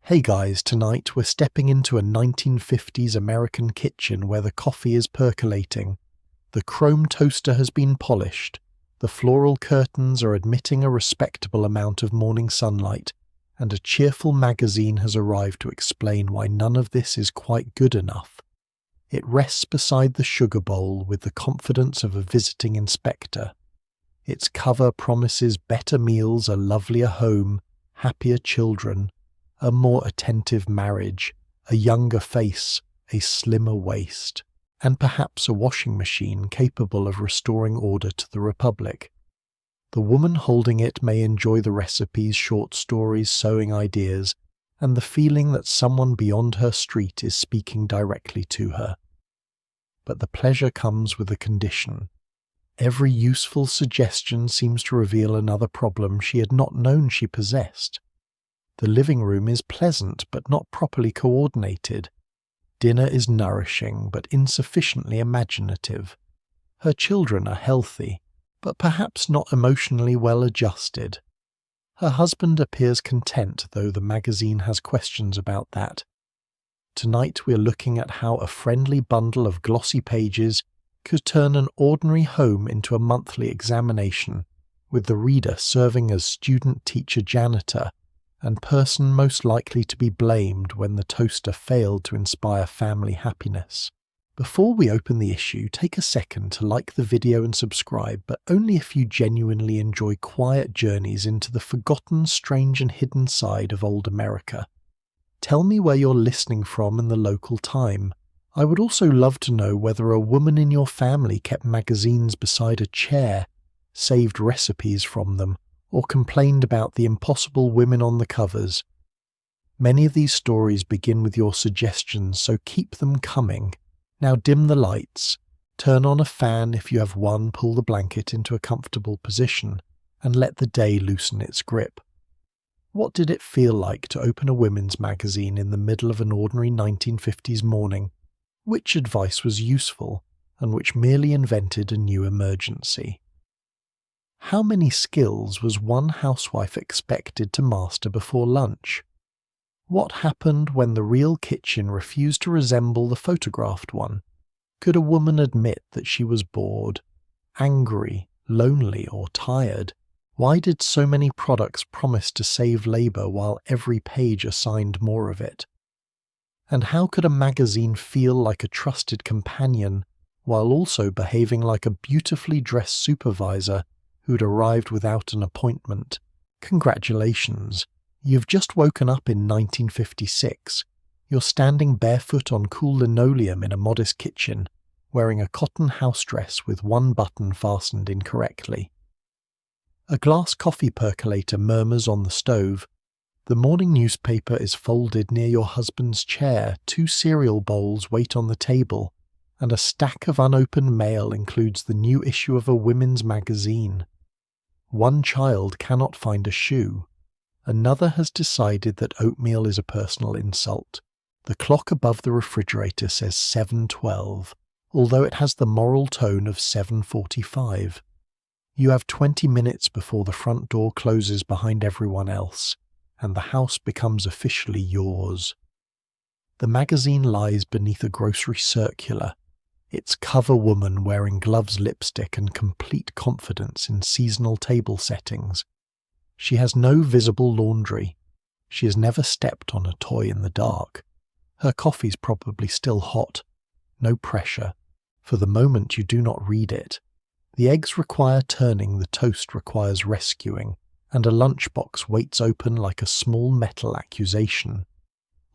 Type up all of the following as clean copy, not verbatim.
Hey guys, tonight we're stepping into a 1950s American kitchen where the coffee is percolating. The chrome toaster has been polished. The floral curtains are admitting a respectable amount of morning sunlight, and a cheerful magazine has arrived to explain why none of this is quite good enough. It rests beside the sugar bowl with the confidence of a visiting inspector. Its cover promises better meals, a lovelier home, happier children, a more attentive marriage, a younger face, a slimmer waist, and perhaps a washing machine capable of restoring order to the Republic. The woman holding it may enjoy the recipes, short stories, sewing ideas, and the feeling that someone beyond her street is speaking directly to her. But the pleasure comes with a condition. Every useful suggestion seems to reveal another problem she had not known she possessed. The living room is pleasant but not properly coordinated. Dinner is nourishing but insufficiently imaginative. Her children are healthy, but perhaps not emotionally well adjusted. Her husband appears content, though the magazine has questions about that. Tonight we're looking at how a friendly bundle of glossy pages could turn an ordinary home into a monthly examination, with the reader serving as student, teacher, janitor, and person most likely to be blamed when the toaster failed to inspire family happiness. Before we open the issue, take a second to like the video and subscribe, but only if you genuinely enjoy quiet journeys into the forgotten, strange and hidden side of old America. Tell me where you're listening from and the local time. I would also love to know whether a woman in your family kept magazines beside a chair, saved recipes from them, or complained about the impossible women on the covers. Many of these stories begin with your suggestions, so keep them coming. Now dim the lights, turn on a fan if you have one, pull the blanket into a comfortable position, and let the day loosen its grip. What did it feel like to open a women's magazine in the middle of an ordinary 1950s morning? Which advice was useful, and which merely invented a new emergency? How many skills was one housewife expected to master before lunch? What happened when the real kitchen refused to resemble the photographed one? Could a woman admit that she was bored, angry, lonely, or tired? Why did so many products promise to save labor while every page assigned more of it? And how could a magazine feel like a trusted companion while also behaving like a beautifully dressed supervisor who'd arrived without an appointment? Congratulations, you've just woken up in 1956. You're standing barefoot on cool linoleum in a modest kitchen, wearing a cotton house dress with one button fastened incorrectly. A glass coffee percolator murmurs on the stove. The morning newspaper is folded near your husband's chair, 2 cereal bowls wait on the table, and a stack of unopened mail includes the new issue of a women's magazine. One child cannot find a shoe. Another has decided that oatmeal is a personal insult. The clock above the refrigerator says 7:12, although it has the moral tone of 7:45. You have 20 minutes before the front door closes behind everyone else, and the house becomes officially yours. The magazine lies beneath a grocery circular, its cover woman wearing gloves, lipstick, and complete confidence in seasonal table settings. She has no visible laundry. She has never stepped on a toy in the dark. Her coffee's probably still hot. No pressure. For the moment you do not read it. The eggs require turning, the toast requires rescuing, and a lunchbox waits open like a small metal accusation.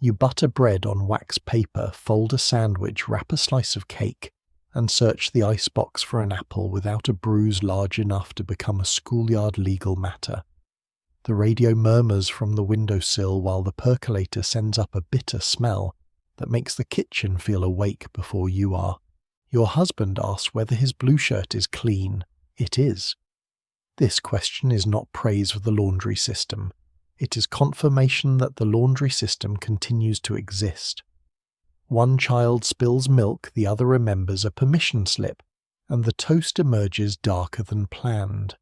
You butter bread on wax paper, fold a sandwich, wrap a slice of cake, and search the icebox for an apple without a bruise large enough to become a schoolyard legal matter. The radio murmurs from the windowsill while the percolator sends up a bitter smell that makes the kitchen feel awake before you are. Your husband asks whether his blue shirt is clean. It is. This question is not praise for the laundry system. It is confirmation that the laundry system continues to exist. One child spills milk, the other remembers a permission slip, and the toast emerges darker than planned.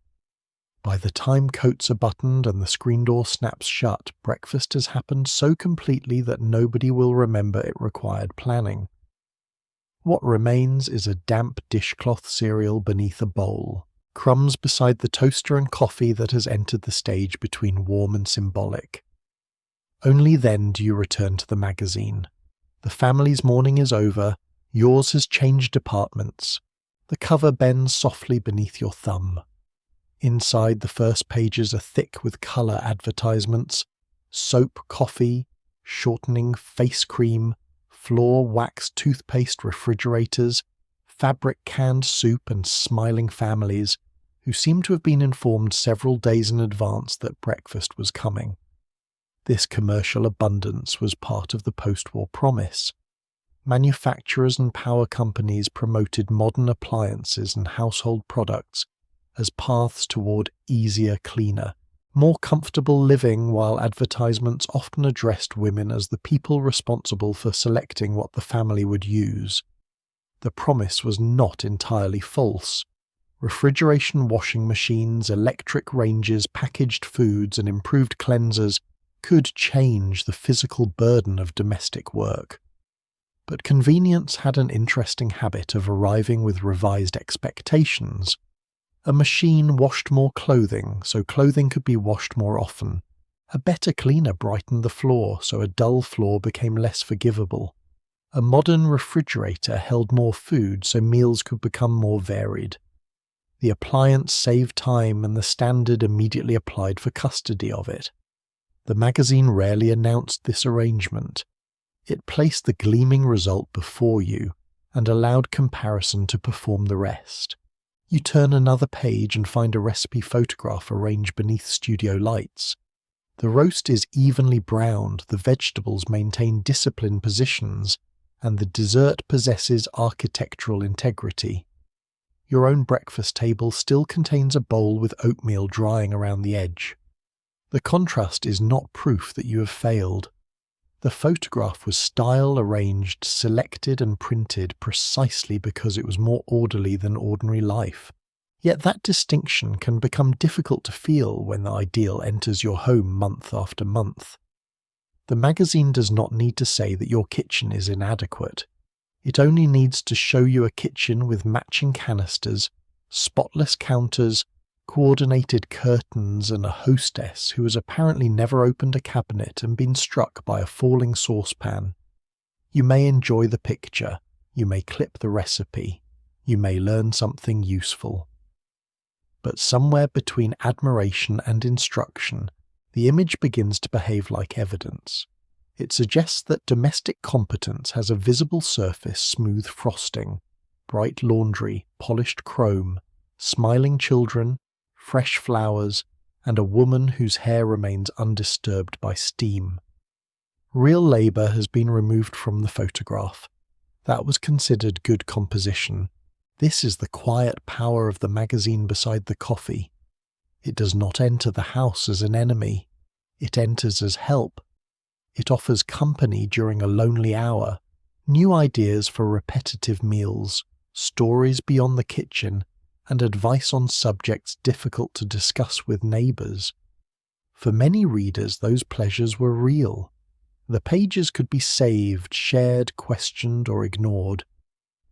By the time coats are buttoned and the screen door snaps shut, breakfast has happened so completely that nobody will remember it required planning. What remains is a damp dishcloth cereal beneath a bowl, crumbs beside the toaster and coffee that has entered the stage between warm and symbolic. Only then do you return to the magazine. The family's morning is over, yours has changed departments. The cover bends softly beneath your thumb. Inside, the first pages are thick with colour advertisements: soap, coffee, shortening, face cream, floor wax toothpaste refrigerators, fabric canned soup, and smiling families who seem to have been informed several days in advance that breakfast was coming. This commercial abundance was part of the post-war promise. Manufacturers and power companies promoted modern appliances and household products as paths toward easier, cleaner, more comfortable living, while advertisements often addressed women as the people responsible for selecting what the family would use. The promise was not entirely false. Refrigeration washing machines, electric ranges, packaged foods, and improved cleansers could change the physical burden of domestic work. But convenience had an interesting habit of arriving with revised expectations. A machine washed more clothing, so clothing could be washed more often. A better cleaner brightened the floor, so a dull floor became less forgivable. A modern refrigerator held more food, so meals could become more varied. The appliance saved time, and the standard immediately applied for custody of it. The magazine rarely announced this arrangement. It placed the gleaming result before you and allowed comparison to perform the rest. You turn another page and find a recipe photograph arranged beneath studio lights. The roast is evenly browned, the vegetables maintain disciplined positions, and the dessert possesses architectural integrity. Your own breakfast table still contains a bowl with oatmeal drying around the edge. The contrast is not proof that you have failed. The photograph was style arranged, selected and printed precisely because it was more orderly than ordinary life. Yet that distinction can become difficult to feel when the ideal enters your home month after month. The magazine does not need to say that your kitchen is inadequate. It only needs to show you a kitchen with matching canisters, spotless counters, coordinated curtains, and a hostess who has apparently never opened a cabinet and been struck by a falling saucepan. You may enjoy the picture, you may clip the recipe, you may learn something useful. But somewhere between admiration and instruction, the image begins to behave like evidence. It suggests that domestic competence has a visible surface, smooth frosting, bright laundry, polished chrome, smiling children, fresh flowers, and a woman whose hair remains undisturbed by steam. Real labour has been removed from the photograph. That was considered good composition. This is the quiet power of the magazine beside the coffee. It does not enter the house as an enemy. It enters as help. It offers company during a lonely hour, new ideas for repetitive meals, stories beyond the kitchen, and advice on subjects difficult to discuss with neighbours. For many readers, those pleasures were real. The pages could be saved, shared, questioned, or ignored.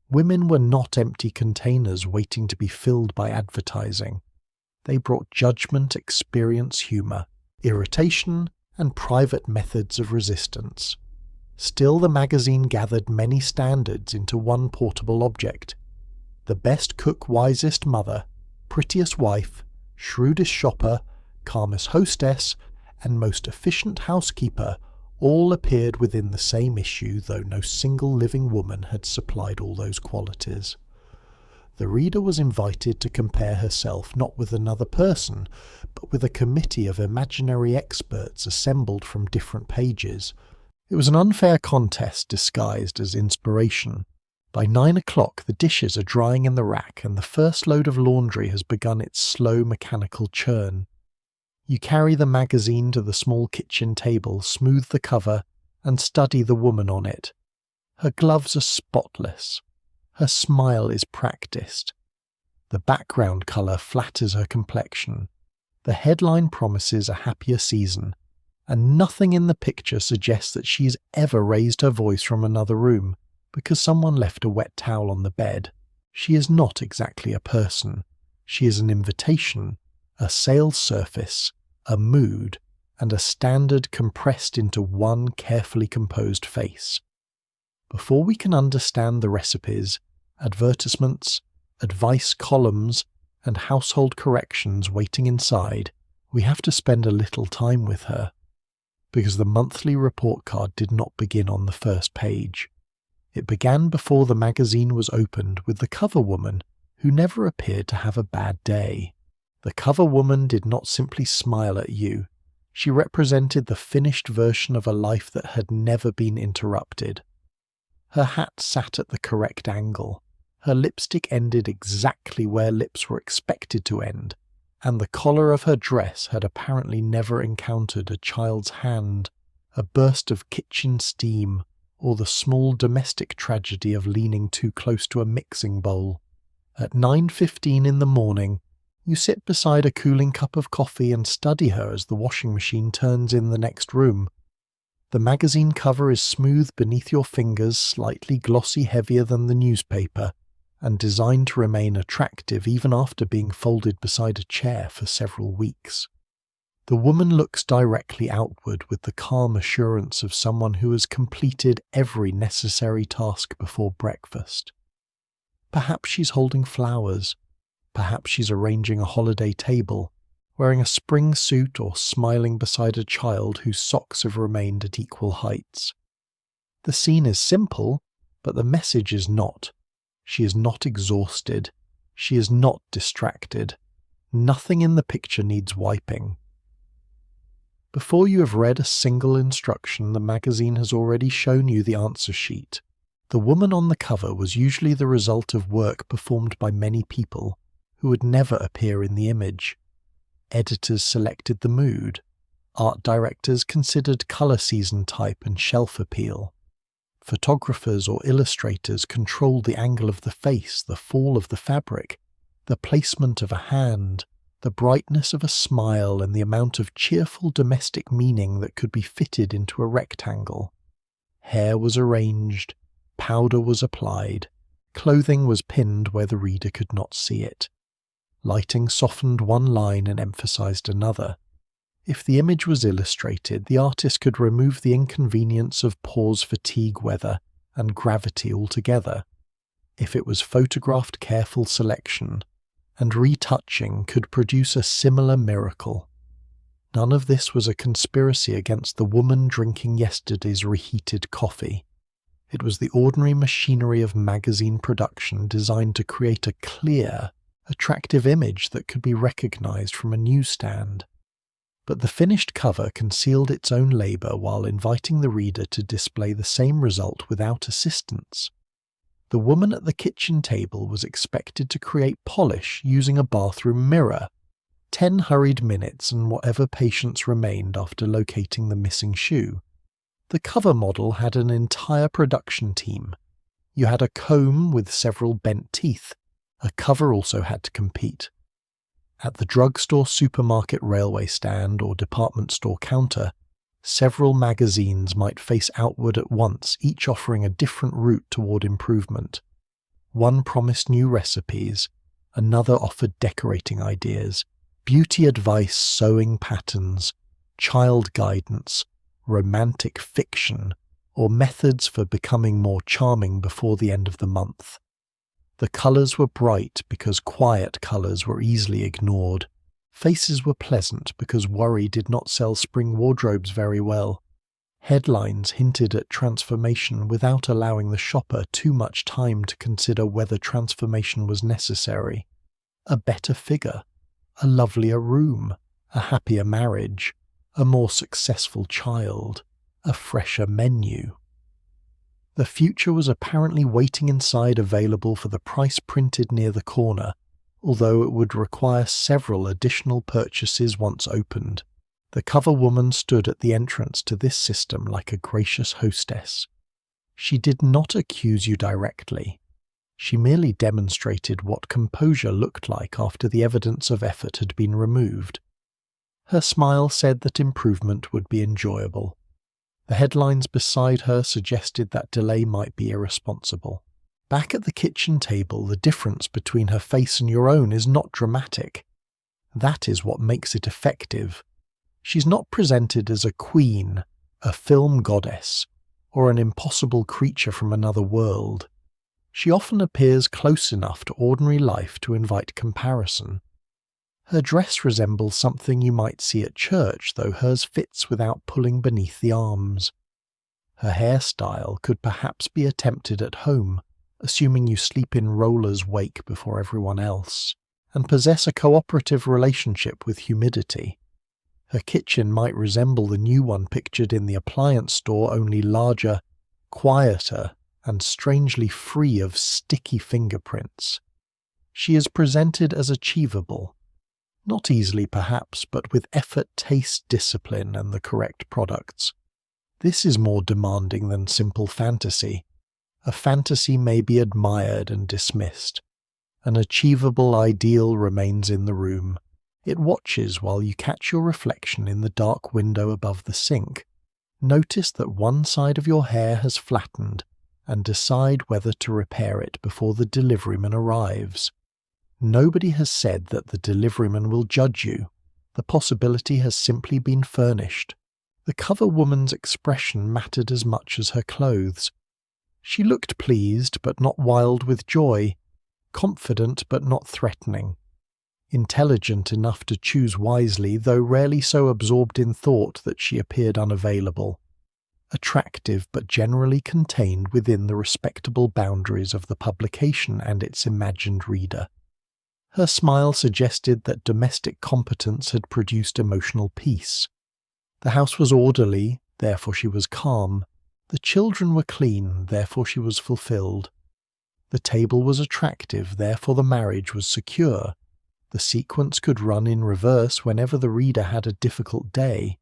Women were not empty containers waiting to be filled by advertising. They brought judgment, experience, humour, irritation, and private methods of resistance. Still, the magazine gathered many standards into one portable object. The best cook, wisest mother, prettiest wife, shrewdest shopper, calmest hostess, and most efficient housekeeper all appeared within the same issue, though no single living woman had supplied all those qualities. The reader was invited to compare herself not with another person, but with a committee of imaginary experts assembled from different pages. It was an unfair contest disguised as inspiration. By 9 o'clock the dishes are drying in the rack and the first load of laundry has begun its slow mechanical churn. You carry the magazine to the small kitchen table, smooth the cover, and study the woman on it. Her gloves are spotless. Her smile is practiced. The background colour flatters her complexion. The headline promises a happier season, and nothing in the picture suggests that she's ever raised her voice from another room because someone left a wet towel on the bed. She is not exactly a person. She is an invitation, a sales surface, a mood, and a standard compressed into one carefully composed face. Before we can understand the recipes, advertisements, advice columns, and household corrections waiting inside, we have to spend a little time with her. Because the monthly report card did not begin on the first page. It began before the magazine was opened with the cover woman, who never appeared to have a bad day. The cover woman did not simply smile at you. She represented the finished version of a life that had never been interrupted. Her hat sat at the correct angle. Her lipstick ended exactly where lips were expected to end, and the collar of her dress had apparently never encountered a child's hand, a burst of kitchen steam, or the small domestic tragedy of leaning too close to a mixing bowl. At 9:15 in the morning, you sit beside a cooling cup of coffee and study her as the washing machine turns in the next room. The magazine cover is smooth beneath your fingers, slightly glossy, heavier than the newspaper, and designed to remain attractive even after being folded beside a chair for several weeks. The woman looks directly outward with the calm assurance of someone who has completed every necessary task before breakfast. Perhaps she's holding flowers. Perhaps she's arranging a holiday table, wearing a spring suit, or smiling beside a child whose socks have remained at equal heights. The scene is simple, but the message is not. She is not exhausted. She is not distracted. Nothing in the picture needs wiping. Before you have read a single instruction, the magazine has already shown you the answer sheet. The woman on the cover was usually the result of work performed by many people who would never appear in the image. Editors selected the mood. Art directors considered color season type and shelf appeal. Photographers or illustrators controlled the angle of the face, the fall of the fabric, the placement of a hand, the brightness of a smile, and the amount of cheerful domestic meaning that could be fitted into a rectangle. Hair was arranged, powder was applied, clothing was pinned where the reader could not see it. Lighting softened one line and emphasized another. If the image was illustrated, the artist could remove the inconvenience of pause fatigue weather and gravity altogether. If it was photographed, careful selection and retouching could produce a similar miracle. None of this was a conspiracy against the woman drinking yesterday's reheated coffee. It was the ordinary machinery of magazine production designed to create a clear, attractive image that could be recognized from a newsstand. But the finished cover concealed its own labor while inviting the reader to display the same result without assistance. The woman at the kitchen table was expected to create polish using a bathroom mirror. 10 hurried minutes and whatever patience remained after locating the missing shoe. The cover model had an entire production team. You had a comb with several bent teeth. A cover also had to compete. At the drugstore, supermarket, railway stand, or department store counter, several magazines might face outward at once, each offering a different route toward improvement. One promised new recipes, another offered decorating ideas, beauty advice, sewing patterns, child guidance, romantic fiction, or methods for becoming more charming before the end of the month. The colours were bright because quiet colours were easily ignored. Faces were pleasant because worry did not sell spring wardrobes very well. Headlines hinted at transformation without allowing the shopper too much time to consider whether transformation was necessary. A better figure, a lovelier room, a happier marriage, a more successful child, a fresher menu. The future was apparently waiting inside, available for the price printed near the corner, although it would require several additional purchases once opened. The cover woman stood at the entrance to this system like a gracious hostess. She did not accuse you directly. She merely demonstrated what composure looked like after the evidence of effort had been removed. Her smile said that improvement would be enjoyable. The headlines beside her suggested that delay might be irresponsible. Back at the kitchen table, the difference between her face and your own is not dramatic. That is what makes it effective. She's not presented as a queen, a film goddess, or an impossible creature from another world. She often appears close enough to ordinary life to invite comparison. Her dress resembles something you might see at church, though hers fits without pulling beneath the arms. Her hairstyle could perhaps be attempted at home, assuming you sleep in roller's wake before everyone else, and possess a cooperative relationship with humidity. Her kitchen might resemble the new one pictured in the appliance store, only larger, quieter, and strangely free of sticky fingerprints. She is presented as achievable. Not easily perhaps, but with effort, taste, discipline, and the correct products. This is more demanding than simple fantasy. A fantasy may be admired and dismissed. An achievable ideal remains in the room. It watches while you catch your reflection in the dark window above the sink. Notice that one side of your hair has flattened and decide whether to repair it before the deliveryman arrives. Nobody has said that the deliveryman will judge you. The possibility has simply been furnished. The cover woman's expression mattered as much as her clothes. She looked pleased but not wild with joy, confident but not threatening, intelligent enough to choose wisely, though rarely so absorbed in thought that she appeared unavailable, attractive but generally contained within the respectable boundaries of the publication and its imagined reader. Her smile suggested that domestic competence had produced emotional peace. The house was orderly, therefore she was calm. The children were clean, therefore she was fulfilled. The table was attractive, therefore the marriage was secure. The sequence could run in reverse whenever the reader had a difficult day.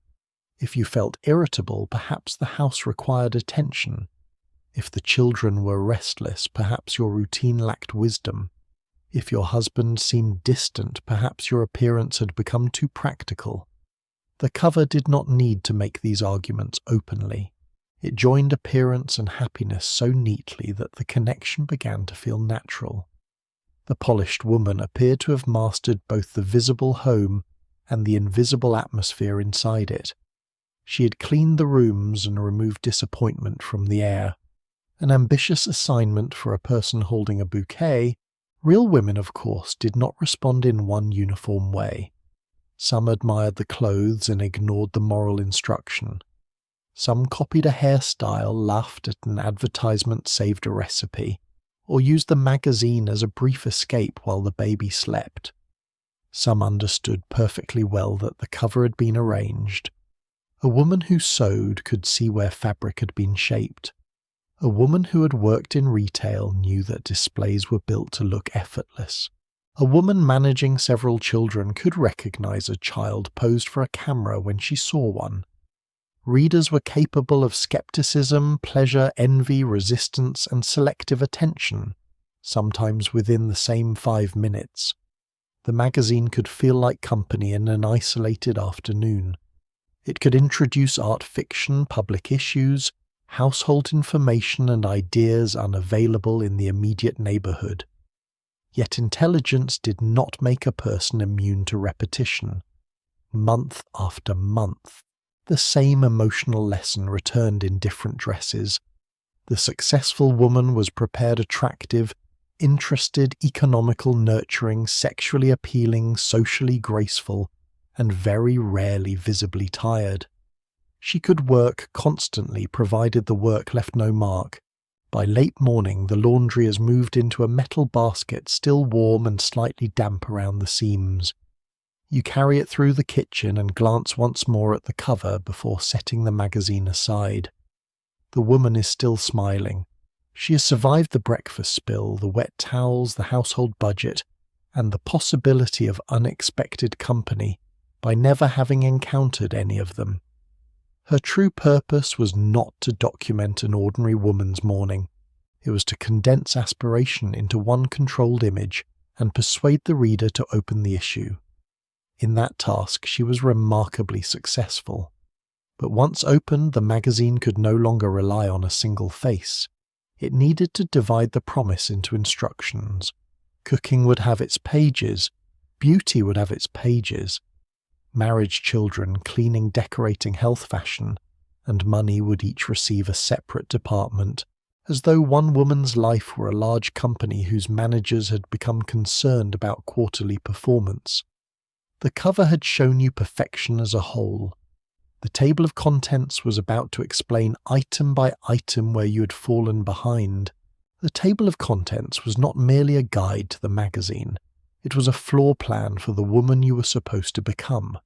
If you felt irritable, perhaps the house required attention. If the children were restless, perhaps your routine lacked wisdom. If your husband seemed distant, perhaps your appearance had become too practical. The cover did not need to make these arguments openly. It joined appearance and happiness so neatly that the connection began to feel natural. The polished woman appeared to have mastered both the visible home and the invisible atmosphere inside it. She had cleaned the rooms and removed disappointment from the air. An ambitious assignment for a person holding a bouquet. Real women, of course, did not respond in one uniform way. Some admired the clothes and ignored the moral instruction. Some copied a hairstyle, laughed at an advertisement, saved a recipe, or used the magazine as a brief escape while the baby slept. Some understood perfectly well that the cover had been arranged. A woman who sewed could see where fabric had been shaped. A woman who had worked in retail knew that displays were built to look effortless. A woman managing several children could recognize a child posed for a camera when she saw one. Readers were capable of skepticism, pleasure, envy, resistance, and selective attention, sometimes within the same 5 minutes. The magazine could feel like company in an isolated afternoon. It could introduce art fiction, public issues, household information and ideas unavailable in the immediate neighborhood. Yet intelligence did not make a person immune to repetition. Month after month, the same emotional lesson returned in different dresses. The successful woman was prepared attractive, interested, economical, nurturing, sexually appealing, socially graceful, and very rarely visibly tired. She could work constantly provided the work left no mark. By late morning the laundry is moved into a metal basket still warm and slightly damp around the seams. You carry it through the kitchen and glance once more at the cover before setting the magazine aside. The woman is still smiling. She has survived the breakfast spill, the wet towels, the household budget, and the possibility of unexpected company by never having encountered any of them. Her true purpose was not to document an ordinary woman's morning. It was to condense aspiration into one controlled image and persuade the reader to open the issue. In that task, she was remarkably successful. But once opened, the magazine could no longer rely on a single face. It needed to divide the promise into instructions. Cooking would have its pages, beauty would have its pages, marriage, children, cleaning, decorating, health, fashion, and money would each receive a separate department, as though one woman's life were a large company whose managers had become concerned about quarterly performance. The cover had shown you perfection as a whole. The table of contents was about to explain item by item where you had fallen behind. The table of contents was not merely a guide to the magazine. It was a floor plan for the woman you were supposed to become.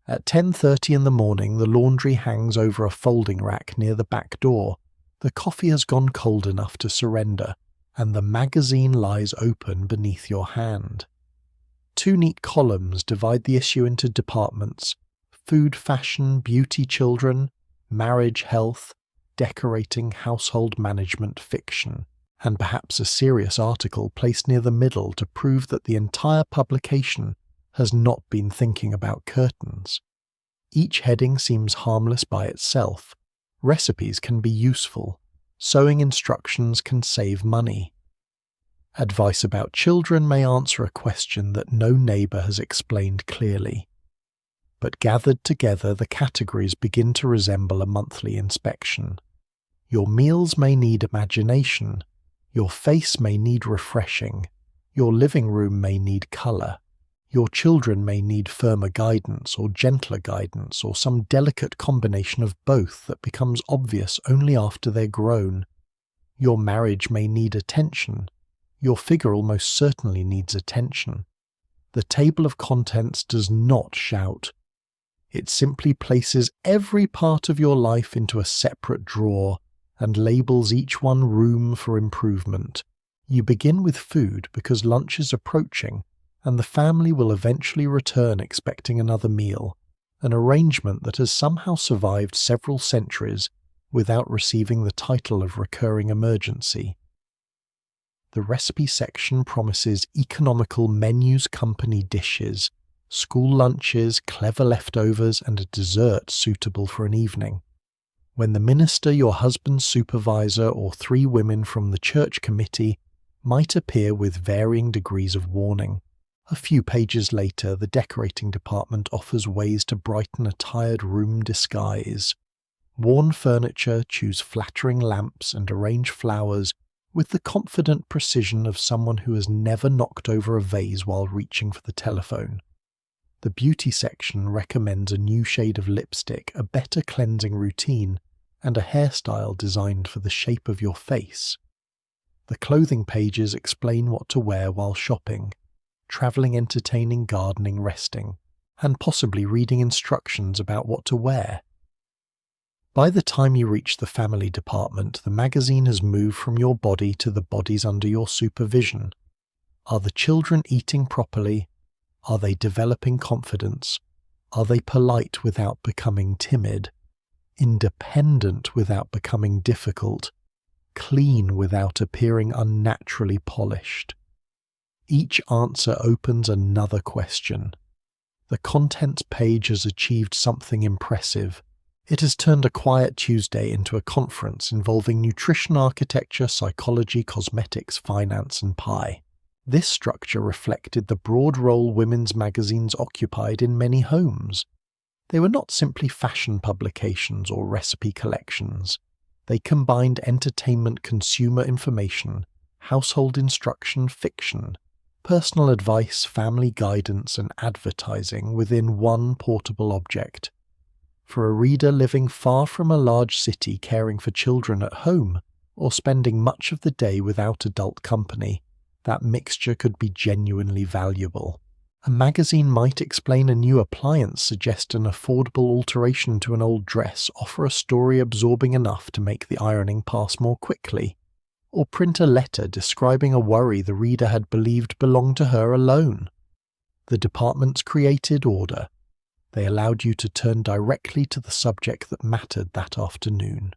At 10:30 in the morning, the laundry hangs over a folding rack near the back door. The coffee has gone cold enough to surrender, and the magazine lies open beneath your hand. 2 neat columns divide the issue into departments: food, fashion, beauty, children, marriage, health, decorating, household management, fiction, and perhaps a serious article placed near the middle to prove that the entire publication has not been thinking about curtains. Each heading seems harmless by itself. Recipes can be useful. Sewing instructions can save money. Advice about children may answer a question that no neighbour has explained clearly. But gathered together, the categories begin to resemble a monthly inspection. Your meals may need imagination. Your face may need refreshing. Your living room may need colour. Your children may need firmer guidance or gentler guidance or some delicate combination of both that becomes obvious only after they're grown. Your marriage may need attention. Your figure almost certainly needs attention. The table of contents does not shout. It simply places every part of your life into a separate drawer and labels each one room for improvement. You begin with food because lunch is approaching, and the family will eventually return expecting another meal, an arrangement that has somehow survived several centuries without receiving the title of recurring emergency. The recipe section promises economical menus, company dishes, school lunches, clever leftovers, and a dessert suitable for an evening. When the minister, your husband's supervisor, or 3 women from the church committee might appear with varying degrees of warning. A few pages later, the decorating department offers ways to brighten a tired room disguise. Worn furniture, choose flattering lamps, and arrange flowers with the confident precision of someone who has never knocked over a vase while reaching for the telephone. The beauty section recommends a new shade of lipstick, a better cleansing routine, and a hairstyle designed for the shape of your face. The clothing pages explain what to wear while shopping, travelling, entertaining, gardening, resting, and possibly reading instructions about what to wear. By the time you reach the family department, the magazine has moved from your body to the bodies under your supervision. Are the children eating properly? Are they developing confidence? Are they polite without becoming timid? Independent without becoming difficult? Clean without appearing unnaturally polished? Each answer opens another question. The contents page has achieved something impressive. It has turned a quiet Tuesday into a conference involving nutrition, architecture, psychology, cosmetics, finance, and pie. This structure reflected the broad role women's magazines occupied in many homes. They were not simply fashion publications or recipe collections. They combined entertainment, consumer information, household instruction, fiction, personal advice, family guidance, and advertising within one portable object. For a reader living far from a large city, caring for children at home, or spending much of the day without adult company, that mixture could be genuinely valuable. A magazine might explain a new appliance, suggest an affordable alteration to an old dress, offer a story absorbing enough to make the ironing pass more quickly, or print a letter describing a worry the reader had believed belonged to her alone. The departments created order. They allowed you to turn directly to the subject that mattered that afternoon.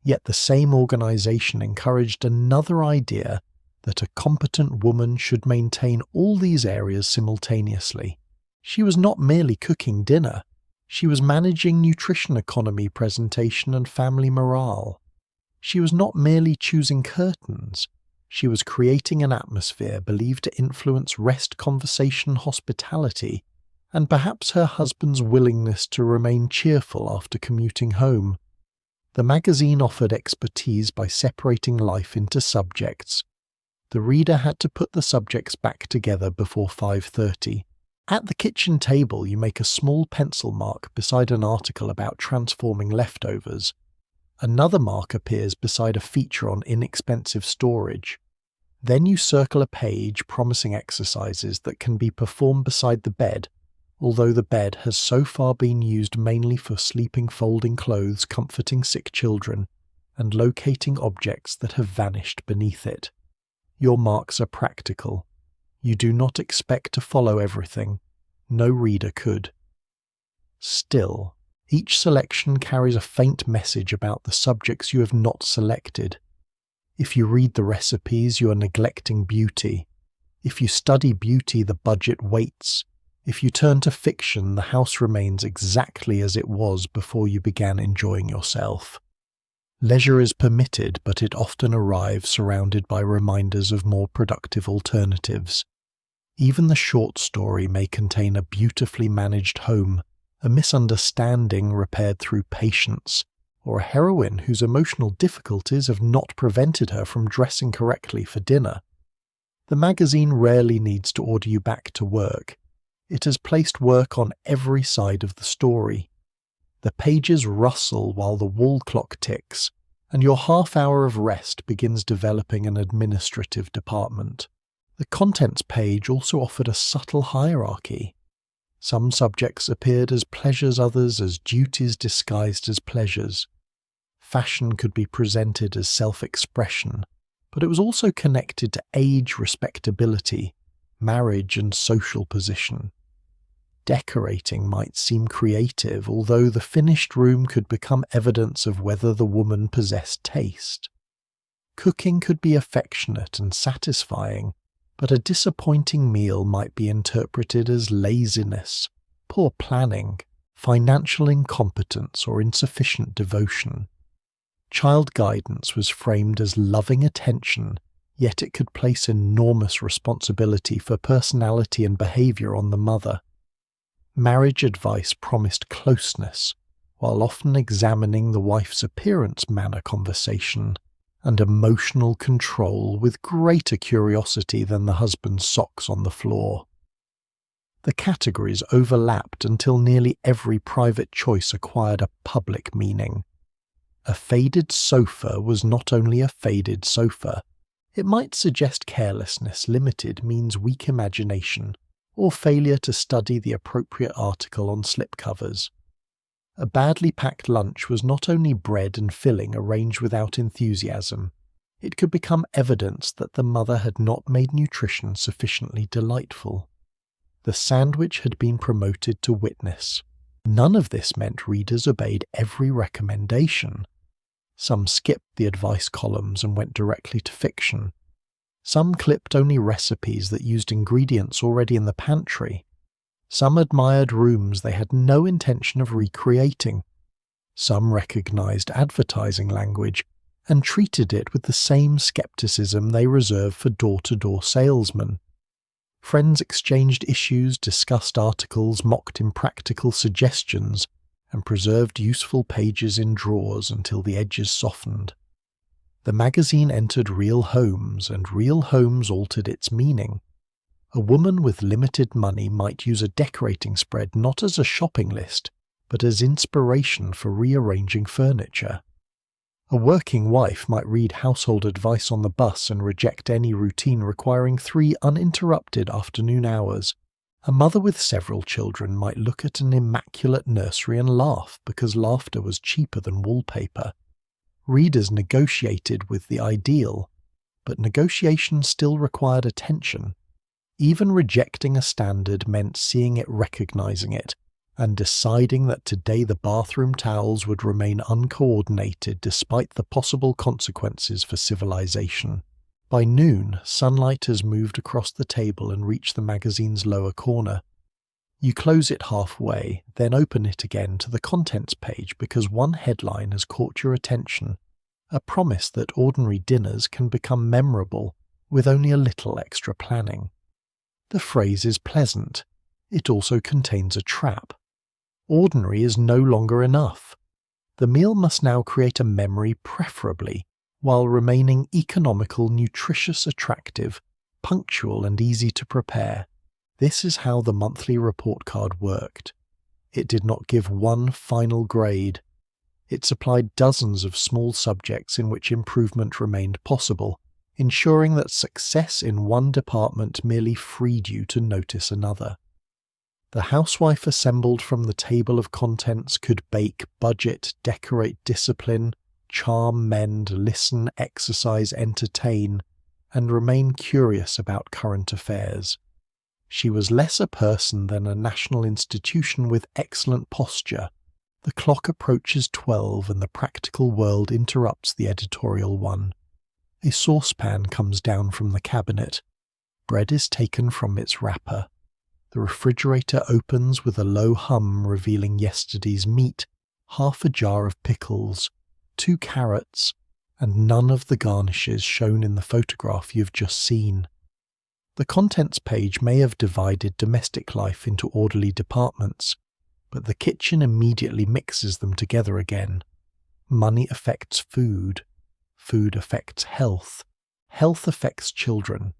Yet the same organization encouraged another idea, that a competent woman should maintain all these areas simultaneously. She was not merely cooking dinner, she was managing nutrition economy presentation and family morale. She was not merely choosing curtains, she was creating an atmosphere believed to influence rest, conversation, hospitality, and perhaps her husband's willingness to remain cheerful after commuting home. The magazine offered expertise by separating life into subjects. The reader had to put the subjects back together before 5:30. At the kitchen table, you make a small pencil mark beside an article about transforming leftovers. Another mark appears beside a feature on inexpensive storage. Then you circle a page promising exercises that can be performed beside the bed, although the bed has so far been used mainly for sleeping, folding clothes, comforting sick children, and locating objects that have vanished beneath it. Your marks are practical. You do not expect to follow everything. No reader could. Still, each selection carries a faint message about the subjects you have not selected. If you read the recipes, you are neglecting beauty. If you study beauty, the budget waits. If you turn to fiction, the house remains exactly as it was before you began enjoying yourself. Leisure is permitted, but it often arrives surrounded by reminders of more productive alternatives. Even the short story may contain a beautifully managed home, a misunderstanding repaired through patience, or a heroine whose emotional difficulties have not prevented her from dressing correctly for dinner. The magazine rarely needs to order you back to work. It has placed work on every side of the story. The pages rustle while the wall clock ticks, and your half-hour of rest begins developing an administrative department. The contents page also offered a subtle hierarchy. Some subjects appeared as pleasures, others as duties disguised as pleasures. Fashion could be presented as self-expression, but it was also connected to age, respectability, marriage, and social position. Decorating might seem creative, although the finished room could become evidence of whether the woman possessed taste. Cooking could be affectionate and satisfying, but a disappointing meal might be interpreted as laziness, poor planning, financial incompetence, or insufficient devotion. Child guidance was framed as loving attention, yet it could place enormous responsibility for personality and behavior on the mother. Marriage advice promised closeness, while often examining the wife's appearance, manner, conversation, and emotional control with greater curiosity than the husband's socks on the floor. The categories overlapped until nearly every private choice acquired a public meaning. A faded sofa was not only a faded sofa. It might suggest carelessness, limited means weak imagination, or failure to study the appropriate article on slipcovers. A badly packed lunch was not only bread and filling arranged without enthusiasm, it could become evidence that the mother had not made nutrition sufficiently delightful. The sandwich had been promoted to witness. None of this meant readers obeyed every recommendation. Some skipped the advice columns and went directly to fiction. Some clipped only recipes that used ingredients already in the pantry. Some admired rooms they had no intention of recreating. Some recognized advertising language and treated it with the same skepticism they reserve for door-to-door salesmen. Friends exchanged issues, discussed articles, mocked impractical suggestions, and preserved useful pages in drawers until the edges softened. The magazine entered real homes, and real homes altered its meaning. A woman with limited money might use a decorating spread not as a shopping list, but as inspiration for rearranging furniture. A working wife might read household advice on the bus and reject any routine requiring 3 uninterrupted afternoon hours. A mother with several children might look at an immaculate nursery and laugh because laughter was cheaper than wallpaper. Readers negotiated with the ideal, but negotiation still required attention. Even rejecting a standard meant seeing it, recognizing it, and deciding that today the bathroom towels would remain uncoordinated despite the possible consequences for civilization. By noon, sunlight has moved across the table and reached the magazine's lower corner. You close it halfway, then open it again to the contents page because one headline has caught your attention, a promise that ordinary dinners can become memorable with only a little extra planning. The phrase is pleasant. It also contains a trap. Ordinary is no longer enough. The meal must now create a memory preferably, while remaining economical, nutritious, attractive, punctual and easy to prepare. This is how the monthly report card worked. It did not give one final grade. It supplied dozens of small subjects in which improvement remained possible, ensuring that success in one department merely freed you to notice another. The housewife assembled from the table of contents could bake, budget, decorate, discipline, charm, mend, listen, exercise, entertain, and remain curious about current affairs. She was less a person than a national institution with excellent posture. The clock approaches 12 and the practical world interrupts the editorial one. A saucepan comes down from the cabinet. Bread is taken from its wrapper. The refrigerator opens with a low hum revealing yesterday's meat, half a jar of pickles, 2 carrots, and none of the garnishes shown in the photograph you've just seen. The contents page may have divided domestic life into orderly departments, but the kitchen immediately mixes them together again. Money affects food. Food affects health. Health affects children.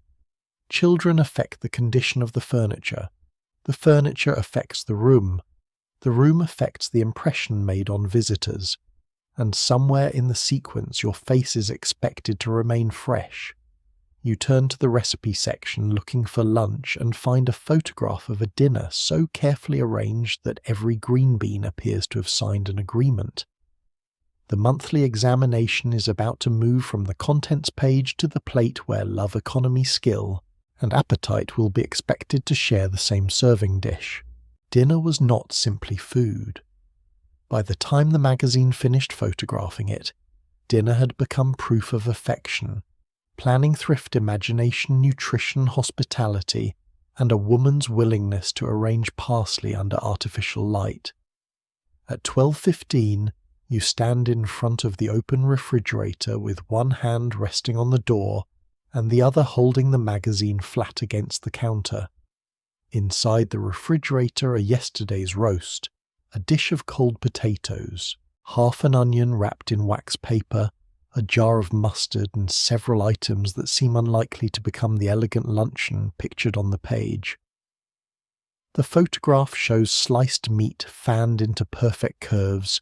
Children affect the condition of the furniture. The furniture affects the room. The room affects the impression made on visitors. And somewhere in the sequence your face is expected to remain fresh. You turn to the recipe section looking for lunch and find a photograph of a dinner so carefully arranged that every green bean appears to have signed an agreement. The monthly examination is about to move from the contents page to the plate where love, economy, skill, and appetite will be expected to share the same serving dish. Dinner was not simply food. By the time the magazine finished photographing it, dinner had become proof of affection, planning, thrift, imagination, nutrition, hospitality, and a woman's willingness to arrange parsley under artificial light. At 12:15, you stand in front of the open refrigerator with one hand resting on the door and the other holding the magazine flat against the counter. Inside the refrigerator are yesterday's roast, a dish of cold potatoes, half an onion wrapped in wax paper, a jar of mustard, and several items that seem unlikely to become the elegant luncheon pictured on the page. The photograph shows sliced meat fanned into perfect curves,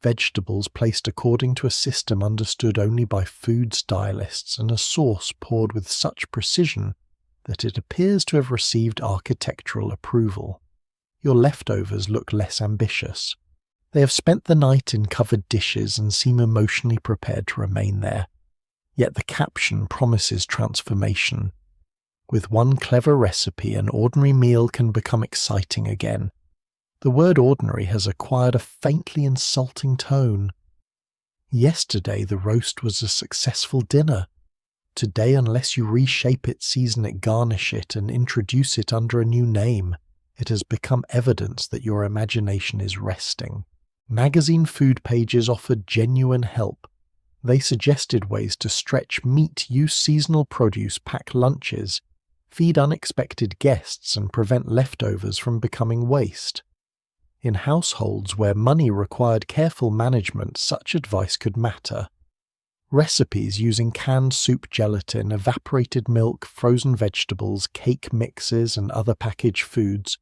vegetables placed according to a system understood only by food stylists, and a sauce poured with such precision that it appears to have received architectural approval. Your leftovers look less ambitious. They have spent the night in covered dishes and seem emotionally prepared to remain there. Yet the caption promises transformation. With one clever recipe, an ordinary meal can become exciting again. The word ordinary has acquired a faintly insulting tone. Yesterday the roast was a successful dinner. Today, unless you reshape it, season it, garnish it, and introduce it under a new name, it has become evidence that your imagination is resting. Magazine food pages offered genuine help. They suggested ways to stretch meat, use seasonal produce, pack lunches, feed unexpected guests, and prevent leftovers from becoming waste. In households where money required careful management, such advice could matter. Recipes using canned soup gelatin, evaporated milk, frozen vegetables, cake mixes, and other packaged foods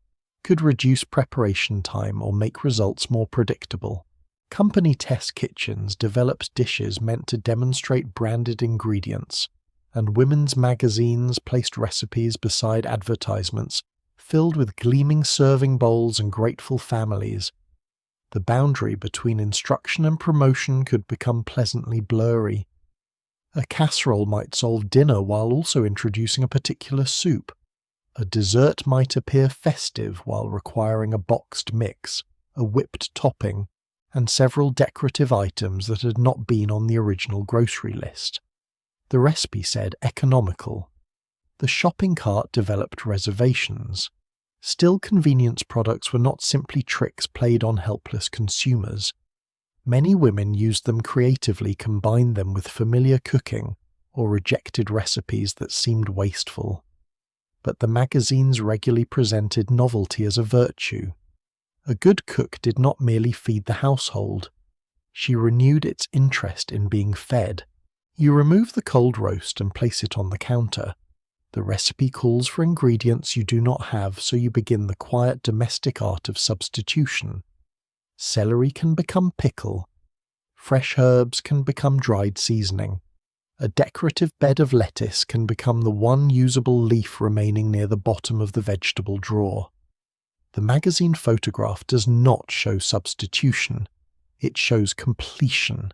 could reduce preparation time or make results more predictable. Company test kitchens developed dishes meant to demonstrate branded ingredients, and women's magazines placed recipes beside advertisements filled with gleaming serving bowls and grateful families. The boundary between instruction and promotion could become pleasantly blurry. A casserole might solve dinner while also introducing a particular soup. A dessert might appear festive while requiring a boxed mix, a whipped topping, and several decorative items that had not been on the original grocery list. The recipe said economical. The shopping cart developed reservations. Still, convenience products were not simply tricks played on helpless consumers. Many women used them creatively, combined them with familiar cooking or rejected recipes that seemed wasteful. But the magazines regularly presented novelty as a virtue. A good cook did not merely feed the household. She renewed its interest in being fed. You remove the cold roast and place it on the counter. The recipe calls for ingredients you do not have, so you begin the quiet domestic art of substitution. Celery can become pickle. Fresh herbs can become dried seasoning. A decorative bed of lettuce can become the one usable leaf remaining near the bottom of the vegetable drawer. The magazine photograph does not show substitution. It shows completion.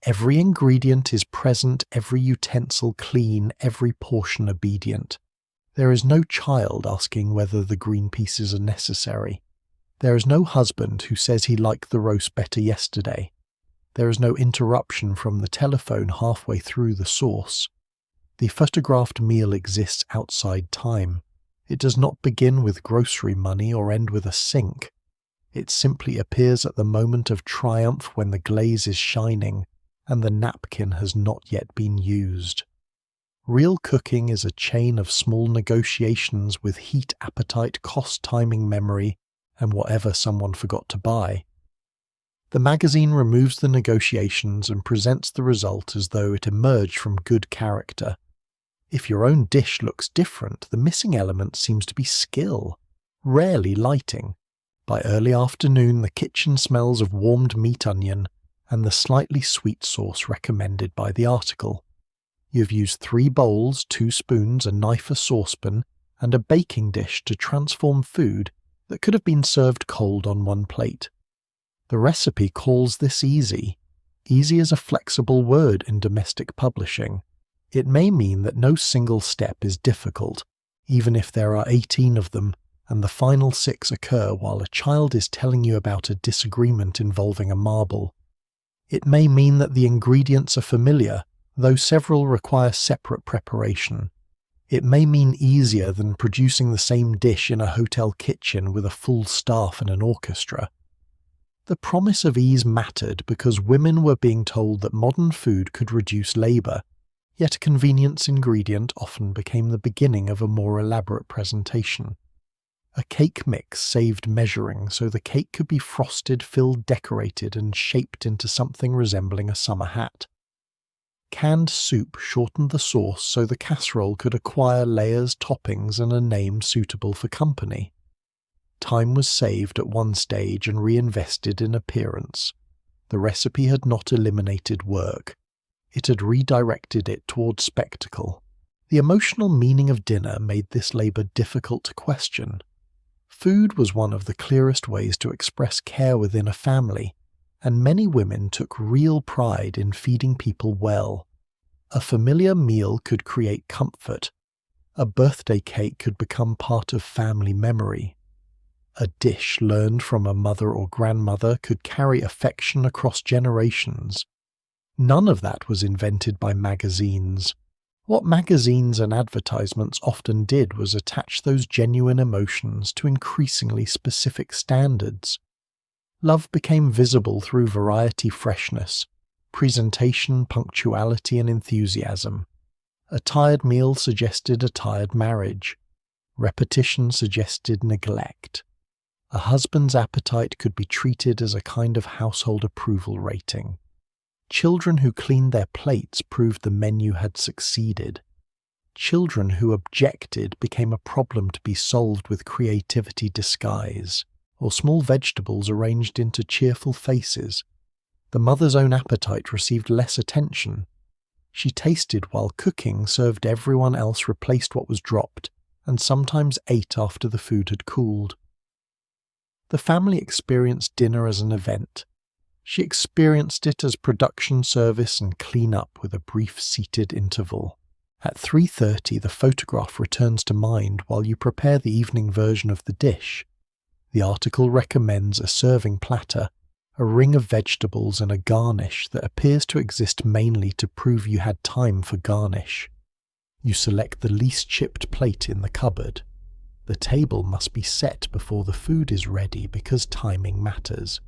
Every ingredient is present, every utensil clean, every portion obedient. There is no child asking whether the green pieces are necessary. There is no husband who says he liked the roast better yesterday. There is no interruption from the telephone halfway through the sauce. The photographed meal exists outside time. It does not begin with grocery money or end with a sink. It simply appears at the moment of triumph when the glaze is shining and the napkin has not yet been used. Real cooking is a chain of small negotiations with heat, appetite, cost, timing, memory, and whatever someone forgot to buy. The magazine removes the negotiations and presents the result as though it emerged from good character. If your own dish looks different, the missing element seems to be skill, rarely lighting. By early afternoon, the kitchen smells of warmed meat, onion, and the slightly sweet sauce recommended by the article. You've used 3 bowls, 2 spoons, a knife, a saucepan, and a baking dish to transform food that could have been served cold on one plate. The recipe calls this easy. Easy is a flexible word in domestic publishing. It may mean that no single step is difficult, even if there are 18 of them, and the final 6 occur while a child is telling you about a disagreement involving a marble. It may mean that the ingredients are familiar, though several require separate preparation. It may mean easier than producing the same dish in a hotel kitchen with a full staff and an orchestra. The promise of ease mattered because women were being told that modern food could reduce labour, yet a convenience ingredient often became the beginning of a more elaborate presentation. A cake mix saved measuring, so the cake could be frosted, filled, decorated, and shaped into something resembling a summer hat. Canned soup shortened the sauce so the casserole could acquire layers, toppings, and a name suitable for company. Time was saved at one stage and reinvested in appearance. The recipe had not eliminated work. It had redirected it towards spectacle. The emotional meaning of dinner made this labour difficult to question. Food was one of the clearest ways to express care within a family, and many women took real pride in feeding people well. A familiar meal could create comfort. A birthday cake could become part of family memory. A dish learned from a mother or grandmother could carry affection across generations. None of that was invented by magazines. What magazines and advertisements often did was attach those genuine emotions to increasingly specific standards. Love became visible through variety, freshness, presentation, punctuality, and enthusiasm. A tired meal suggested a tired marriage. Repetition suggested neglect. A husband's appetite could be treated as a kind of household approval rating. Children who cleaned their plates proved the menu had succeeded. Children who objected became a problem to be solved with creativity disguise, or small vegetables arranged into cheerful faces. The mother's own appetite received less attention. She tasted while cooking, served everyone else, replaced what was dropped, and sometimes ate after the food had cooled. The family experienced dinner as an event. She experienced it as production service and clean-up with a brief seated interval. At 3:30, the photograph returns to mind while you prepare the evening version of the dish. The article recommends a serving platter, a ring of vegetables, and a garnish that appears to exist mainly to prove you had time for garnish. You select the least chipped plate in the cupboard. The table must be set before the food is ready because timing matters.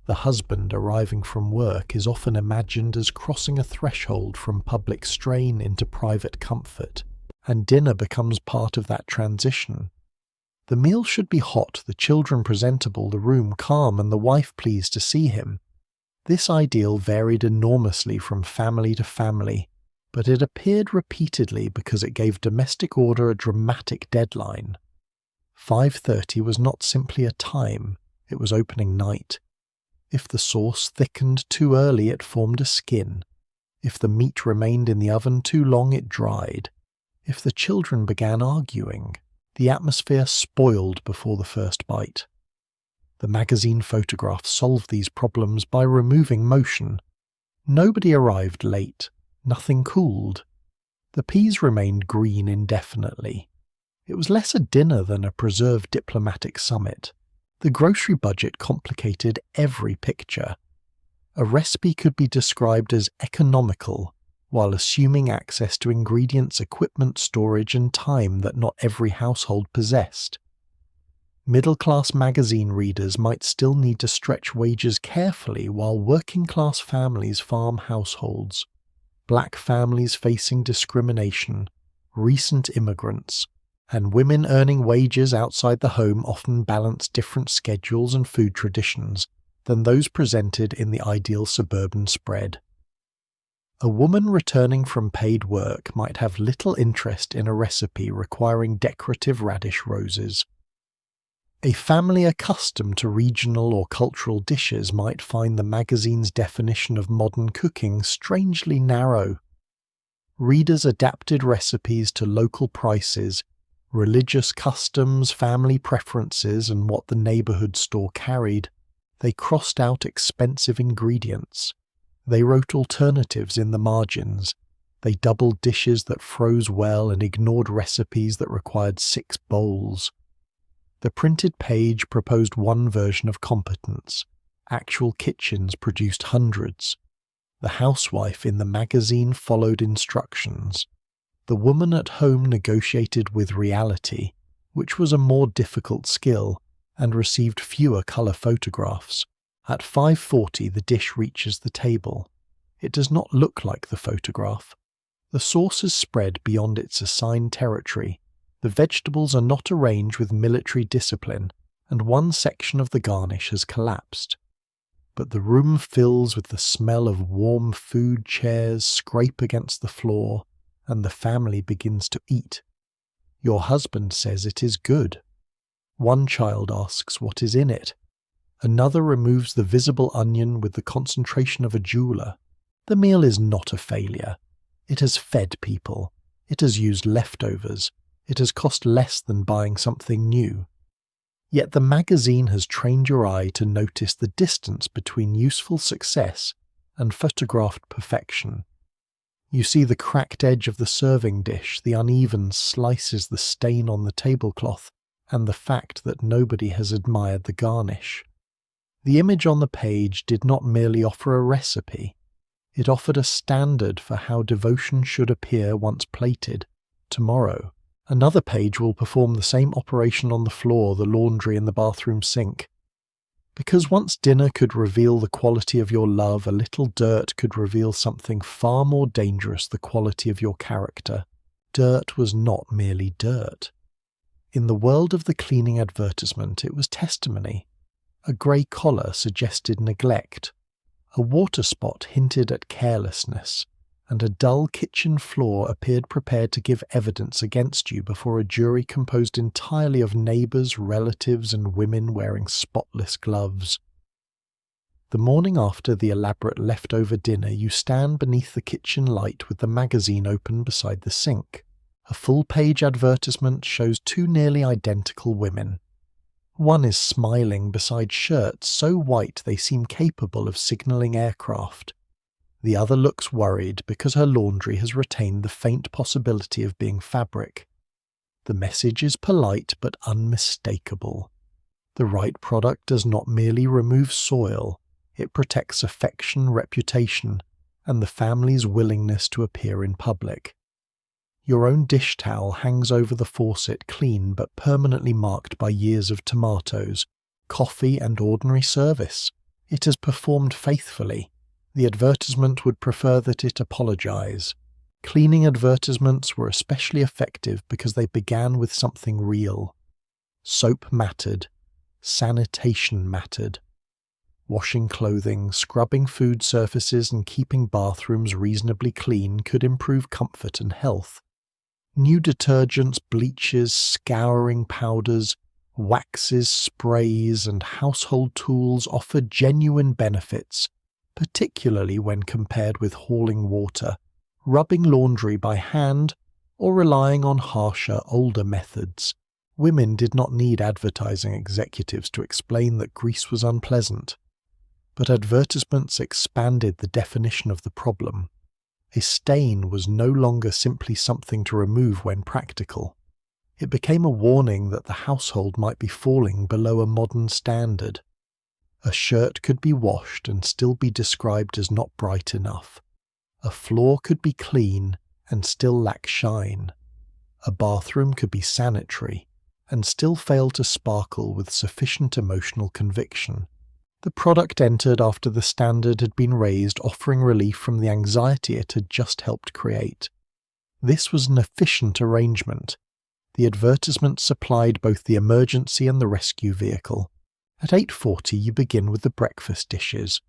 The husband arriving from work is often imagined as crossing a threshold from public strain into private comfort, and dinner becomes part of that transition. The meal should be hot, the children presentable, the room calm, and the wife pleased to see him. This ideal varied enormously from family to family, but it appeared repeatedly because it gave domestic order a dramatic deadline. 5:30 was not simply a time, it was opening night. If the sauce thickened too early, it formed a skin. If the meat remained in the oven too long, it dried. If the children began arguing, the atmosphere spoiled before the first bite. The magazine photograph solved these problems by removing motion. Nobody arrived late, nothing cooled. The peas remained green indefinitely. It was less a dinner than a preserved diplomatic summit. The grocery budget complicated every picture. A recipe could be described as economical, while assuming access to ingredients, equipment, storage, and time that not every household possessed. Middle-class magazine readers might still need to stretch wages carefully while working-class families farm households. Black families facing discrimination, recent immigrants, and women earning wages outside the home often balance different schedules and food traditions than those presented in the ideal suburban spread. A woman returning from paid work might have little interest in a recipe requiring decorative radish roses. A family accustomed to regional or cultural dishes might find the magazine's definition of modern cooking strangely narrow. Readers adapted recipes to local prices, religious customs, family preferences, and what the neighborhood store carried. They crossed out expensive ingredients. They wrote alternatives in the margins. They doubled dishes that froze well and ignored recipes that required 6 bowls. The printed page proposed one version of competence. Actual kitchens produced hundreds. The housewife in the magazine followed instructions. The woman at home negotiated with reality, which was a more difficult skill, and received fewer colour photographs. At 5:40 the dish reaches the table. It does not look like the photograph. The sauce is spread beyond its assigned territory. The vegetables are not arranged with military discipline, and one section of the garnish has collapsed. But the room fills with the smell of warm food, chairs scrape against the floor, and the family begins to eat. Your husband says it is good. One child asks what is in it. Another removes the visible onion with the concentration of a jeweler. The meal is not a failure. It has fed people. It has used leftovers. It has cost less than buying something new. Yet the magazine has trained your eye to notice the distance between useful success and photographed perfection. You see the cracked edge of the serving dish, the uneven slices, the stain on the tablecloth, and the fact that nobody has admired the garnish. The image on the page did not merely offer a recipe. It offered a standard for how devotion should appear once plated. Tomorrow, another page will perform the same operation on the floor, the laundry, and the bathroom sink. Because once dinner could reveal the quality of your love, a little dirt could reveal something far more dangerous, the quality of your character. Dirt was not merely dirt. In the world of the cleaning advertisement, it was testimony. A grey collar suggested neglect. A water spot hinted at carelessness, and a dull kitchen floor appeared prepared to give evidence against you before a jury composed entirely of neighbours, relatives, and women wearing spotless gloves. The morning after the elaborate leftover dinner, you stand beneath the kitchen light with the magazine open beside the sink. A full-page advertisement shows 2 nearly identical women. One is smiling beside shirts so white they seem capable of signalling aircraft. The other looks worried because her laundry has retained the faint possibility of being fabric. The message is polite but unmistakable. The right product does not merely remove soil, it protects affection, reputation, and the family's willingness to appear in public. Your own dish towel hangs over the faucet, clean but permanently marked by years of tomatoes, coffee and ordinary service. It has performed faithfully. The advertisement would prefer that it apologize. Cleaning advertisements were especially effective because they began with something real. Soap mattered. Sanitation mattered. Washing clothing, scrubbing food surfaces and keeping bathrooms reasonably clean could improve comfort and health. New detergents, bleaches, scouring powders, waxes, sprays, and household tools offered genuine benefits, particularly when compared with hauling water, rubbing laundry by hand, or relying on harsher, older methods. Women did not need advertising executives to explain that grease was unpleasant. But advertisements expanded the definition of the problem. A stain was no longer simply something to remove when practical. It became a warning that the household might be falling below a modern standard. A shirt could be washed and still be described as not bright enough. A floor could be clean and still lack shine. A bathroom could be sanitary and still fail to sparkle with sufficient emotional conviction. The product entered after the standard had been raised, offering relief from the anxiety it had just helped create. This was an efficient arrangement. The advertisement supplied both the emergency and the rescue vehicle. At 8:40 you begin with the breakfast dishes.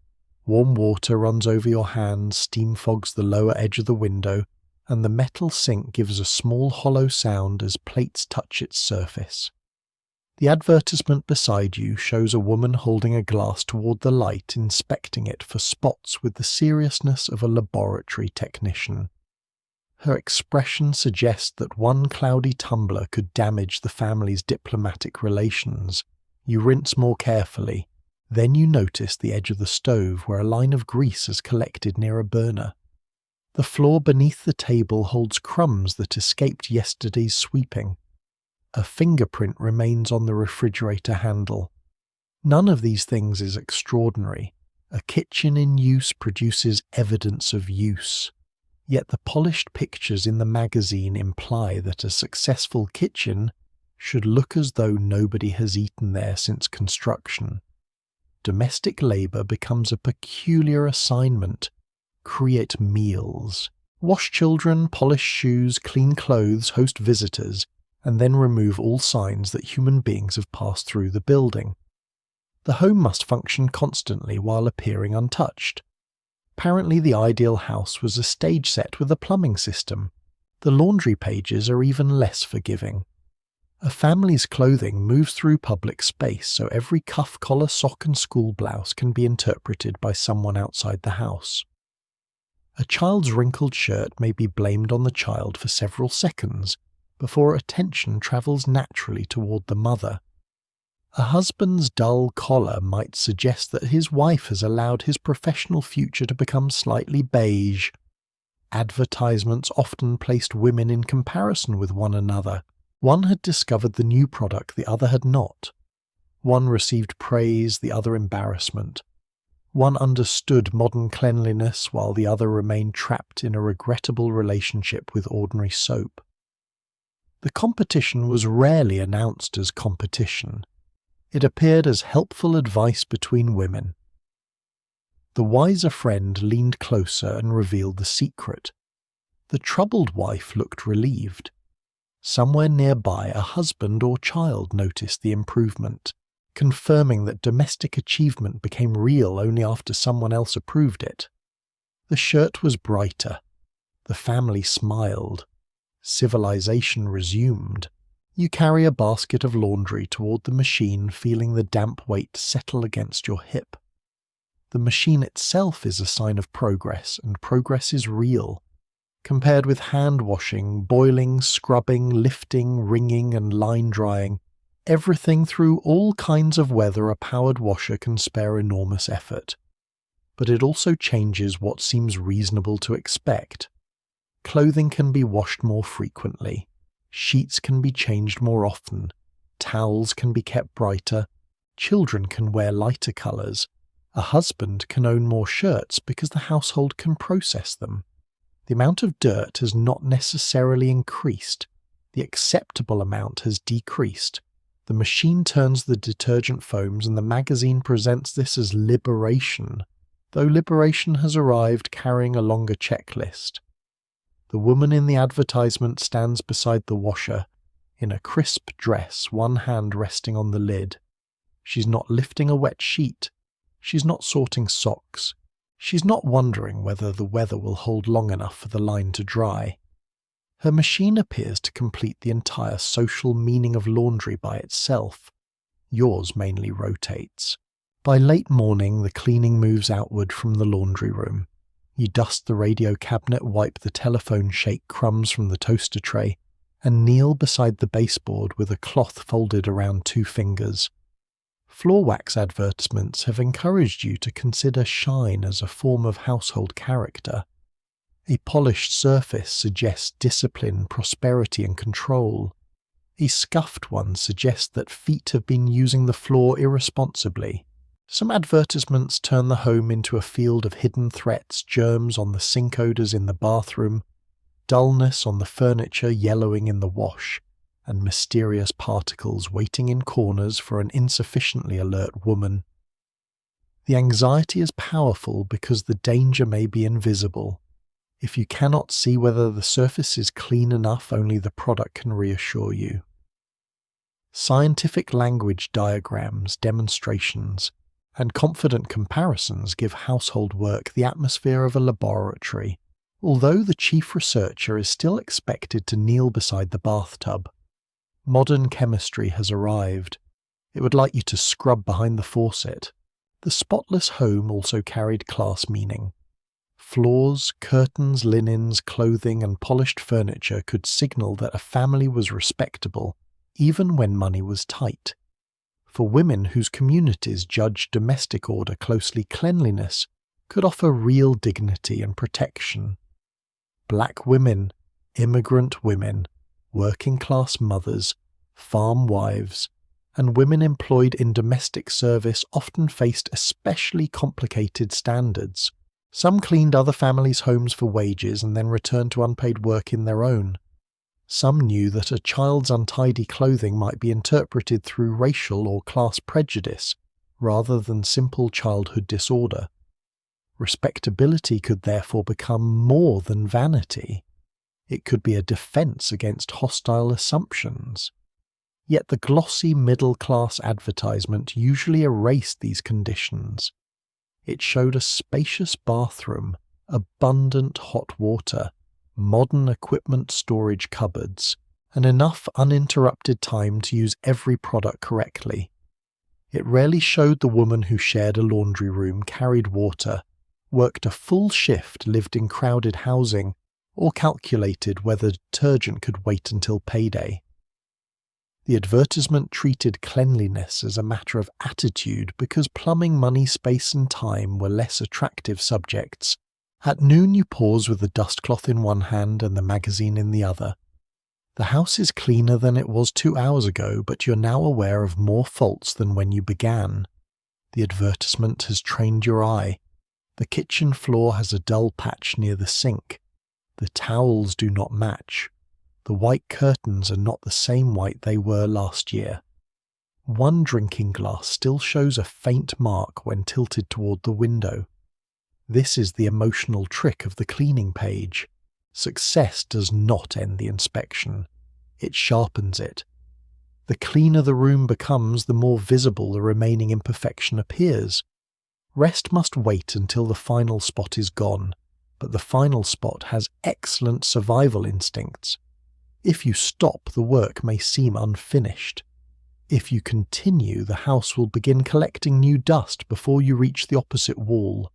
Warm water runs over your hands, steam fogs the lower edge of the window, and the metal sink gives a small hollow sound as plates touch its surface. The advertisement beside you shows a woman holding a glass toward the light, inspecting it for spots with the seriousness of a laboratory technician. Her expression suggests that one cloudy tumbler could damage the family's diplomatic relations. You rinse more carefully. Then you notice the edge of the stove where a line of grease has collected near a burner. The floor beneath the table holds crumbs that escaped yesterday's sweeping. A fingerprint remains on the refrigerator handle. None of these things is extraordinary. A kitchen in use produces evidence of use. Yet the polished pictures in the magazine imply that a successful kitchen should look as though nobody has eaten there since construction. Domestic labor becomes a peculiar assignment. Create meals. Wash children, polish shoes, clean clothes, host visitors, and then remove all signs that human beings have passed through the building. The home must function constantly while appearing untouched. Apparently the ideal house was a stage set with a plumbing system. The laundry pages are even less forgiving. A family's clothing moves through public space, so every cuff, collar, sock and school blouse can be interpreted by someone outside the house. A child's wrinkled shirt may be blamed on the child for several seconds, before attention travels naturally toward the mother. A husband's dull collar might suggest that his wife has allowed his professional future to become slightly beige. Advertisements often placed women in comparison with one another. One had discovered the new product, the other had not. One received praise, the other embarrassment. One understood modern cleanliness, while the other remained trapped in a regrettable relationship with ordinary soap. The competition was rarely announced as competition. It appeared as helpful advice between women. The wiser friend leaned closer and revealed the secret. The troubled wife looked relieved. Somewhere nearby, a husband or child noticed the improvement, confirming that domestic achievement became real only after someone else approved it. The shirt was brighter. The family smiled. Civilization resumed. You carry a basket of laundry toward the machine, feeling the damp weight settle against your hip. The machine itself is a sign of progress, and progress is real. Compared with hand washing, boiling, scrubbing, lifting, wringing, and line drying, everything through all kinds of weather a powered washer can spare enormous effort. But it also changes what seems reasonable to expect. Clothing can be washed more frequently. Sheets can be changed more often. Towels can be kept brighter. Children can wear lighter colours. A husband can own more shirts because the household can process them. The amount of dirt has not necessarily increased. The acceptable amount has decreased. The machine turns the detergent foams and the magazine presents this as liberation, though liberation has arrived carrying a longer checklist. The woman in the advertisement stands beside the washer, in a crisp dress, one hand resting on the lid. She's not lifting a wet sheet. She's not sorting socks. She's not wondering whether the weather will hold long enough for the line to dry. Her machine appears to complete the entire social meaning of laundry by itself. Yours mainly rotates. By late morning, the cleaning moves outward from the laundry room. You dust the radio cabinet, wipe the telephone, shake crumbs from the toaster tray, and kneel beside the baseboard with a cloth folded around 2 fingers. Floor wax advertisements have encouraged you to consider shine as a form of household character. A polished surface suggests discipline, prosperity, and control. A scuffed one suggests that feet have been using the floor irresponsibly. Some advertisements turn the home into a field of hidden threats, germs on the sink odours in the bathroom, dullness on the furniture yellowing in the wash, and mysterious particles waiting in corners for an insufficiently alert woman. The anxiety is powerful because the danger may be invisible. If you cannot see whether the surface is clean enough, only the product can reassure you. Scientific language diagrams, demonstrations, and confident comparisons give household work the atmosphere of a laboratory, although the chief researcher is still expected to kneel beside the bathtub. Modern chemistry has arrived. It would like you to scrub behind the faucet. The spotless home also carried class meaning. Floors, curtains, linens, clothing, and polished furniture could signal that a family was respectable, even when money was tight. For women whose communities judged domestic order closely, cleanliness could offer real dignity and protection. Black women, immigrant women, working-class mothers, farm wives, and women employed in domestic service often faced especially complicated standards. Some cleaned other families' homes for wages and then returned to unpaid work in their own. Some knew that a child's untidy clothing might be interpreted through racial or class prejudice rather than simple childhood disorder. Respectability could therefore become more than vanity. It could be a defense against hostile assumptions. Yet the glossy middle-class advertisement usually erased these conditions. It showed a spacious bathroom, abundant hot water, modern equipment storage cupboards, and enough uninterrupted time to use every product correctly. It rarely showed the woman who shared a laundry room, carried water, worked a full shift, lived in crowded housing, or calculated whether detergent could wait until payday. The advertisement treated cleanliness as a matter of attitude because plumbing, money, space, and time were less attractive subjects. At noon you pause with the dustcloth in one hand and the magazine in the other. The house is cleaner than it was 2 hours ago, but you're now aware of more faults than when you began. The advertisement has trained your eye. The kitchen floor has a dull patch near the sink. The towels do not match. The white curtains are not the same white they were last year. One drinking glass still shows a faint mark when tilted toward the window. This is the emotional trick of the cleaning page. Success does not end the inspection. It sharpens it. The cleaner the room becomes, the more visible the remaining imperfection appears. Rest must wait until the final spot is gone, but the final spot has excellent survival instincts. If you stop, the work may seem unfinished. If you continue, the house will begin collecting new dust before you reach the opposite wall.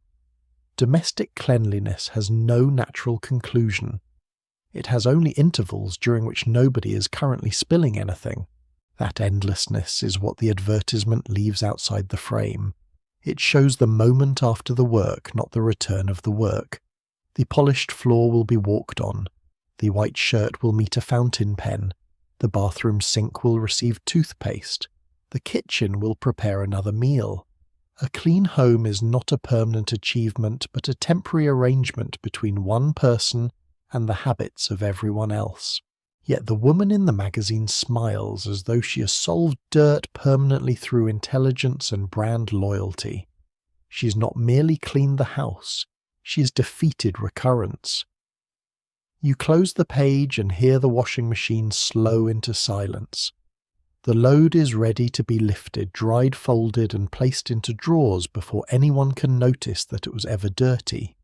Domestic cleanliness has no natural conclusion. It has only intervals during which nobody is currently spilling anything. That endlessness is what the advertisement leaves outside the frame. It shows the moment after the work, not the return of the work. The polished floor will be walked on. The white shirt will meet a fountain pen. The bathroom sink will receive toothpaste. The kitchen will prepare another meal. A clean home is not a permanent achievement but a temporary arrangement between one person and the habits of everyone else. Yet the woman in the magazine smiles as though she has solved dirt permanently through intelligence and brand loyalty. She's not merely cleaned the house, she's defeated recurrence. You close the page and hear the washing machine slow into silence. The load is ready to be lifted, dried, folded, and placed into drawers before anyone can notice that it was ever dirty.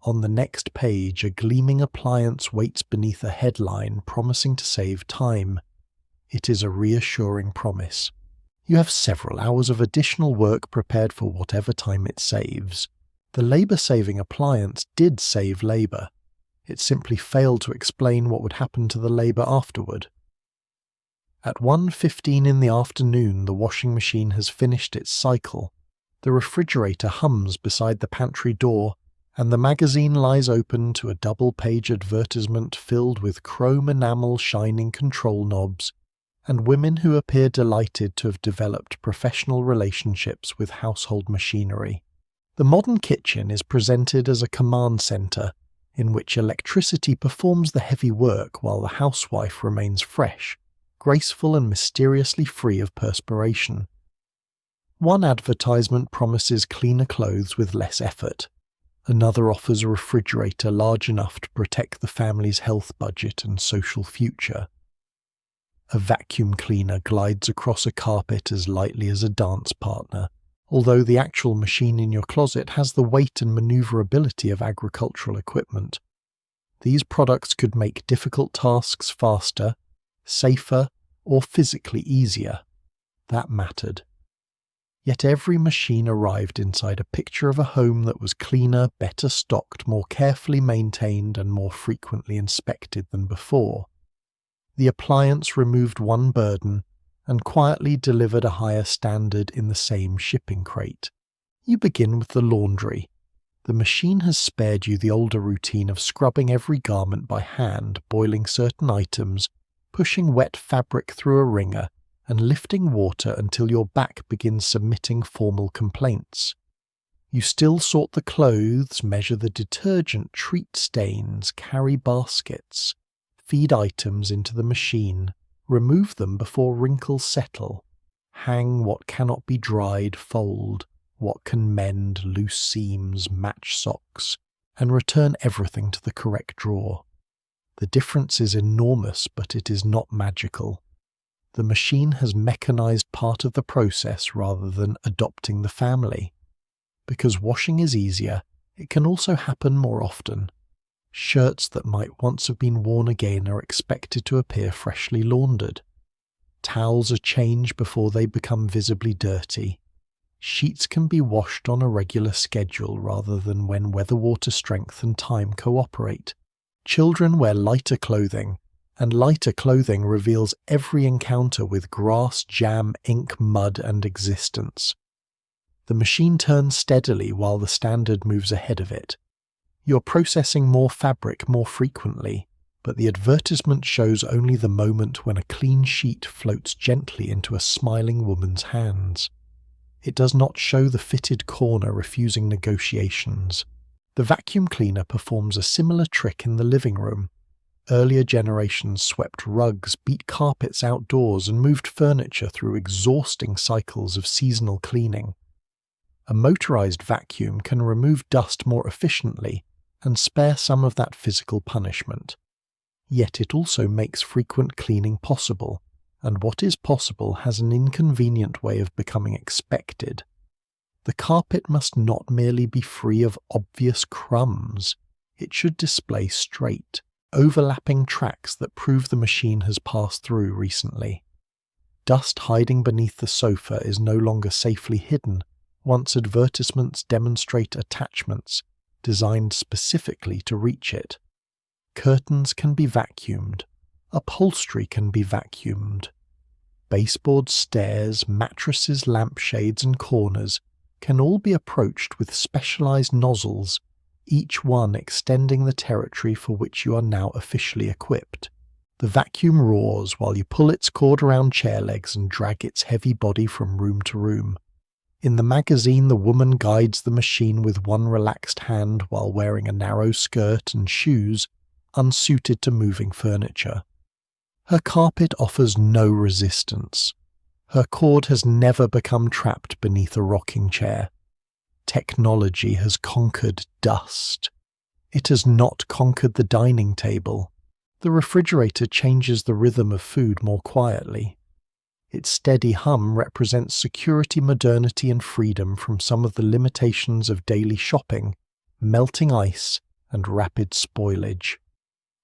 On the next page, a gleaming appliance waits beneath a headline promising to save time. It is a reassuring promise. You have several hours of additional work prepared for whatever time it saves. The labour-saving appliance did save labour. It simply failed to explain what would happen to the labour afterward. At 1:15 in the afternoon, the washing machine has finished its cycle. The refrigerator hums beside the pantry door, and the magazine lies open to a double-page advertisement filled with chrome enamel shining control knobs and women who appear delighted to have developed professional relationships with household machinery. The modern kitchen is presented as a command centre in which electricity performs the heavy work while the housewife remains fresh, graceful and mysteriously free of perspiration. One advertisement promises cleaner clothes with less effort. Another offers a refrigerator large enough to protect the family's health budget and social future. A vacuum cleaner glides across a carpet as lightly as a dance partner, although the actual machine in your closet has the weight and maneuverability of agricultural equipment. These products could make difficult tasks faster, safer, or physically easier. That mattered. Yet every machine arrived inside a picture of a home that was cleaner, better stocked, more carefully maintained, and more frequently inspected than before. The appliance removed one burden and quietly delivered a higher standard in the same shipping crate. You begin with the laundry. The machine has spared you the older routine of scrubbing every garment by hand, boiling certain items, pushing wet fabric through a wringer, and lifting water until your back begins submitting formal complaints. You still sort the clothes, measure the detergent, treat stains, carry baskets, feed items into the machine, remove them before wrinkles settle, hang what cannot be dried, fold what can mend loose seams, match socks, and return everything to the correct drawer. The difference is enormous, but it is not magical. The machine has mechanized part of the process rather than adopting the family. Because washing is easier, it can also happen more often. Shirts that might once have been worn again are expected to appear freshly laundered. Towels are changed before they become visibly dirty. Sheets can be washed on a regular schedule rather than when weather, water strength and time cooperate. Children wear lighter clothing, and lighter clothing reveals every encounter with grass, jam, ink, mud, and existence. The machine turns steadily while the standard moves ahead of it. You're processing more fabric more frequently, but the advertisement shows only the moment when a clean sheet floats gently into a smiling woman's hands. It does not show the fitted corner refusing negotiations. The vacuum cleaner performs a similar trick in the living room. Earlier generations swept rugs, beat carpets outdoors, and moved furniture through exhausting cycles of seasonal cleaning. A motorized vacuum can remove dust more efficiently and spare some of that physical punishment. Yet it also makes frequent cleaning possible, and what is possible has an inconvenient way of becoming expected. The carpet must not merely be free of obvious crumbs, it should display straight, overlapping tracks that prove the machine has passed through recently. Dust hiding beneath the sofa is no longer safely hidden once advertisements demonstrate attachments designed specifically to reach it. Curtains can be vacuumed, upholstery can be vacuumed. Baseboards, stairs, mattresses, lampshades, and corners can all be approached with specialized nozzles, each one extending the territory for which you are now officially equipped. The vacuum roars while you pull its cord around chair legs and drag its heavy body from room to room. In the magazine, the woman guides the machine with one relaxed hand while wearing a narrow skirt and shoes unsuited to moving furniture. Her carpet offers no resistance. Her cord has never become trapped beneath a rocking chair. Technology has conquered dust. It has not conquered the dining table. The refrigerator changes the rhythm of food more quietly. Its steady hum represents security, modernity, and freedom from some of the limitations of daily shopping, melting ice, and rapid spoilage.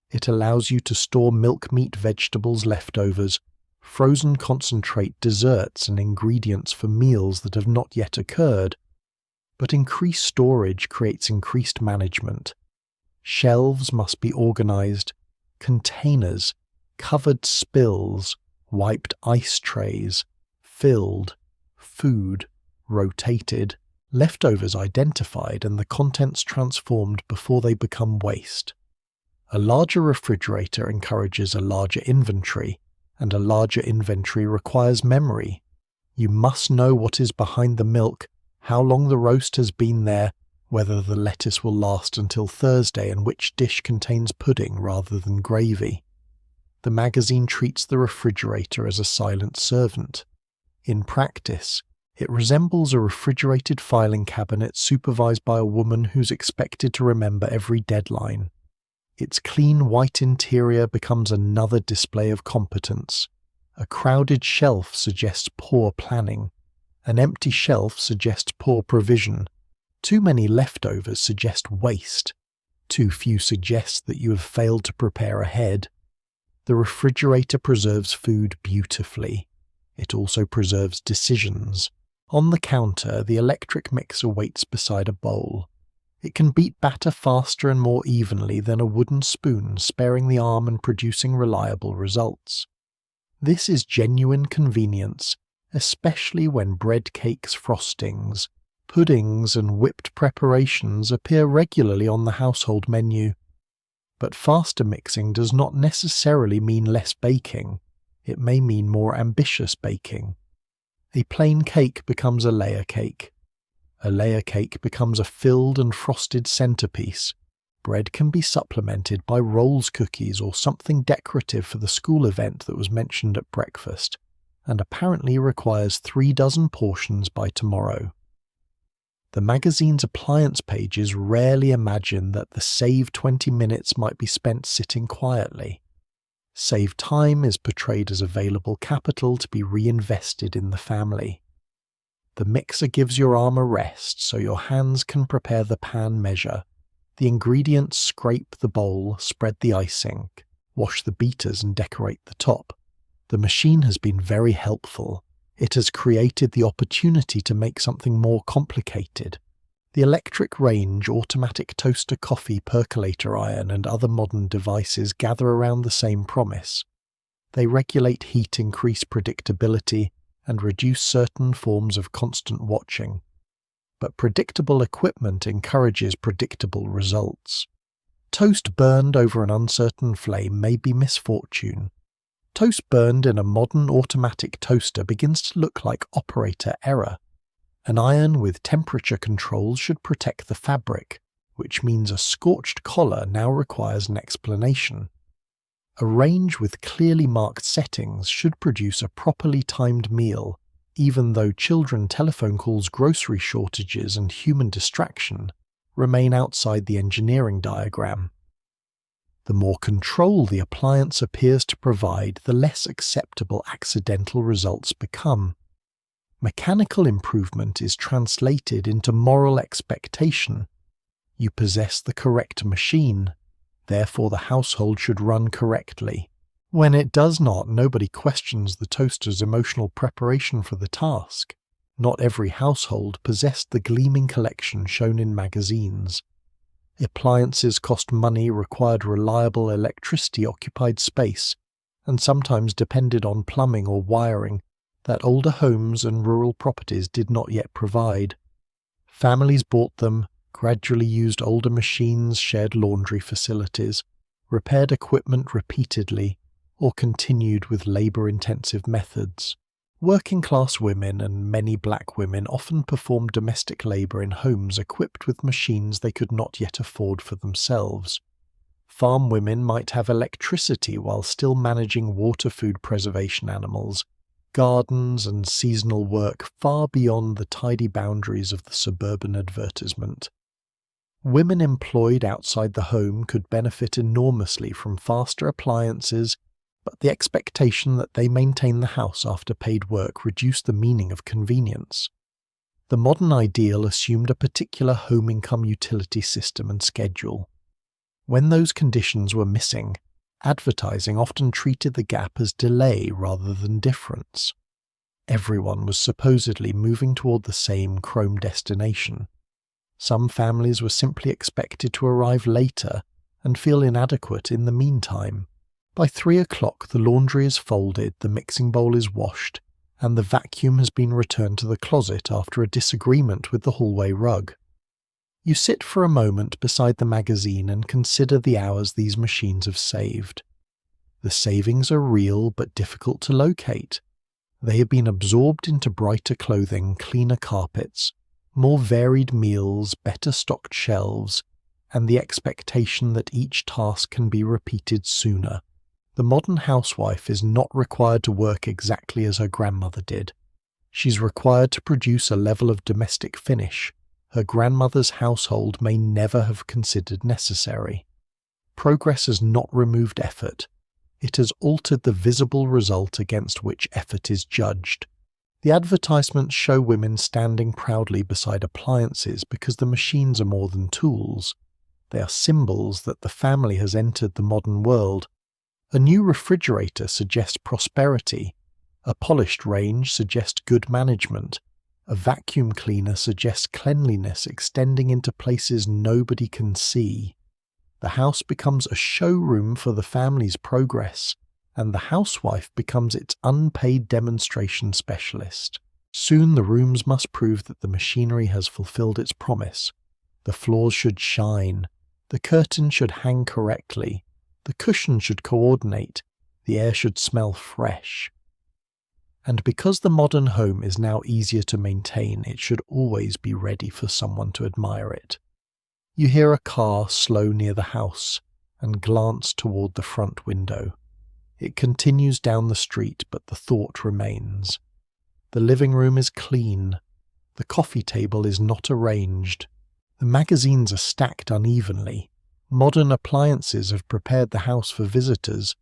It allows you to store milk, meat, vegetables, leftovers, frozen concentrate, desserts, and ingredients for meals that have not yet occurred. But increased storage creates increased management. Shelves must be organized, containers, covered spills, wiped ice trays, filled, food, rotated, leftovers identified, and the contents transformed before they become waste. A larger refrigerator encourages a larger inventory, and a larger inventory requires memory. You must know what is behind the milk, how long the roast has been there, whether the lettuce will last until Thursday, and which dish contains pudding rather than gravy. The magazine treats the refrigerator as a silent servant. In practice, it resembles a refrigerated filing cabinet supervised by a woman who's expected to remember every deadline. Its clean white interior becomes another display of competence. A crowded shelf suggests poor planning. An empty shelf suggests poor provision. Too many leftovers suggest waste. Too few suggest that you have failed to prepare ahead. The refrigerator preserves food beautifully. It also preserves decisions. On the counter, the electric mixer waits beside a bowl. It can beat batter faster and more evenly than a wooden spoon, sparing the arm and producing reliable results. This is genuine convenience, especially when bread cakes, frostings, puddings, and whipped preparations appear regularly on the household menu. But faster mixing does not necessarily mean less baking. It may mean more ambitious baking. A plain cake becomes a layer cake. A layer cake becomes a filled and frosted centerpiece. Bread can be supplemented by rolls, cookies, or something decorative for the school event that was mentioned at breakfast, and apparently requires 3 dozen portions by tomorrow. The magazine's appliance pages rarely imagine that the save 20 minutes might be spent sitting quietly. Save time is portrayed as available capital to be reinvested in the family. The mixer gives your arm a rest so your hands can prepare the pan measure. The ingredients scrape the bowl, spread the icing, wash the beaters, and decorate the top. The machine has been very helpful. It has created the opportunity to make something more complicated. The electric range, automatic toaster, coffee, percolator iron, and other modern devices gather around the same promise. They regulate heat, increase predictability, and reduce certain forms of constant watching. But predictable equipment encourages predictable results. Toast burned over an uncertain flame may be misfortune. Toast burned in a modern automatic toaster begins to look like operator error. An iron with temperature controls should protect the fabric, which means a scorched collar now requires an explanation. A range with clearly marked settings should produce a properly timed meal, even though children, telephone calls, grocery shortages, and human distraction remain outside the engineering diagram. The more control the appliance appears to provide, the less acceptable accidental results become. Mechanical improvement is translated into moral expectation. You possess the correct machine, therefore the household should run correctly. When it does not, nobody questions the toaster's emotional preparation for the task. Not every household possessed the gleaming collection shown in magazines. Appliances cost money, required reliable electricity, occupied space, and sometimes depended on plumbing or wiring that older homes and rural properties did not yet provide. Families bought them, gradually used older machines, shared laundry facilities, repaired equipment repeatedly, or continued with labor-intensive methods. Working-class women and many black women often performed domestic labour in homes equipped with machines they could not yet afford for themselves. Farm women might have electricity while still managing water-food preservation animals, gardens and seasonal work far beyond the tidy boundaries of the suburban advertisement. Women employed outside the home could benefit enormously from faster appliances, but the expectation that they maintain the house after paid work reduced the meaning of convenience. The modern ideal assumed a particular home income utility system and schedule. When those conditions were missing, advertising often treated the gap as delay rather than difference. Everyone was supposedly moving toward the same chrome destination. Some families were simply expected to arrive later and feel inadequate in the meantime. By 3 o'clock the laundry is folded, the mixing bowl is washed, and the vacuum has been returned to the closet after a disagreement with the hallway rug. You sit for a moment beside the magazine and consider the hours these machines have saved. The savings are real but difficult to locate. They have been absorbed into brighter clothing, cleaner carpets, more varied meals, better stocked shelves, and the expectation that each task can be repeated sooner. The modern housewife is not required to work exactly as her grandmother did. She's required to produce a level of domestic finish her grandmother's household may never have considered necessary. Progress has not removed effort. It has altered the visible result against which effort is judged. The advertisements show women standing proudly beside appliances because the machines are more than tools. They are symbols that the family has entered the modern world. A new refrigerator suggests prosperity. A polished range suggests good management. A vacuum cleaner suggests cleanliness extending into places nobody can see. The house becomes a showroom for the family's progress, and the housewife becomes its unpaid demonstration specialist. Soon the rooms must prove that the machinery has fulfilled its promise. The floors should shine. The curtain should hang correctly. The cushion should coordinate. The air should smell fresh. And because the modern home is now easier to maintain, it should always be ready for someone to admire it. You hear a car slow near the house and glance toward the front window. It continues down the street, but the thought remains. The living room is clean. The coffee table is not arranged. The magazines are stacked unevenly. Modern appliances have prepared the house for visitors.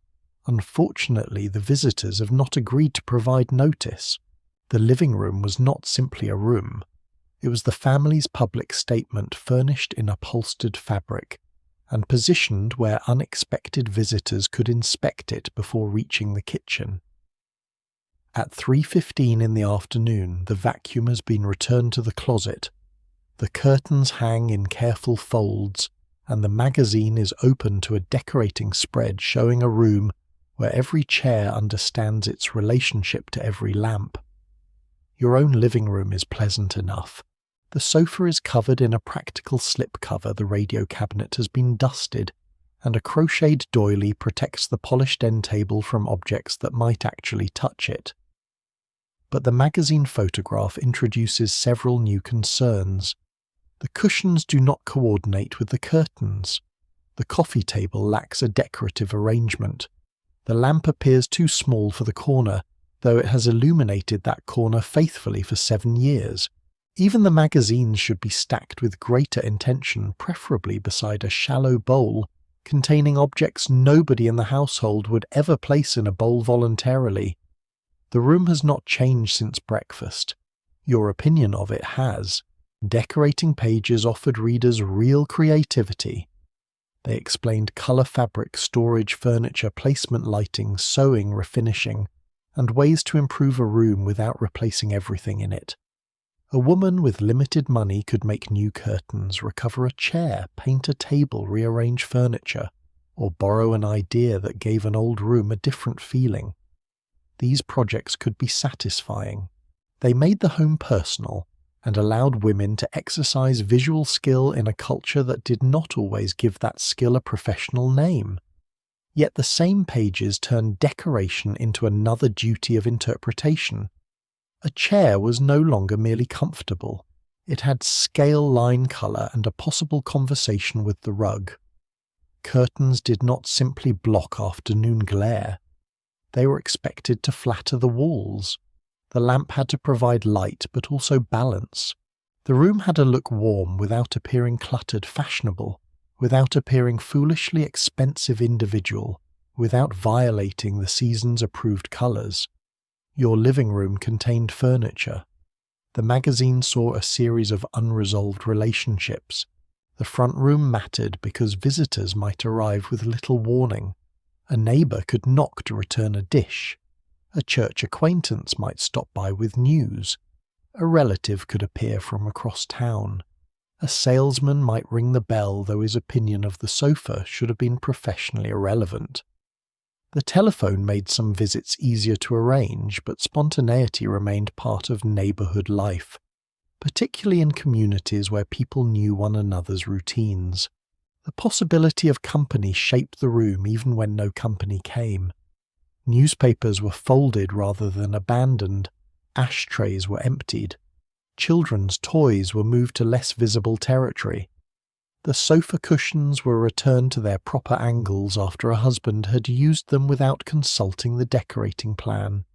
Unfortunately, the visitors have not agreed to provide notice. The living room was not simply a room. It was the family's public statement furnished in upholstered fabric and positioned where unexpected visitors could inspect it before reaching the kitchen. At 3:15 in the afternoon, the vacuum has been returned to the closet. The curtains hang in careful folds, and the magazine is open to a decorating spread showing a room where every chair understands its relationship to every lamp. Your own living room is pleasant enough. The sofa is covered in a practical slipcover, the radio cabinet has been dusted, and a crocheted doily protects the polished end table from objects that might actually touch it. But the magazine photograph introduces several new concerns. The cushions do not coordinate with the curtains. The coffee table lacks a decorative arrangement. The lamp appears too small for the corner, though it has illuminated that corner faithfully for 7 years. Even the magazines should be stacked with greater intention, preferably beside a shallow bowl containing objects nobody in the household would ever place in a bowl voluntarily. The room has not changed since breakfast. Your opinion of it has. Decorating pages offered readers real creativity. They explained colour fabric, storage, furniture, placement lighting, sewing, refinishing, and ways to improve a room without replacing everything in it. A woman with limited money could make new curtains, recover a chair, paint a table, rearrange furniture, or borrow an idea that gave an old room a different feeling. These projects could be satisfying. They made the home personal and allowed women to exercise visual skill in a culture that did not always give that skill a professional name. Yet the same pages turned decoration into another duty of interpretation. A chair was no longer merely comfortable. It had scale line colour and a possible conversation with the rug. Curtains did not simply block afternoon glare. They were expected to flatter the walls. The lamp had to provide light but also balance. The room had to look warm without appearing cluttered fashionable, without appearing foolishly expensive individual, without violating the season's approved colours. Your living room contained furniture. The magazine saw a series of unresolved relationships. The front room mattered because visitors might arrive with little warning. A neighbour could knock to return a dish. A church acquaintance might stop by with news. A relative could appear from across town. A salesman might ring the bell, though his opinion of the sofa should have been professionally irrelevant. The telephone made some visits easier to arrange, but spontaneity remained part of neighbourhood life, particularly in communities where people knew one another's routines. The possibility of company shaped the room even when no company came. Newspapers were folded rather than abandoned. Ashtrays were emptied. Children's toys were moved to less visible territory. The sofa cushions were returned to their proper angles after a husband had used them without consulting the decorating plan.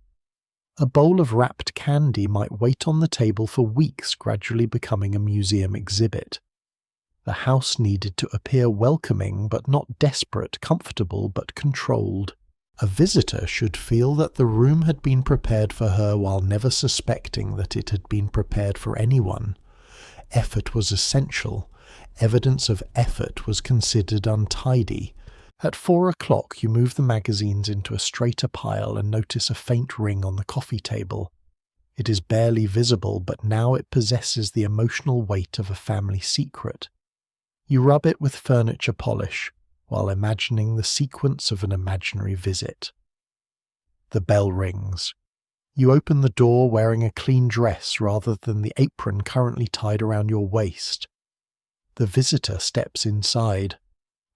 A bowl of wrapped candy might wait on the table for weeks, gradually becoming a museum exhibit. The house needed to appear welcoming but not desperate, comfortable but controlled. A visitor should feel that the room had been prepared for her while never suspecting that it had been prepared for anyone. Effort was essential. Evidence of effort was considered untidy. At 4 o'clock you move the magazines into a straighter pile and notice a faint ring on the coffee table. It is barely visible, but now it possesses the emotional weight of a family secret. You rub it with furniture polish, while imagining the sequence of an imaginary visit. The bell rings. You open the door wearing a clean dress rather than the apron currently tied around your waist. The visitor steps inside.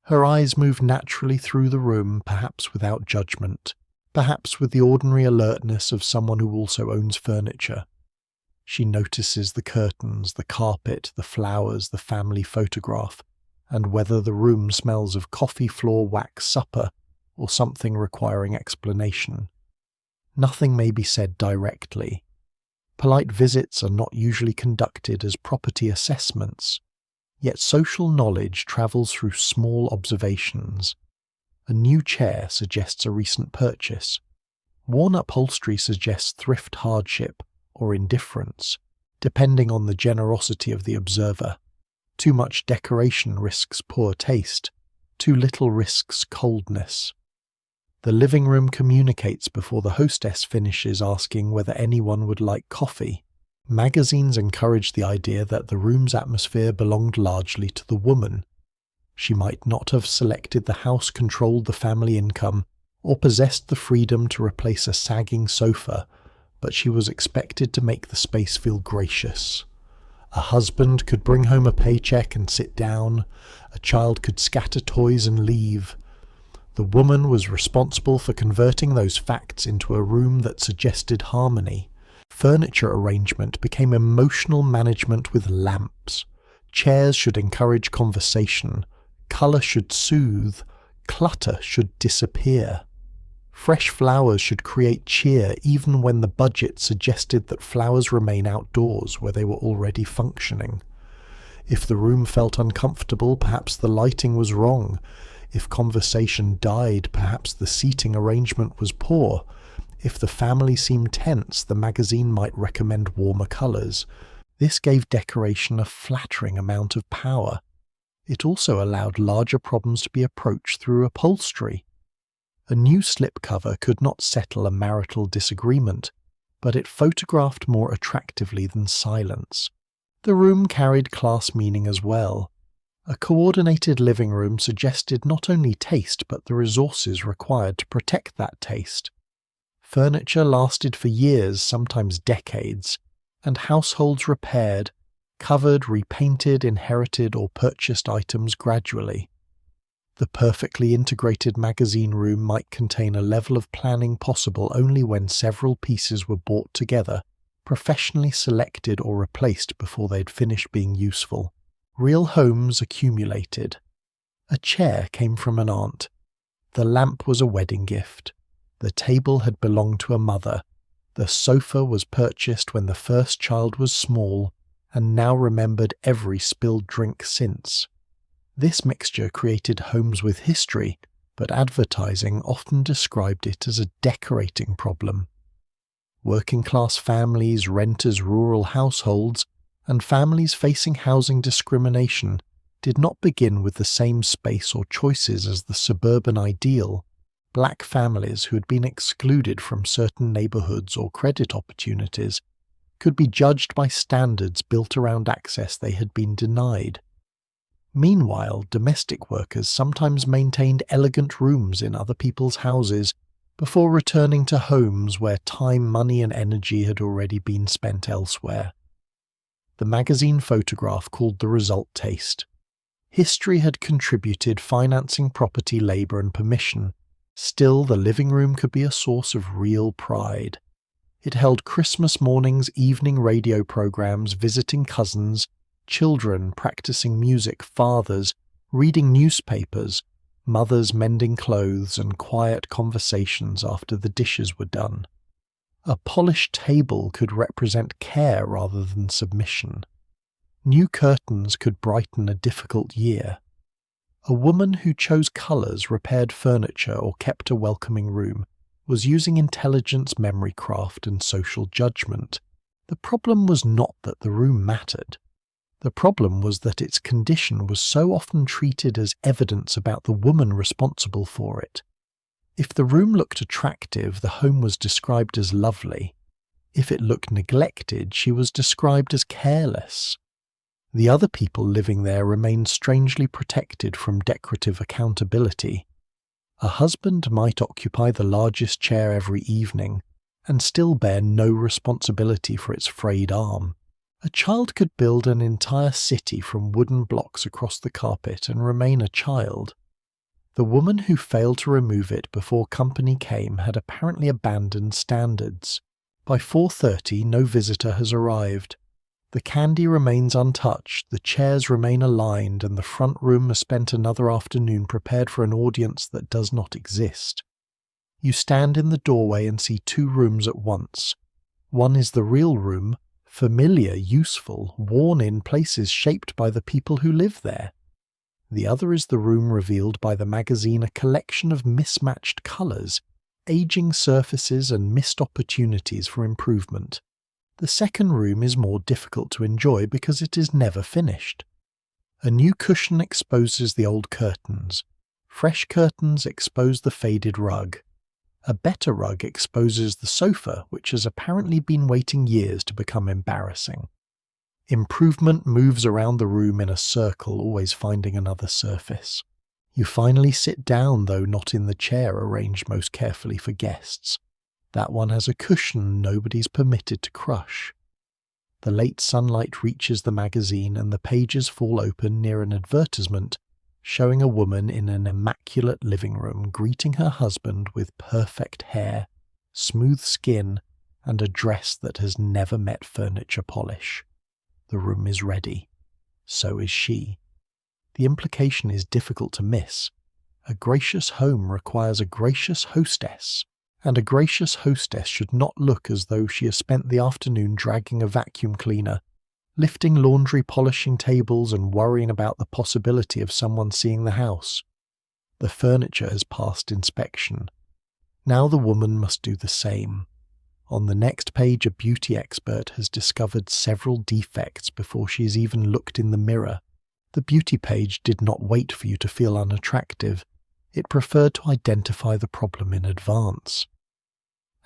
Her eyes move naturally through the room, perhaps without judgment, perhaps with the ordinary alertness of someone who also owns furniture. She notices the curtains, the carpet, the flowers, the family photograph, and whether the room smells of coffee floor wax supper or something requiring explanation. Nothing may be said directly. Polite visits are not usually conducted as property assessments. Yet social knowledge travels through small observations. A new chair suggests a recent purchase. Worn upholstery suggests thrift hardship or indifference, depending on the generosity of the observer. Too much decoration risks poor taste. Too little risks coldness. The living room communicates before the hostess finishes, asking whether anyone would like coffee. Magazines encourage the idea that the room's atmosphere belonged largely to the woman. She might not have selected the house, controlled the family income, or possessed the freedom to replace a sagging sofa, but she was expected to make the space feel gracious. A husband could bring home a paycheck and sit down. A child could scatter toys and leave. The woman was responsible for converting those facts into a room that suggested harmony. Furniture arrangement became emotional management with lamps. Chairs should encourage conversation. Colour should soothe. Clutter should disappear. Fresh flowers should create cheer even when the budget suggested that flowers remain outdoors where they were already functioning. If the room felt uncomfortable, perhaps the lighting was wrong. If conversation died, perhaps the seating arrangement was poor. If the family seemed tense, the magazine might recommend warmer colours. This gave decoration a flattering amount of power. It also allowed larger problems to be approached through upholstery. A new slipcover could not settle a marital disagreement, but it photographed more attractively than silence. The room carried class meaning as well. A coordinated living room suggested not only taste but the resources required to protect that taste. Furniture lasted for years, sometimes decades, and households repaired, covered, repainted, inherited or purchased items gradually. The perfectly integrated magazine room might contain a level of planning possible only when several pieces were brought together, professionally selected or replaced before they'd finished being useful. Real homes accumulated. A chair came from an aunt. The lamp was a wedding gift. The table had belonged to a mother. The sofa was purchased when the first child was small, and now remembered every spilled drink since. This mixture created homes with history, but advertising often described it as a decorating problem. Working-class families, renters, rural households, and families facing housing discrimination did not begin with the same space or choices as the suburban ideal. Black families who had been excluded from certain neighborhoods or credit opportunities could be judged by standards built around access they had been denied. Meanwhile, domestic workers sometimes maintained elegant rooms in other people's houses before returning to homes where time, money, and energy had already been spent elsewhere. The magazine photograph called the result taste. History had contributed financing property, labor, and permission. Still, the living room could be a source of real pride. It held Christmas mornings, evening radio programs, visiting cousins, children practicing music, fathers reading newspapers, mothers mending clothes, and quiet conversations after the dishes were done. A polished table could represent care rather than submission. New curtains could brighten a difficult year. A woman who chose colours, repaired furniture, or kept a welcoming room was using intelligence, memory craft, and social judgment. The problem was not that the room mattered. The problem was that its condition was so often treated as evidence about the woman responsible for it. If the room looked attractive, the home was described as lovely. If it looked neglected, she was described as careless. The other people living there remained strangely protected from decorative accountability. A husband might occupy the largest chair every evening and still bear no responsibility for its frayed arm. A child could build an entire city from wooden blocks across the carpet and remain a child. The woman who failed to remove it before company came had apparently abandoned standards. By 4:30, no visitor has arrived. The candy remains untouched, the chairs remain aligned, and the front room has spent another afternoon prepared for an audience that does not exist. You stand in the doorway and see two rooms at once. One is the real room, familiar, useful, worn in places shaped by the people who live there. The other is the room revealed by the magazine, a collection of mismatched colours, aging surfaces, and missed opportunities for improvement. The second room is more difficult to enjoy because it is never finished. A new cushion exposes the old curtains. Fresh curtains expose the faded rug. A better rug exposes the sofa, which has apparently been waiting years to become embarrassing. Improvement moves around the room in a circle, always finding another surface. You finally sit down, though not in the chair arranged most carefully for guests. That one has a cushion nobody's permitted to crush. The late sunlight reaches the magazine and the pages fall open near an advertisement showing a woman in an immaculate living room greeting her husband with perfect hair, smooth skin, and a dress that has never met furniture polish. The room is ready. So is she. The implication is difficult to miss. A gracious home requires a gracious hostess, and a gracious hostess should not look as though she has spent the afternoon dragging a vacuum cleaner, lifting laundry, polishing tables, and worrying about the possibility of someone seeing the house. The furniture has passed inspection. Now the woman must do the same. On the next page, a beauty expert has discovered several defects before she has even looked in the mirror. The beauty page did not wait for you to feel unattractive. It preferred to identify the problem in advance.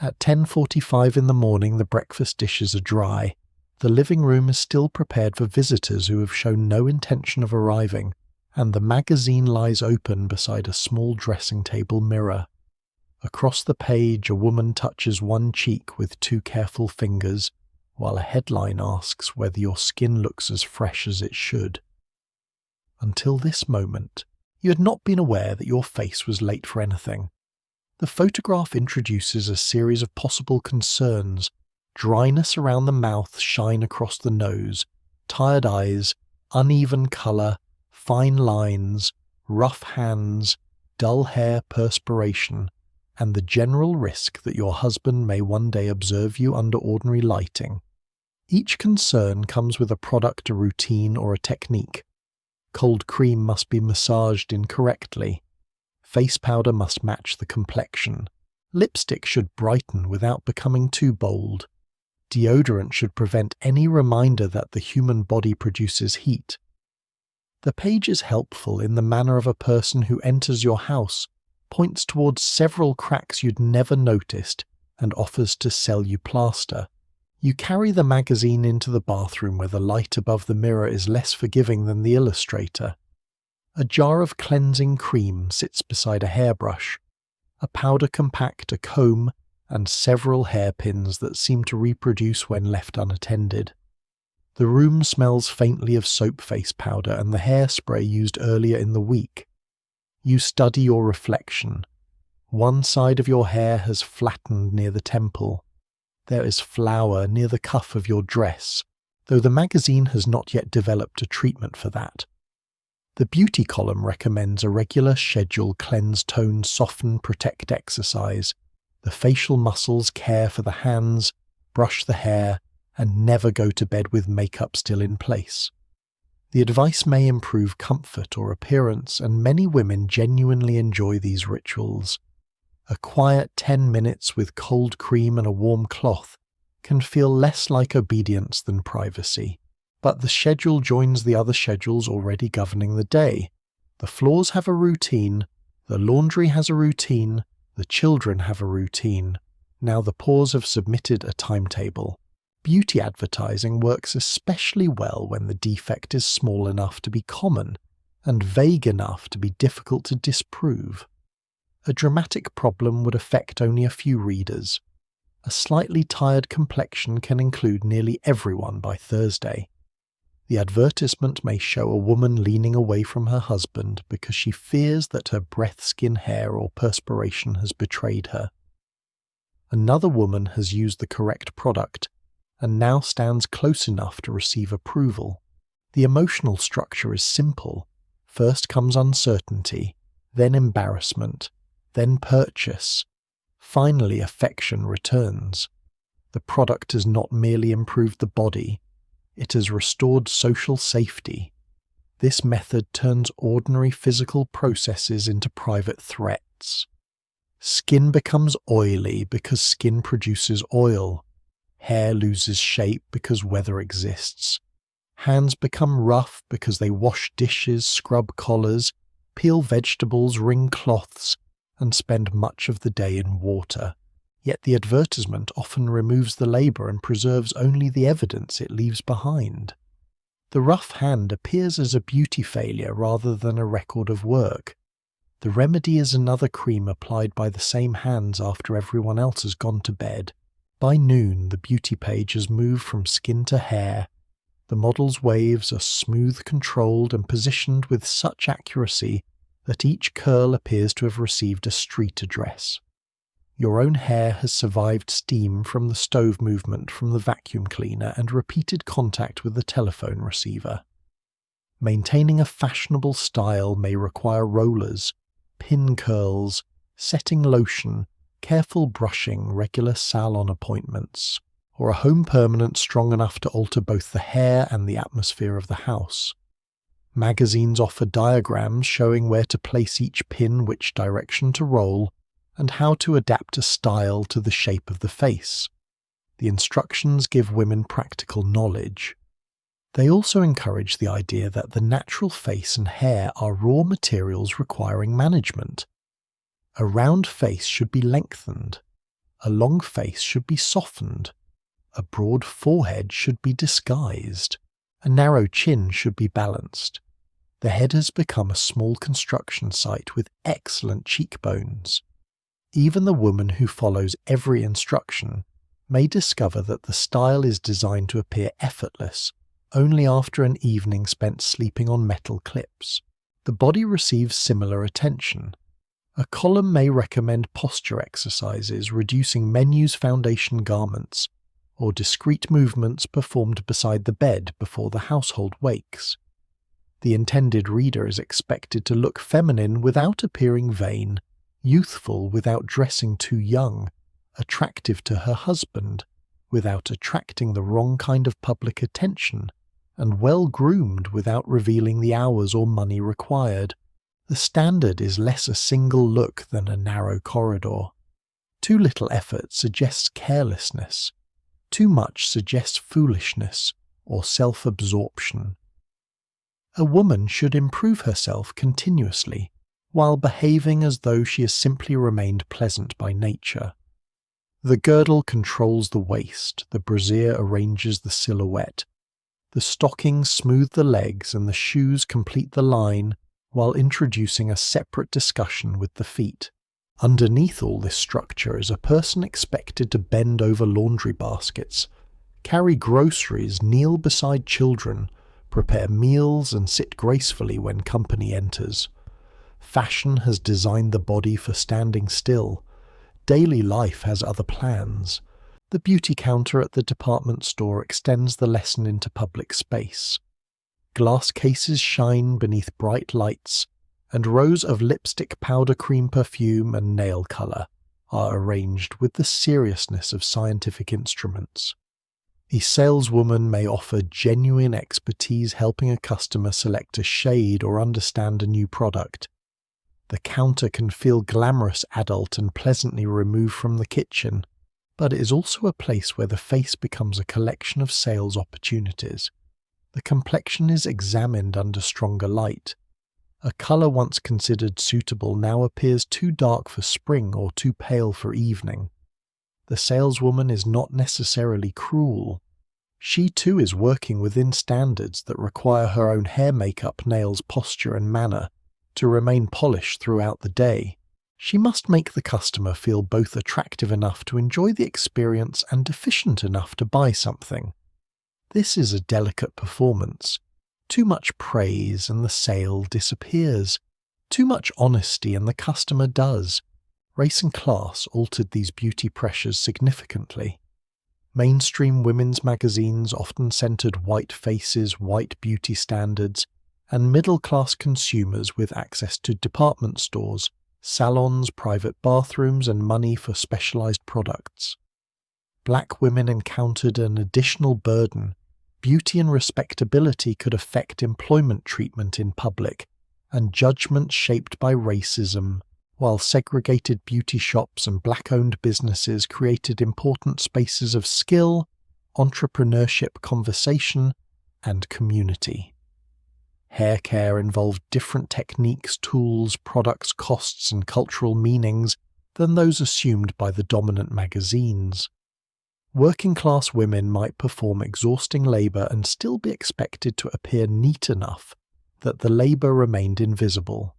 At 10:45 in the morning, the breakfast dishes are dry. The living room is still prepared for visitors who have shown no intention of arriving, and the magazine lies open beside a small dressing table mirror. Across the page, a woman touches one cheek with two careful fingers, while a headline asks whether your skin looks as fresh as it should. Until this moment, you had not been aware that your face was late for anything. The photograph introduces a series of possible concerns, Dryness around the mouth, shine across the nose, tired eyes, uneven colour, fine lines, rough hands, dull hair, perspiration, and the general risk that your husband may one day observe you under ordinary lighting. Each concern comes with a product, a routine, or a technique. Cold cream must be massaged incorrectly. Face powder must match the complexion. Lipstick should brighten without becoming too bold. Deodorant should prevent any reminder that the human body produces heat. The page is helpful in the manner of a person who enters your house, points towards several cracks you'd never noticed, and offers to sell you plaster. You carry the magazine into the bathroom where the light above the mirror is less forgiving than the illustrator. A jar of cleansing cream sits beside a hairbrush, a powder compact, a comb, and several hairpins that seem to reproduce when left unattended. The room smells faintly of soap face powder and the hairspray used earlier in the week. You study your reflection. One side of your hair has flattened near the temple. There is flour near the cuff of your dress, though the magazine has not yet developed a treatment for that. The beauty column recommends a regular schedule cleanse, tone, soften, protect exercise. The facial muscles care for the hands, brush the hair, and never go to bed with makeup still in place. The advice may improve comfort or appearance, and many women genuinely enjoy these rituals. A quiet 10 minutes with cold cream and a warm cloth can feel less like obedience than privacy. But the schedule joins the other schedules already governing the day. The floors have a routine, the laundry has a routine, the children have a routine. Now the paws have submitted a timetable. Beauty advertising works especially well when the defect is small enough to be common and vague enough to be difficult to disprove. A dramatic problem would affect only a few readers. A slightly tired complexion can include nearly everyone by Thursday. The advertisement may show a woman leaning away from her husband because she fears that her breath, skin, hair, or perspiration has betrayed her. Another woman has used the correct product and now stands close enough to receive approval. The emotional structure is simple. First comes uncertainty, then embarrassment, then purchase. Finally, affection returns. The product has not merely improved the body, it has restored social safety. This method turns ordinary physical processes into private threats. Skin becomes oily because skin produces oil. Hair loses shape because weather exists. Hands become rough because they wash dishes, scrub collars, peel vegetables, wring cloths, and spend much of the day in water. Yet the advertisement often removes the labour and preserves only the evidence it leaves behind. The rough hand appears as a beauty failure rather than a record of work. The remedy is another cream applied by the same hands after everyone else has gone to bed. By noon, the beauty page has moved from skin to hair. The model's waves are smooth, controlled, and positioned with such accuracy that each curl appears to have received a street address. Your own hair has survived steam from the stove movement from the vacuum cleaner and repeated contact with the telephone receiver. Maintaining a fashionable style may require rollers, pin curls, setting lotion, careful brushing, regular salon appointments, or a home permanent strong enough to alter both the hair and the atmosphere of the house. Magazines offer diagrams showing where to place each pin, which direction to roll, and how to adapt a style to the shape of the face. The instructions give women practical knowledge. They also encourage the idea that the natural face and hair are raw materials requiring management. A round face should be lengthened. A long face should be softened. A broad forehead should be disguised. A narrow chin should be balanced. The head has become a small construction site with excellent cheekbones. Even the woman who follows every instruction may discover that the style is designed to appear effortless only after an evening spent sleeping on metal clips. The body receives similar attention. A column may recommend posture exercises, reducing men's foundation garments, or discreet movements performed beside the bed before the household wakes. The intended reader is expected to look feminine without appearing vain, youthful without dressing too young, attractive to her husband without attracting the wrong kind of public attention, and well-groomed without revealing the hours or money required. The standard is less a single look than a narrow corridor. Too little effort suggests carelessness. Too much suggests foolishness or self-absorption. A woman should improve herself continuously, while behaving as though she has simply remained pleasant by nature. The girdle controls the waist, the brassiere arranges the silhouette. The stockings smooth the legs and the shoes complete the line, while introducing a separate discussion with the feet. Underneath all this structure is a person expected to bend over laundry baskets, carry groceries, kneel beside children, prepare meals and sit gracefully when company enters. Fashion has designed the body for standing still. Daily life has other plans. The beauty counter at the department store extends the lesson into public space. Glass cases shine beneath bright lights, and rows of lipstick, powder cream, perfume, and nail colour are arranged with the seriousness of scientific instruments. A saleswoman may offer genuine expertise helping a customer select a shade or understand a new product. The counter can feel glamorous, adult, and pleasantly removed from the kitchen, but it is also a place where the face becomes a collection of sales opportunities. The complexion is examined under stronger light. A colour once considered suitable now appears too dark for spring or too pale for evening. The saleswoman is not necessarily cruel. She too is working within standards that require her own hair, makeup, nails, posture and manner to remain polished throughout the day. She must make the customer feel both attractive enough to enjoy the experience and efficient enough to buy something. This is a delicate performance. Too much praise and the sale disappears. Too much honesty and the customer does. Race and class altered these beauty pressures significantly. Mainstream women's magazines often centered white faces, white beauty standards, and middle-class consumers with access to department stores, salons, private bathrooms, and money for specialized products. Black women encountered an additional burden. Beauty and respectability could affect employment treatment in public, and judgment shaped by racism, while segregated beauty shops and black-owned businesses created important spaces of skill, entrepreneurship, conversation, and community. Hair care involved different techniques, tools, products, costs, and cultural meanings than those assumed by the dominant magazines. Working-class women might perform exhausting labour and still be expected to appear neat enough that the labour remained invisible.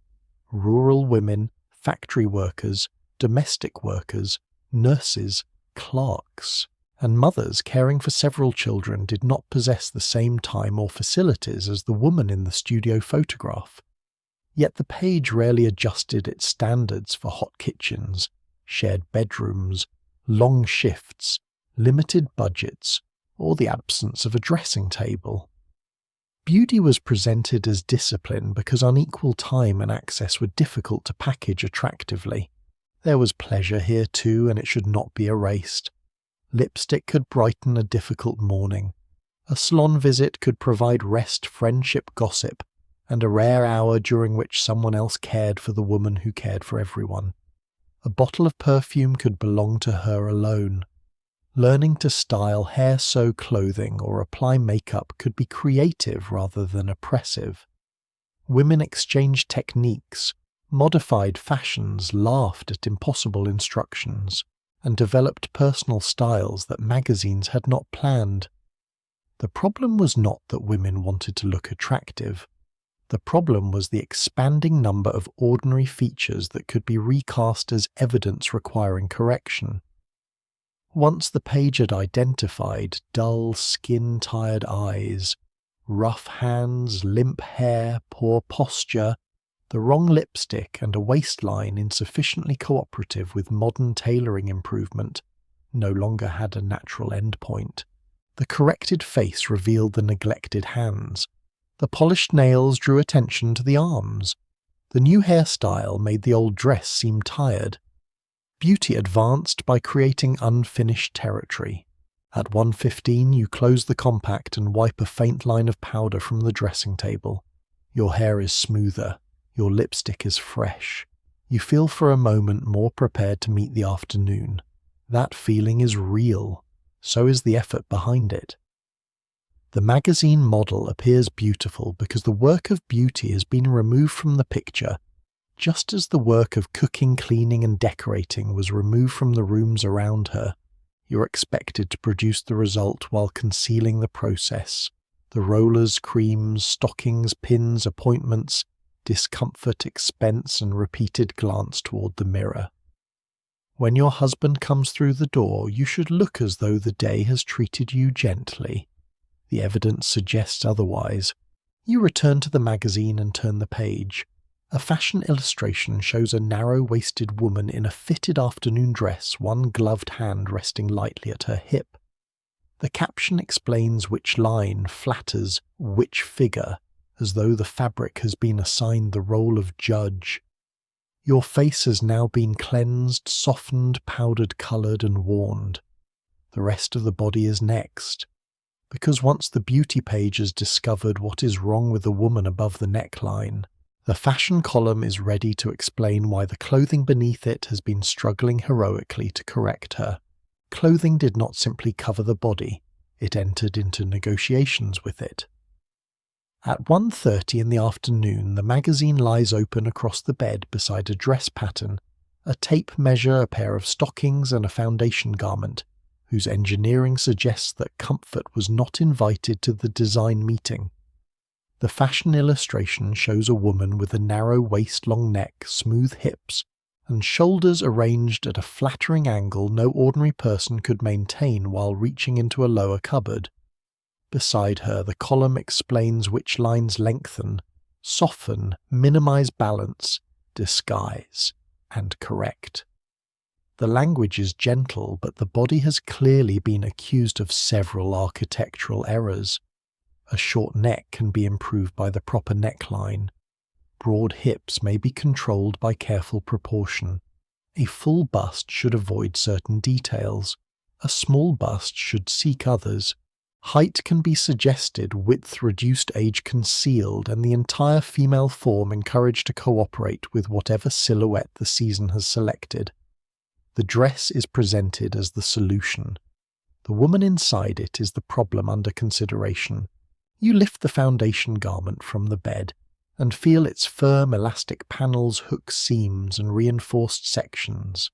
Rural women, factory workers, domestic workers, nurses, clerks, and mothers caring for several children did not possess the same time or facilities as the woman in the studio photograph. Yet the page rarely adjusted its standards for hot kitchens, shared bedrooms, long shifts, limited budgets, or the absence of a dressing table. Beauty was presented as discipline because unequal time and access were difficult to package attractively. There was pleasure here too, and it should not be erased. Lipstick could brighten a difficult morning. A salon visit could provide rest, friendship, gossip, and a rare hour during which someone else cared for the woman who cared for everyone. A bottle of perfume could belong to her alone. Learning to style, hair sew clothing, or apply makeup could be creative rather than oppressive. Women exchanged techniques, modified fashions, laughed at impossible instructions, and developed personal styles that magazines had not planned. The problem was not that women wanted to look attractive. The problem was the expanding number of ordinary features that could be recast as evidence requiring correction. Once the page had identified dull, skin-tired eyes, rough hands, limp hair, poor posture, the wrong lipstick, and a waistline insufficiently cooperative with modern tailoring improvement, no longer had a natural endpoint. The corrected face revealed the neglected hands. The polished nails drew attention to the arms. The new hairstyle made the old dress seem tired. Beauty advanced by creating unfinished territory. At 1:15, you close the compact and wipe a faint line of powder from the dressing table. Your hair is smoother. Your lipstick is fresh. You feel for a moment more prepared to meet the afternoon. That feeling is real. So is the effort behind it. The magazine model appears beautiful because the work of beauty has been removed from the picture, just as the work of cooking, cleaning, and decorating was removed from the rooms around her. You're expected to produce the result while concealing the process. The rollers, creams, stockings, pins, appointments, discomfort, expense, and repeated glance toward the mirror. When your husband comes through the door, you should look as though the day has treated you gently. The evidence suggests otherwise. You return to the magazine and turn the page. A fashion illustration shows a narrow-waisted woman in a fitted afternoon dress, one gloved hand resting lightly at her hip. The caption explains which line flatters which figure, as though the fabric has been assigned the role of judge. Your face has now been cleansed, softened, powdered, coloured, and warmed. The rest of the body is next. Because once the beauty page has discovered what is wrong with the woman above the neckline, the fashion column is ready to explain why the clothing beneath it has been struggling heroically to correct her. Clothing did not simply cover the body, it entered into negotiations with it. At 1:30 in the afternoon, the magazine lies open across the bed beside a dress pattern, a tape measure, a pair of stockings, and a foundation garment, whose engineering suggests that comfort was not invited to the design meeting. The fashion illustration shows a woman with a narrow waist-long neck, smooth hips, and shoulders arranged at a flattering angle no ordinary person could maintain while reaching into a lower cupboard. Beside her, the column explains which lines lengthen, soften, minimize balance, disguise, and correct. The language is gentle, but the body has clearly been accused of several architectural errors. A short neck can be improved by the proper neckline. Broad hips may be controlled by careful proportion. A full bust should avoid certain details. A small bust should seek others. Height can be suggested, width reduced, age concealed, and the entire female form encouraged to cooperate with whatever silhouette the season has selected. The dress is presented as the solution. The woman inside it is the problem under consideration. You lift the foundation garment from the bed and feel its firm elastic panels, hook seams, and reinforced sections.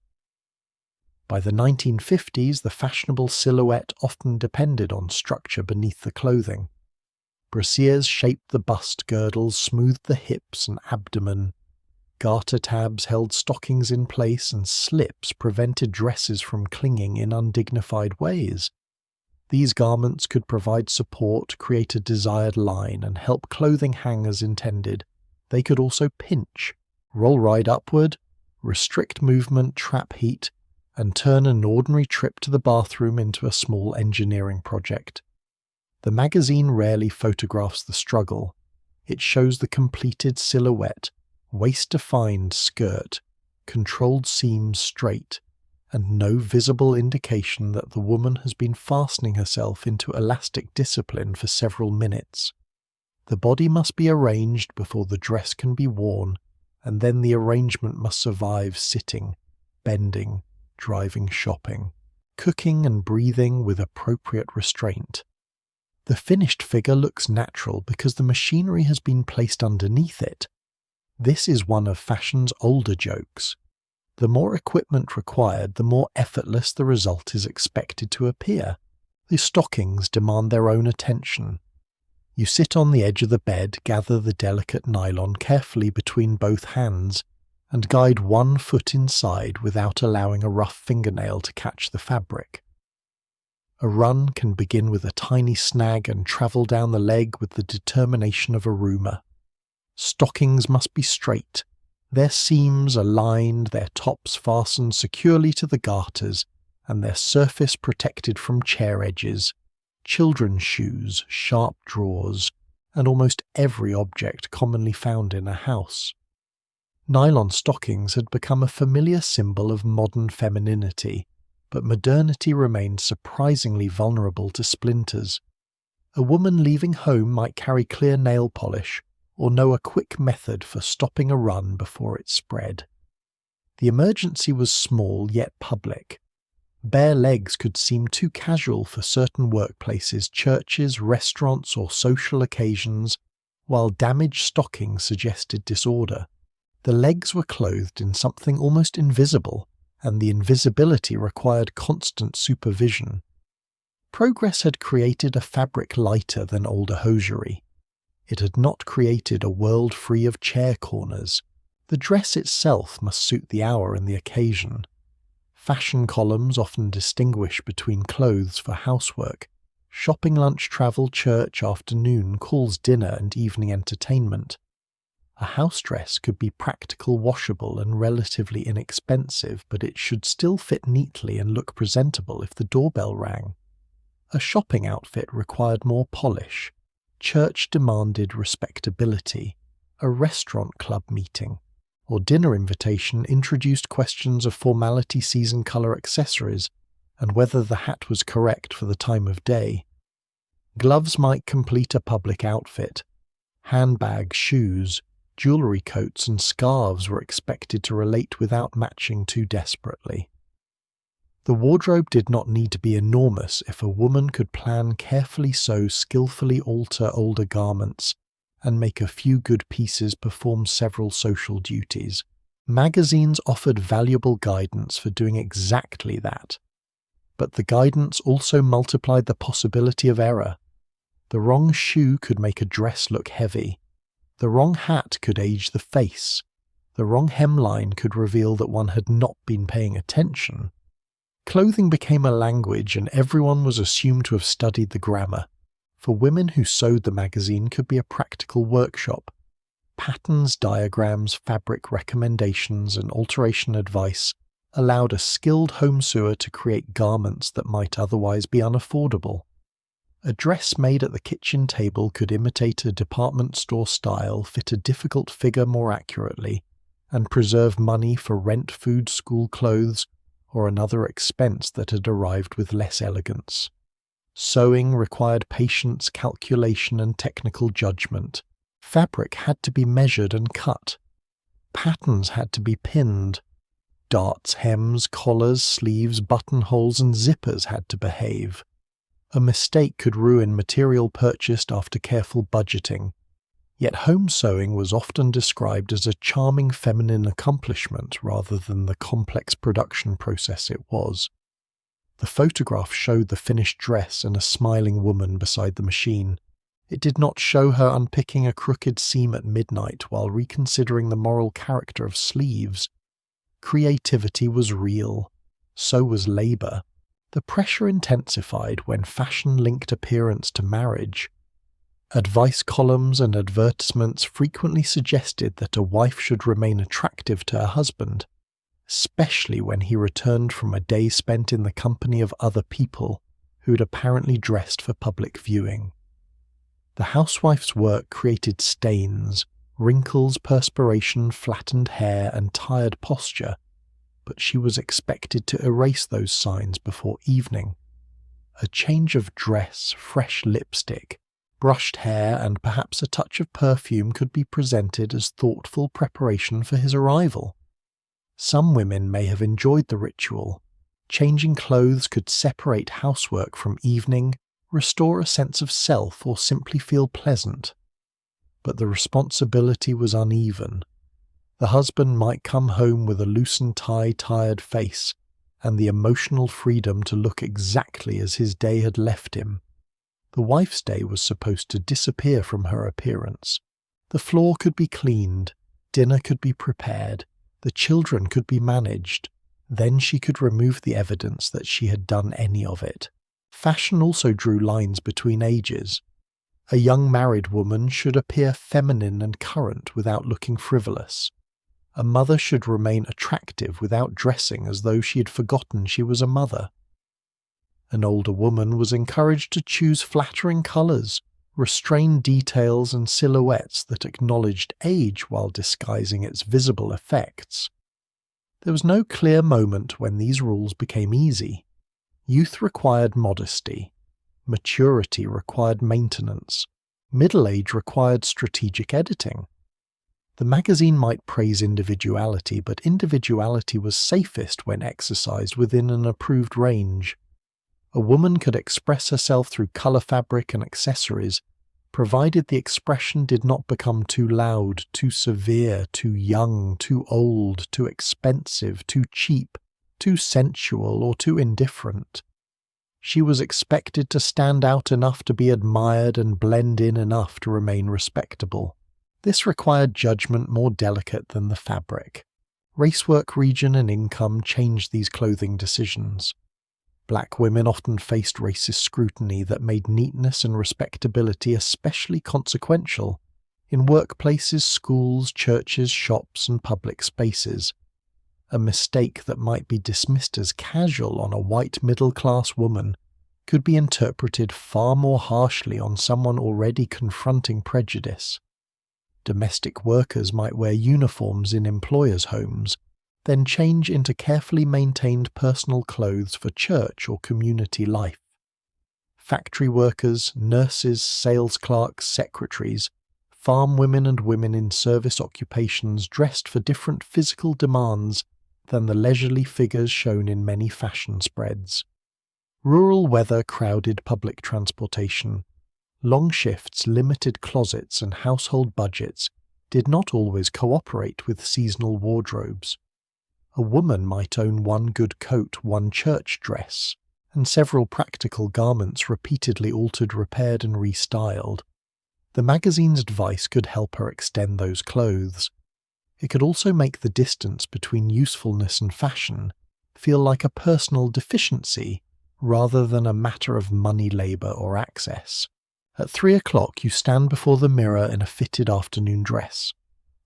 By the 1950s, the fashionable silhouette often depended on structure beneath the clothing. Brassieres shaped the bust girdles, smoothed the hips and abdomen. Garter tabs held stockings in place, and slips prevented dresses from clinging in undignified ways. These garments could provide support, create a desired line, and help clothing hang as intended. They could also pinch, roll right upward, restrict movement, trap heat, and turn an ordinary trip to the bathroom into a small engineering project. The magazine rarely photographs the struggle. It shows the completed silhouette, waist-defined skirt, controlled seams straight, and no visible indication that the woman has been fastening herself into elastic discipline for several minutes. The body must be arranged before the dress can be worn, and then the arrangement must survive sitting, bending, driving shopping, cooking and breathing with appropriate restraint. The finished figure looks natural because the machinery has been placed underneath it. This is one of fashion's older jokes. The more equipment required, the more effortless the result is expected to appear. The stockings demand their own attention. You sit on the edge of the bed, gather the delicate nylon carefully between both hands, and guide one foot inside without allowing a rough fingernail to catch the fabric. A run can begin with a tiny snag and travel down the leg with the determination of a roomer. Stockings must be straight, their seams aligned, their tops fastened securely to the garters, and their surface protected from chair edges, children's shoes, sharp drawers, and almost every object commonly found in a house. Nylon stockings had become a familiar symbol of modern femininity, but modernity remained surprisingly vulnerable to splinters. A woman leaving home might carry clear nail polish or know a quick method for stopping a run before it spread. The emergency was small yet public. Bare legs could seem too casual for certain workplaces, churches, restaurants, or social occasions, while damaged stockings suggested disorder. The legs were clothed in something almost invisible, and the invisibility required constant supervision. Progress had created a fabric lighter than older hosiery. It had not created a world free of chair corners. The dress itself must suit the hour and the occasion. Fashion columns often distinguish between clothes for housework, shopping, lunch, travel, church, afternoon, calls, dinner, and evening entertainment. A house dress could be practical, washable, and relatively inexpensive, but it should still fit neatly and look presentable if the doorbell rang. A shopping outfit required more polish. Church demanded respectability. A restaurant club meeting or dinner invitation introduced questions of formality, season, colour, accessories, and whether the hat was correct for the time of day. Gloves might complete a public outfit. Handbags, shoes, jewellery, coats, and scarves were expected to relate without matching too desperately. The wardrobe did not need to be enormous if a woman could plan carefully, sew, skillfully alter older garments, and make a few good pieces perform several social duties. Magazines offered valuable guidance for doing exactly that. But the guidance also multiplied the possibility of error. The wrong shoe could make a dress look heavy. The wrong hat could age the face. The wrong hemline could reveal that one had not been paying attention. Clothing became a language, and everyone was assumed to have studied the grammar. For women who sewed, the magazine could be a practical workshop. Patterns, diagrams, fabric recommendations, and alteration advice allowed a skilled home sewer to create garments that might otherwise be unaffordable. A dress made at the kitchen table could imitate a department store style, fit a difficult figure more accurately, and preserve money for rent, food, school clothes, or another expense that had arrived with less elegance. Sewing required patience, calculation, and technical judgment. Fabric had to be measured and cut. Patterns had to be pinned. Darts, hems, collars, sleeves, buttonholes, and zippers had to behave. A mistake could ruin material purchased after careful budgeting. Yet home sewing was often described as a charming feminine accomplishment rather than the complex production process it was. The photograph showed the finished dress and a smiling woman beside the machine. It did not show her unpicking a crooked seam at midnight while reconsidering the moral character of sleeves. Creativity was real. So was labour. The pressure intensified when fashion linked appearance to marriage. Advice columns and advertisements frequently suggested that a wife should remain attractive to her husband, especially when he returned from a day spent in the company of other people who had apparently dressed for public viewing. The housewife's work created stains, wrinkles, perspiration, flattened hair, and tired posture, but she was expected to erase those signs before evening. A change of dress, fresh lipstick, brushed hair, and perhaps a touch of perfume could be presented as thoughtful preparation for his arrival. Some women may have enjoyed the ritual. Changing clothes could separate housework from evening, restore a sense of self, or simply feel pleasant. But the responsibility was uneven. The husband might come home with a loosened tie, tired face, and the emotional freedom to look exactly as his day had left him. The wife's day was supposed to disappear from her appearance. The floor could be cleaned, dinner could be prepared, the children could be managed. Then she could remove the evidence that she had done any of it. Fashion also drew lines between ages. A young married woman should appear feminine and current without looking frivolous. A mother should remain attractive without dressing as though she had forgotten she was a mother. An older woman was encouraged to choose flattering colours, restrain details and silhouettes that acknowledged age while disguising its visible effects. There was no clear moment when these rules became easy. Youth required modesty. Maturity required maintenance. Middle age required strategic editing. The magazine might praise individuality, but individuality was safest when exercised within an approved range. A woman could express herself through colour fabric and accessories, provided the expression did not become too loud, too severe, too young, too old, too expensive, too cheap, too sensual, or too indifferent. She was expected to stand out enough to be admired and blend in enough to remain respectable. This required judgment more delicate than the fabric. Racework, region, and income changed these clothing decisions. Black women often faced racist scrutiny that made neatness and respectability especially consequential in workplaces, schools, churches, shops, and public spaces. A mistake that might be dismissed as casual on a white middle-class woman could be interpreted far more harshly on someone already confronting prejudice. Domestic workers might wear uniforms in employers' homes, then change into carefully maintained personal clothes for church or community life. Factory workers, nurses, sales clerks, secretaries, farm women and women in service occupations dressed for different physical demands than the leisurely figures shown in many fashion spreads. Rural weather crowded public transportation. Long shifts, limited closets, and household budgets did not always cooperate with seasonal wardrobes. A woman might own one good coat, one church dress, and several practical garments repeatedly altered, repaired, and restyled. The magazine's advice could help her extend those clothes. It could also make the distance between usefulness and fashion feel like a personal deficiency rather than a matter of money, labour, or access. At 3 o'clock you stand before the mirror in a fitted afternoon dress.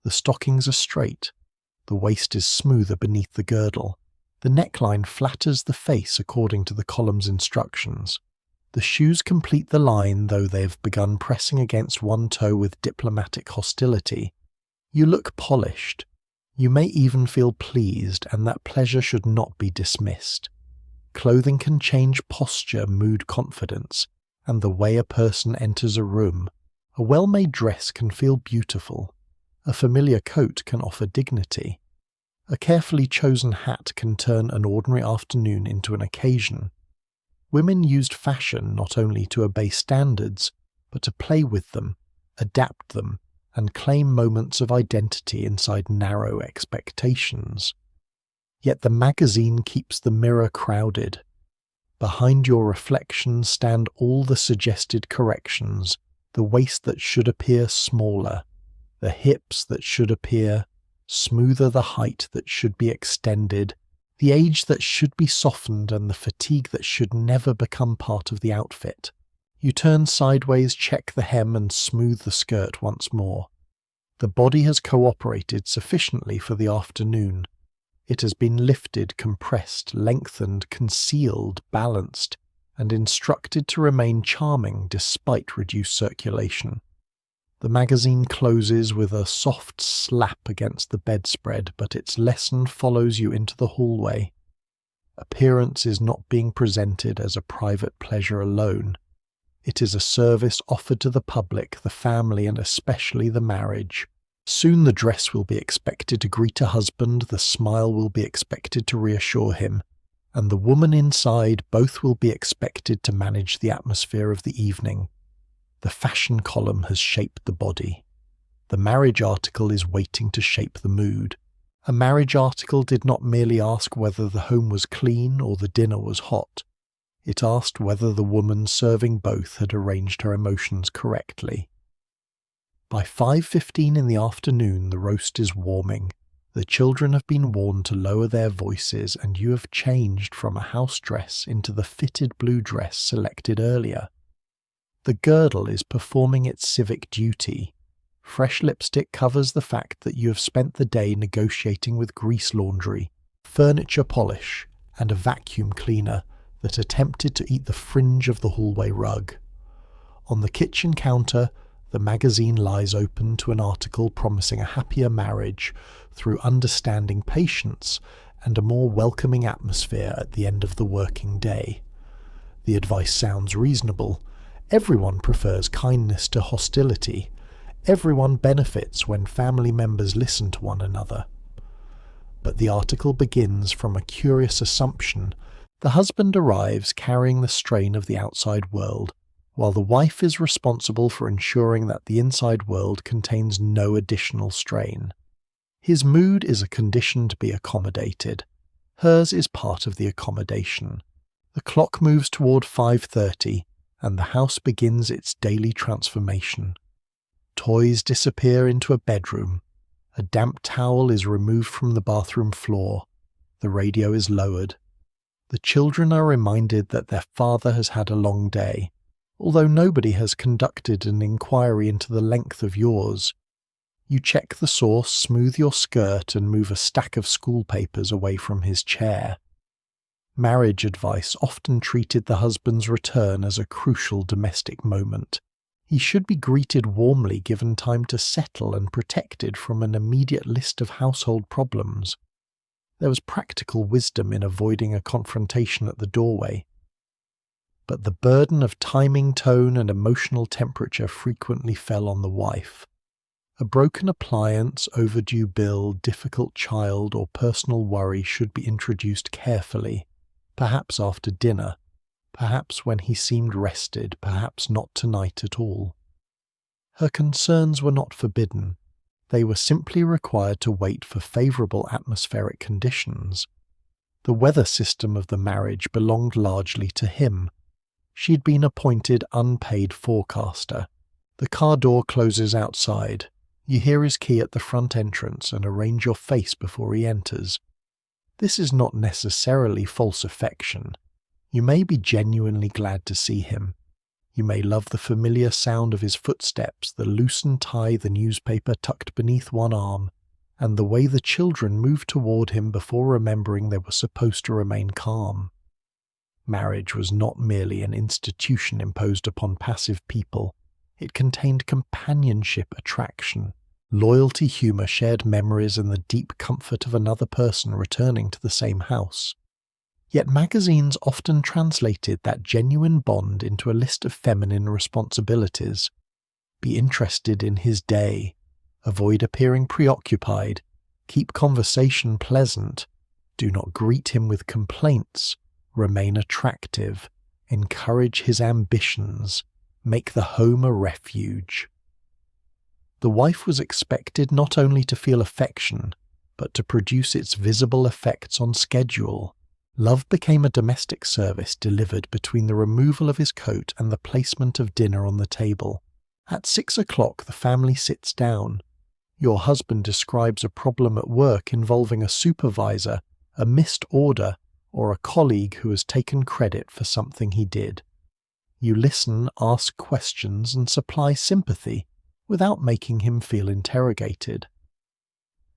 The stockings are straight. The waist is smoother beneath the girdle. The neckline flatters the face according to the column's instructions. The shoes complete the line, though they have begun pressing against one toe with diplomatic hostility. You look polished. You may even feel pleased, and that pleasure should not be dismissed. Clothing can change posture, mood, confidence, and the way a person enters a room. A well-made dress can feel beautiful. A familiar coat can offer dignity. A carefully chosen hat can turn an ordinary afternoon into an occasion. Women used fashion not only to obey standards, but to play with them, adapt them, and claim moments of identity inside narrow expectations. Yet the magazine keeps the mirror crowded. Behind your reflection stand all the suggested corrections, the waist that should appear smaller, the hips that should appear smoother, the height that should be extended, the age that should be softened, and the fatigue that should never become part of the outfit. You turn sideways, check the hem, and smooth the skirt once more. The body has cooperated sufficiently for the afternoon. It has been lifted, compressed, lengthened, concealed, balanced, and instructed to remain charming despite reduced circulation. The magazine closes with a soft slap against the bedspread, but its lesson follows you into the hallway. Appearance is not being presented as a private pleasure alone. It is a service offered to the public, the family, and especially the marriage. Soon the dress will be expected to greet a husband, the smile will be expected to reassure him, and the woman inside both will be expected to manage the atmosphere of the evening. The fashion column has shaped the body. The marriage article is waiting to shape the mood. A marriage article did not merely ask whether the home was clean or the dinner was hot. It asked whether the woman serving both had arranged her emotions correctly. By 5:15 in the afternoon the roast is warming. The children have been warned to lower their voices, and you have changed from a house dress into the fitted blue dress selected earlier. The girdle is performing its civic duty. Fresh lipstick covers the fact that you have spent the day negotiating with grease laundry, furniture polish, and a vacuum cleaner that attempted to eat the fringe of the hallway rug. On the kitchen counter, the magazine lies open to an article promising a happier marriage through understanding patience and a more welcoming atmosphere at the end of the working day. The advice sounds reasonable. Everyone prefers kindness to hostility. Everyone benefits when family members listen to one another. But the article begins from a curious assumption. The husband arrives carrying the strain of the outside world, while the wife is responsible for ensuring that the inside world contains no additional strain. His mood is a condition to be accommodated. Hers is part of the accommodation. The clock moves toward 5:30, and the house begins its daily transformation. Toys disappear into a bedroom. A damp towel is removed from the bathroom floor. The radio is lowered. The children are reminded that their father has had a long day, although nobody has conducted an inquiry into the length of yours. You check the source, smooth your skirt, and move a stack of school papers away from his chair. Marriage advice often treated the husband's return as a crucial domestic moment. He should be greeted warmly, given time to settle, and protected from an immediate list of household problems. There was practical wisdom in avoiding a confrontation at the doorway. But the burden of timing, tone, and emotional temperature frequently fell on the wife. A broken appliance, overdue bill, difficult child, or personal worry should be introduced carefully, perhaps after dinner, perhaps when he seemed rested, perhaps not tonight at all. Her concerns were not forbidden. They were simply required to wait for favourable atmospheric conditions. The weather system of the marriage belonged largely to him. She had been appointed unpaid forecaster. The car door closes outside. You hear his key at the front entrance and arrange your face before he enters. This is not necessarily false affection. You may be genuinely glad to see him. You may love the familiar sound of his footsteps, the loosened tie, the newspaper tucked beneath one arm, and the way the children move toward him before remembering they were supposed to remain calm. Marriage was not merely an institution imposed upon passive people. It contained companionship, attraction, loyalty, humour, shared memories, and the deep comfort of another person returning to the same house. Yet magazines often translated that genuine bond into a list of feminine responsibilities. Be interested in his day, avoid appearing preoccupied, keep conversation pleasant, do not greet him with complaints, remain attractive, encourage his ambitions, make the home a refuge. The wife was expected not only to feel affection, but to produce its visible effects on schedule. Love became a domestic service delivered between the removal of his coat and the placement of dinner on the table. At 6 o'clock the family sits down. Your husband describes a problem at work involving a supervisor, a missed order, or a colleague who has taken credit for something he did. You listen, ask questions, and supply sympathy without making him feel interrogated.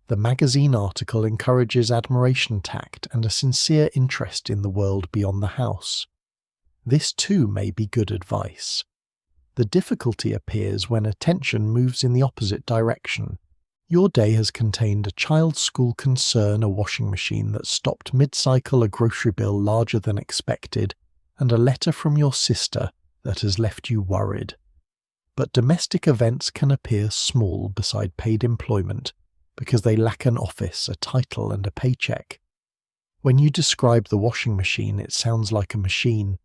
The magazine article encourages admiration, tact, and a sincere interest in the world beyond the house. This too may be good advice. The difficulty appears when attention moves in the opposite direction. Your day has contained a child's school concern, a washing machine that stopped mid-cycle, a grocery bill larger than expected, and a letter from your sister that has left you worried. But domestic events can appear small beside paid employment, because they lack an office, a title, and a paycheck. When you describe the washing machine, it sounds like a machine.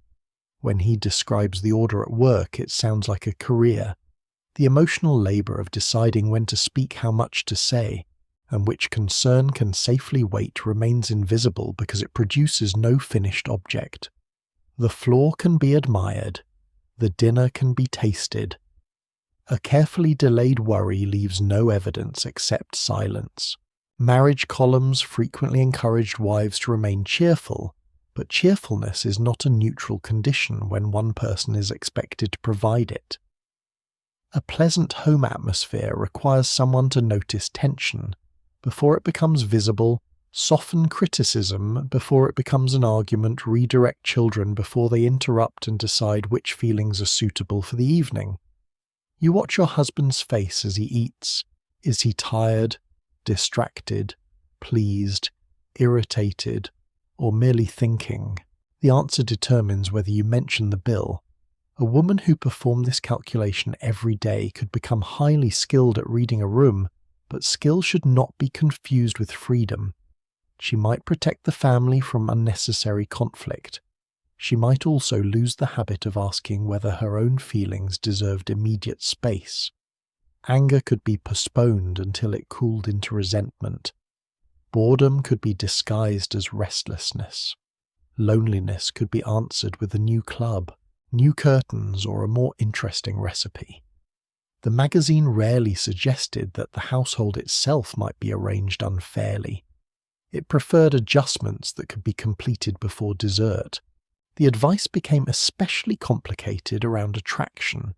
When he describes the order at work, it sounds like a career. The emotional labour of deciding when to speak, how much to say, and which concern can safely wait remains invisible because it produces no finished object. The floor can be admired. The dinner can be tasted. A carefully delayed worry leaves no evidence except silence. Marriage columns frequently encouraged wives to remain cheerful, but cheerfulness is not a neutral condition when one person is expected to provide it. A pleasant home atmosphere requires someone to notice tension before it becomes visible, soften criticism before it becomes an argument, redirect children before they interrupt and decide which feelings are suitable for the evening. You watch your husband's face as he eats. Is he tired, distracted, pleased, irritated, or merely thinking? The answer determines whether you mention the bill. A woman who performed this calculation every day could become highly skilled at reading a room, but skill should not be confused with freedom. She might protect the family from unnecessary conflict. She might also lose the habit of asking whether her own feelings deserved immediate space. Anger could be postponed until it cooled into resentment. Boredom could be disguised as restlessness. Loneliness could be answered with a new club, new curtains, or a more interesting recipe. The magazine rarely suggested that the household itself might be arranged unfairly. It preferred adjustments that could be completed before dessert. The advice became especially complicated around attraction.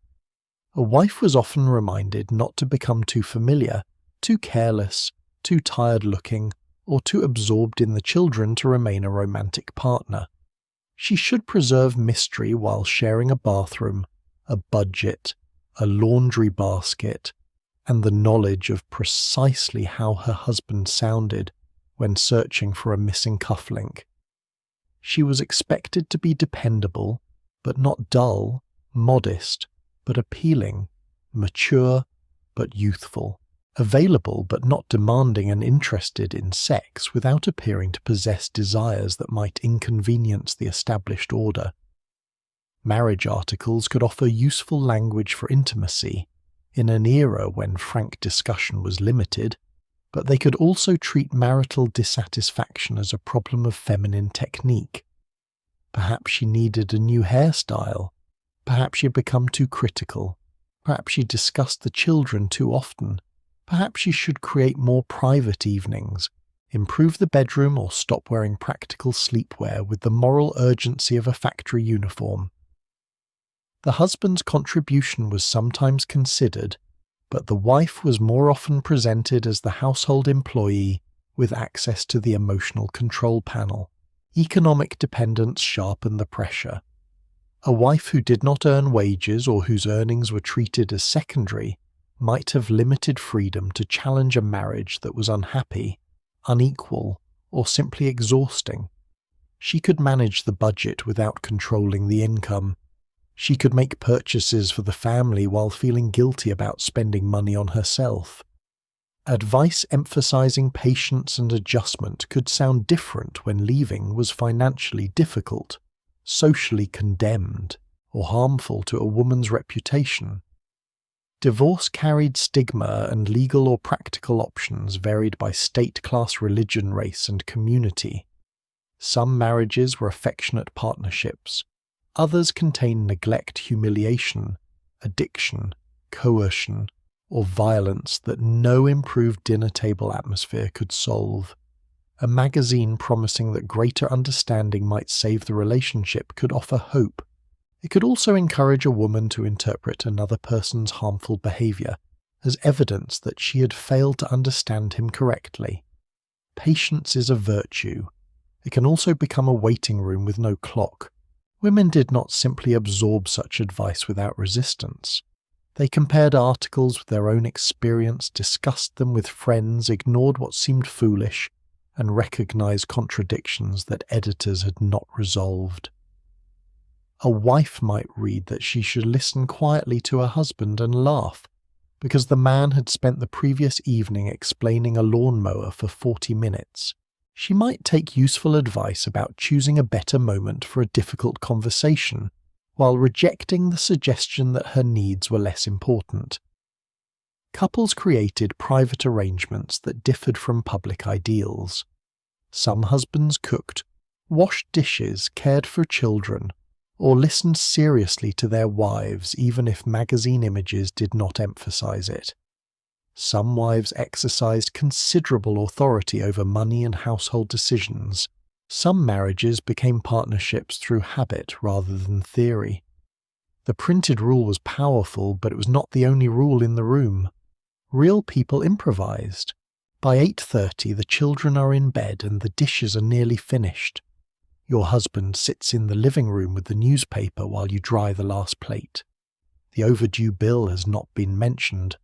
A wife was often reminded not to become too familiar, too careless, too tired-looking, or too absorbed in the children to remain a romantic partner. She should preserve mystery while sharing a bathroom, a budget, a laundry basket, and the knowledge of precisely how her husband sounded when searching for a missing cufflink. She was expected to be dependable, but not dull, modest, but appealing, mature, but youthful, available but not demanding and interested in sex without appearing to possess desires that might inconvenience the established order. Marriage articles could offer useful language for intimacy in an era when frank discussion was limited, but they could also treat marital dissatisfaction as a problem of feminine technique. Perhaps she needed a new hairstyle. Perhaps she had become too critical. Perhaps she discussed the children too often. Perhaps she should create more private evenings, improve the bedroom, or stop wearing practical sleepwear with the moral urgency of a factory uniform. The husband's contribution was sometimes considered, but the wife was more often presented as the household employee with access to the emotional control panel. Economic dependence sharpened the pressure. A wife who did not earn wages or whose earnings were treated as secondary might have limited freedom to challenge a marriage that was unhappy, unequal, or simply exhausting. She could manage the budget without controlling the income. She could make purchases for the family while feeling guilty about spending money on herself. Advice emphasizing patience and adjustment could sound different when leaving was financially difficult, socially condemned, or harmful to a woman's reputation. Divorce carried stigma, and legal or practical options varied by state, class, religion, race, and community. Some marriages were affectionate partnerships. Others contained neglect, humiliation, addiction, coercion, or violence that no improved dinner table atmosphere could solve. A magazine promising that greater understanding might save the relationship could offer hope. It could also encourage a woman to interpret another person's harmful behavior as evidence that she had failed to understand him correctly. Patience is a virtue. It can also become a waiting room with no clock. Women did not simply absorb such advice without resistance. They compared articles with their own experience, discussed them with friends, ignored what seemed foolish, and recognized contradictions that editors had not resolved. A wife might read that she should listen quietly to her husband and laugh, because the man had spent the previous evening explaining a lawnmower for 40 minutes. She might take useful advice about choosing a better moment for a difficult conversation, while rejecting the suggestion that her needs were less important. Couples created private arrangements that differed from public ideals. Some husbands cooked, washed dishes, cared for children, or listened seriously to their wives even if magazine images did not emphasize it. Some wives exercised considerable authority over money and household decisions. Some marriages became partnerships through habit rather than theory. The printed rule was powerful, but it was not the only rule in the room. Real people improvised. By 8:30, the children are in bed and the dishes are nearly finished. Your husband sits in the living room with the newspaper while you dry the last plate. The overdue bill has not been mentioned.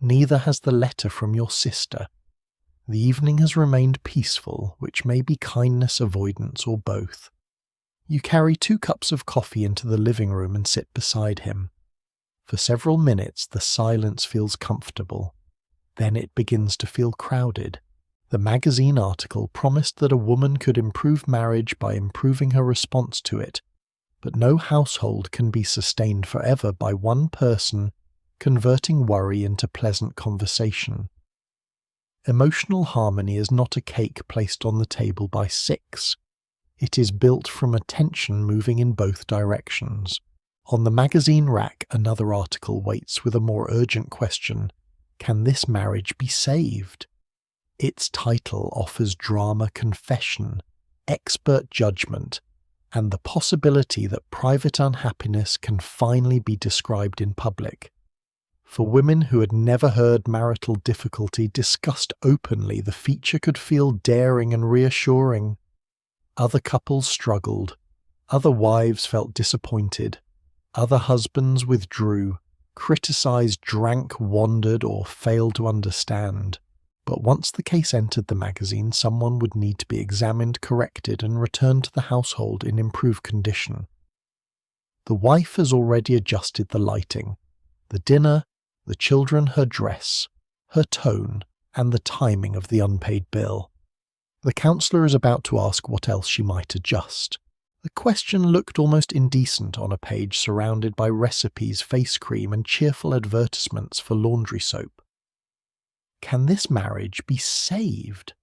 Neither has the letter from your sister. The evening has remained peaceful, which may be kindness, avoidance, or both. You carry 2 cups of coffee into the living room and sit beside him. For several minutes the silence feels comfortable. Then it begins to feel crowded. The magazine article promised that a woman could improve marriage by improving her response to it, but no household can be sustained forever by one person converting worry into pleasant conversation. Emotional harmony is not a cake placed on the table by 6. It is built from attention moving in both directions. On the magazine rack, another article waits with a more urgent question: can this marriage be saved? Its title offers drama confession, expert judgment, and the possibility that private unhappiness can finally be described in public. For women who had never heard marital difficulty discussed openly, the feature could feel daring and reassuring. Other couples struggled. Other wives felt disappointed. Other husbands withdrew, criticized, drank, wandered, or failed to understand. But once the case entered the magazine, someone would need to be examined, corrected, and returned to the household in improved condition. The wife has already adjusted the lighting, the dinner, the children, her dress, her tone, and the timing of the unpaid bill. The counsellor is about to ask what else she might adjust. The question looked almost indecent on a page surrounded by recipes, face cream, and cheerful advertisements for laundry soap. Can this marriage be saved?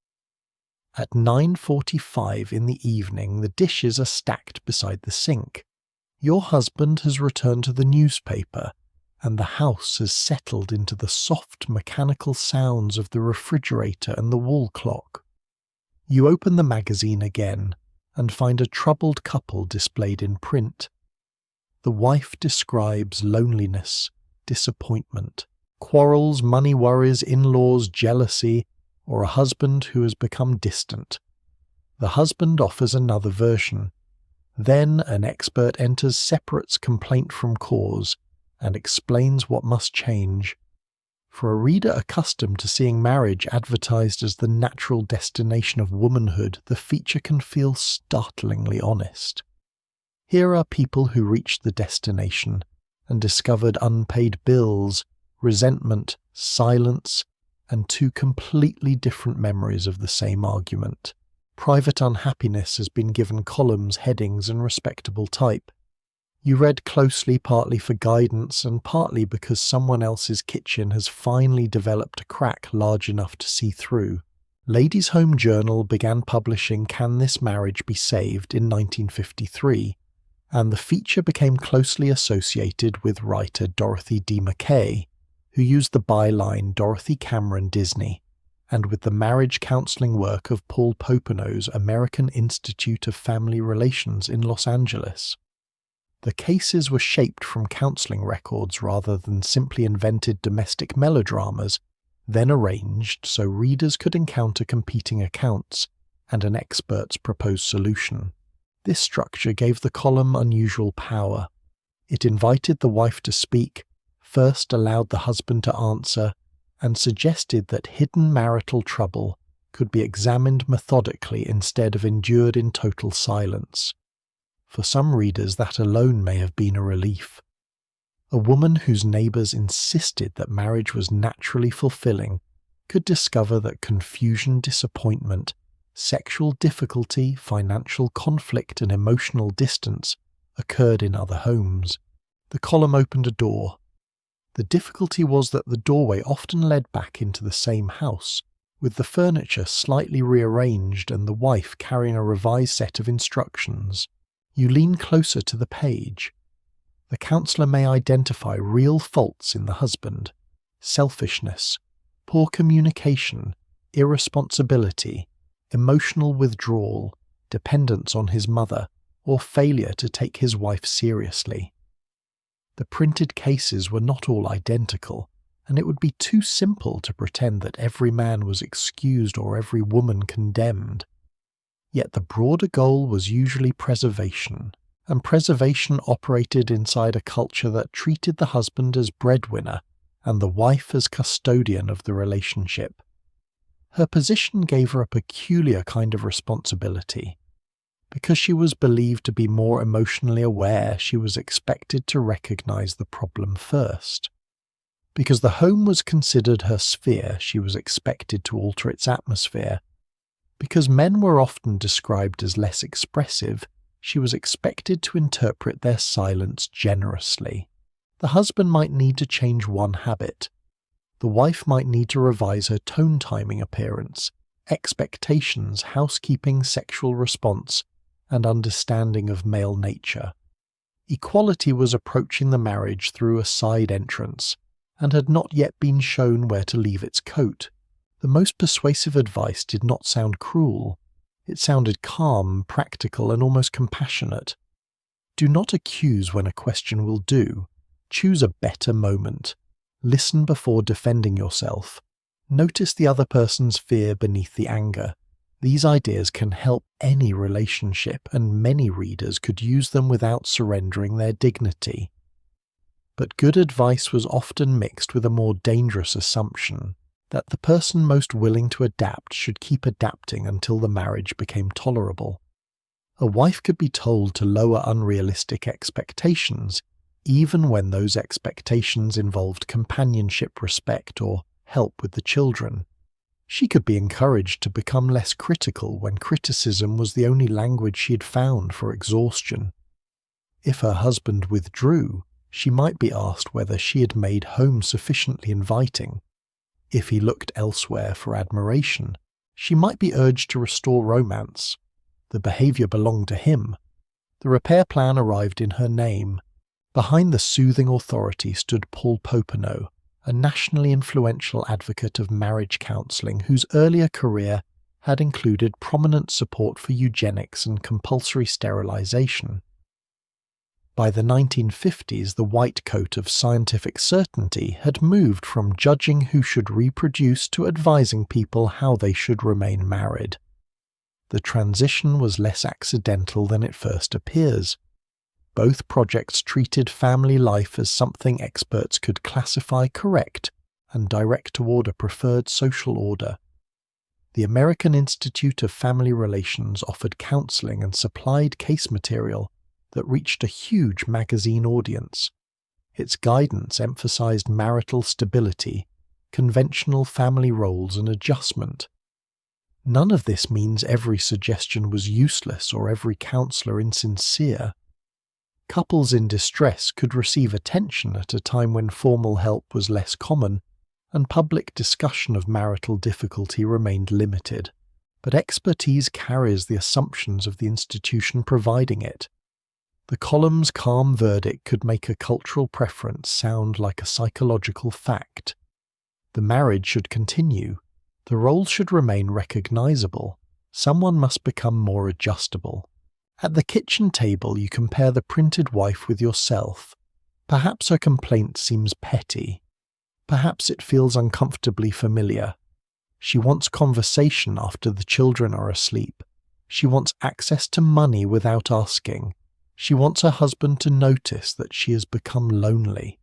At 9:45 in the evening, the dishes are stacked beside the sink. Your husband has returned to the newspaper, and the house has settled into the soft mechanical sounds of the refrigerator and the wall clock. You open the magazine again and find a troubled couple displayed in print. The wife describes loneliness, disappointment, quarrels, money worries, in-laws, jealousy, or a husband who has become distant. The husband offers another version. Then an expert enters, separates complaint from cause, and explains what must change. For a reader accustomed to seeing marriage advertised as the natural destination of womanhood, the feature can feel startlingly honest. Here are people who reached the destination and discovered unpaid bills, resentment, silence, and 2 completely different memories of the same argument. Private unhappiness has been given columns, headings, and respectable type. You read closely, partly for guidance and partly because someone else's kitchen has finally developed a crack large enough to see through. Ladies' Home Journal began publishing Can This Marriage Be Saved in 1953, and the feature became closely associated with writer Dorothy D. McKay, who used the byline Dorothy Cameron Disney, and with the marriage counseling work of Paul Popenoe's American Institute of Family Relations in Los Angeles. The cases were shaped from counseling records rather than simply invented domestic melodramas, then arranged so readers could encounter competing accounts and an expert's proposed solution. This structure gave the column unusual power. It invited the wife to speak, first allowed the husband to answer, and suggested that hidden marital trouble could be examined methodically instead of endured in total silence. For some readers, that alone may have been a relief. A woman whose neighbours insisted that marriage was naturally fulfilling could discover that confusion, disappointment, sexual difficulty, financial conflict, and emotional distance occurred in other homes. The column opened a door. The difficulty was that the doorway often led back into the same house, with the furniture slightly rearranged and the wife carrying a revised set of instructions. You lean closer to the page. The counsellor may identify real faults in the husband: selfishness, poor communication, irresponsibility, emotional withdrawal, dependence on his mother, or failure to take his wife seriously. The printed cases were not all identical, and it would be too simple to pretend that every man was excused or every woman condemned. Yet the broader goal was usually preservation, and preservation operated inside a culture that treated the husband as breadwinner and the wife as custodian of the relationship. Her position gave her a peculiar kind of responsibility. Because she was believed to be more emotionally aware, she was expected to recognize the problem first. Because the home was considered her sphere, she was expected to alter its atmosphere. Because men were often described as less expressive, she was expected to interpret their silence generously. The husband might need to change one habit. The wife might need to revise her tone timing appearance, expectations, housekeeping, sexual response, and understanding of male nature. Equality was approaching the marriage through a side entrance, and had not yet been shown where to leave its coat. The most persuasive advice did not sound cruel. It sounded calm, practical, and almost compassionate. Do not accuse when a question will do. Choose a better moment. Listen before defending yourself. Notice the other person's fear beneath the anger. These ideas can help any relationship, and many readers could use them without surrendering their dignity. But good advice was often mixed with a more dangerous assumption that the person most willing to adapt should keep adapting until the marriage became tolerable. A wife could be told to lower unrealistic expectations, even when those expectations involved companionship, respect, or help with the children. She could be encouraged to become less critical when criticism was the only language she had found for exhaustion. If her husband withdrew, she might be asked whether she had made home sufficiently inviting. If he looked elsewhere for admiration, she might be urged to restore romance. The behavior belonged to him. The repair plan arrived in her name. Behind the soothing authority stood Paul Popenoe, a nationally influential advocate of marriage counseling whose earlier career had included prominent support for eugenics and compulsory sterilization. By the 1950s, the white coat of scientific certainty had moved from judging who should reproduce to advising people how they should remain married. The transition was less accidental than it first appears. Both projects treated family life as something experts could classify correct and direct toward a preferred social order. The American Institute of Family Relations offered counseling and supplied case material that reached a huge magazine audience. Its guidance emphasized marital stability, conventional family roles, and adjustment. None of this means every suggestion was useless or every counselor insincere. Couples in distress could receive attention at a time when formal help was less common, and public discussion of marital difficulty remained limited. But expertise carries the assumptions of the institution providing it. The column's calm verdict could make a cultural preference sound like a psychological fact. The marriage should continue. The roles should remain recognizable. Someone must become more adjustable. At the kitchen table, you compare the printed wife with yourself. Perhaps her complaint seems petty. Perhaps it feels uncomfortably familiar. She wants conversation after the children are asleep. She wants access to money without asking. She wants her husband to notice that she has become lonely.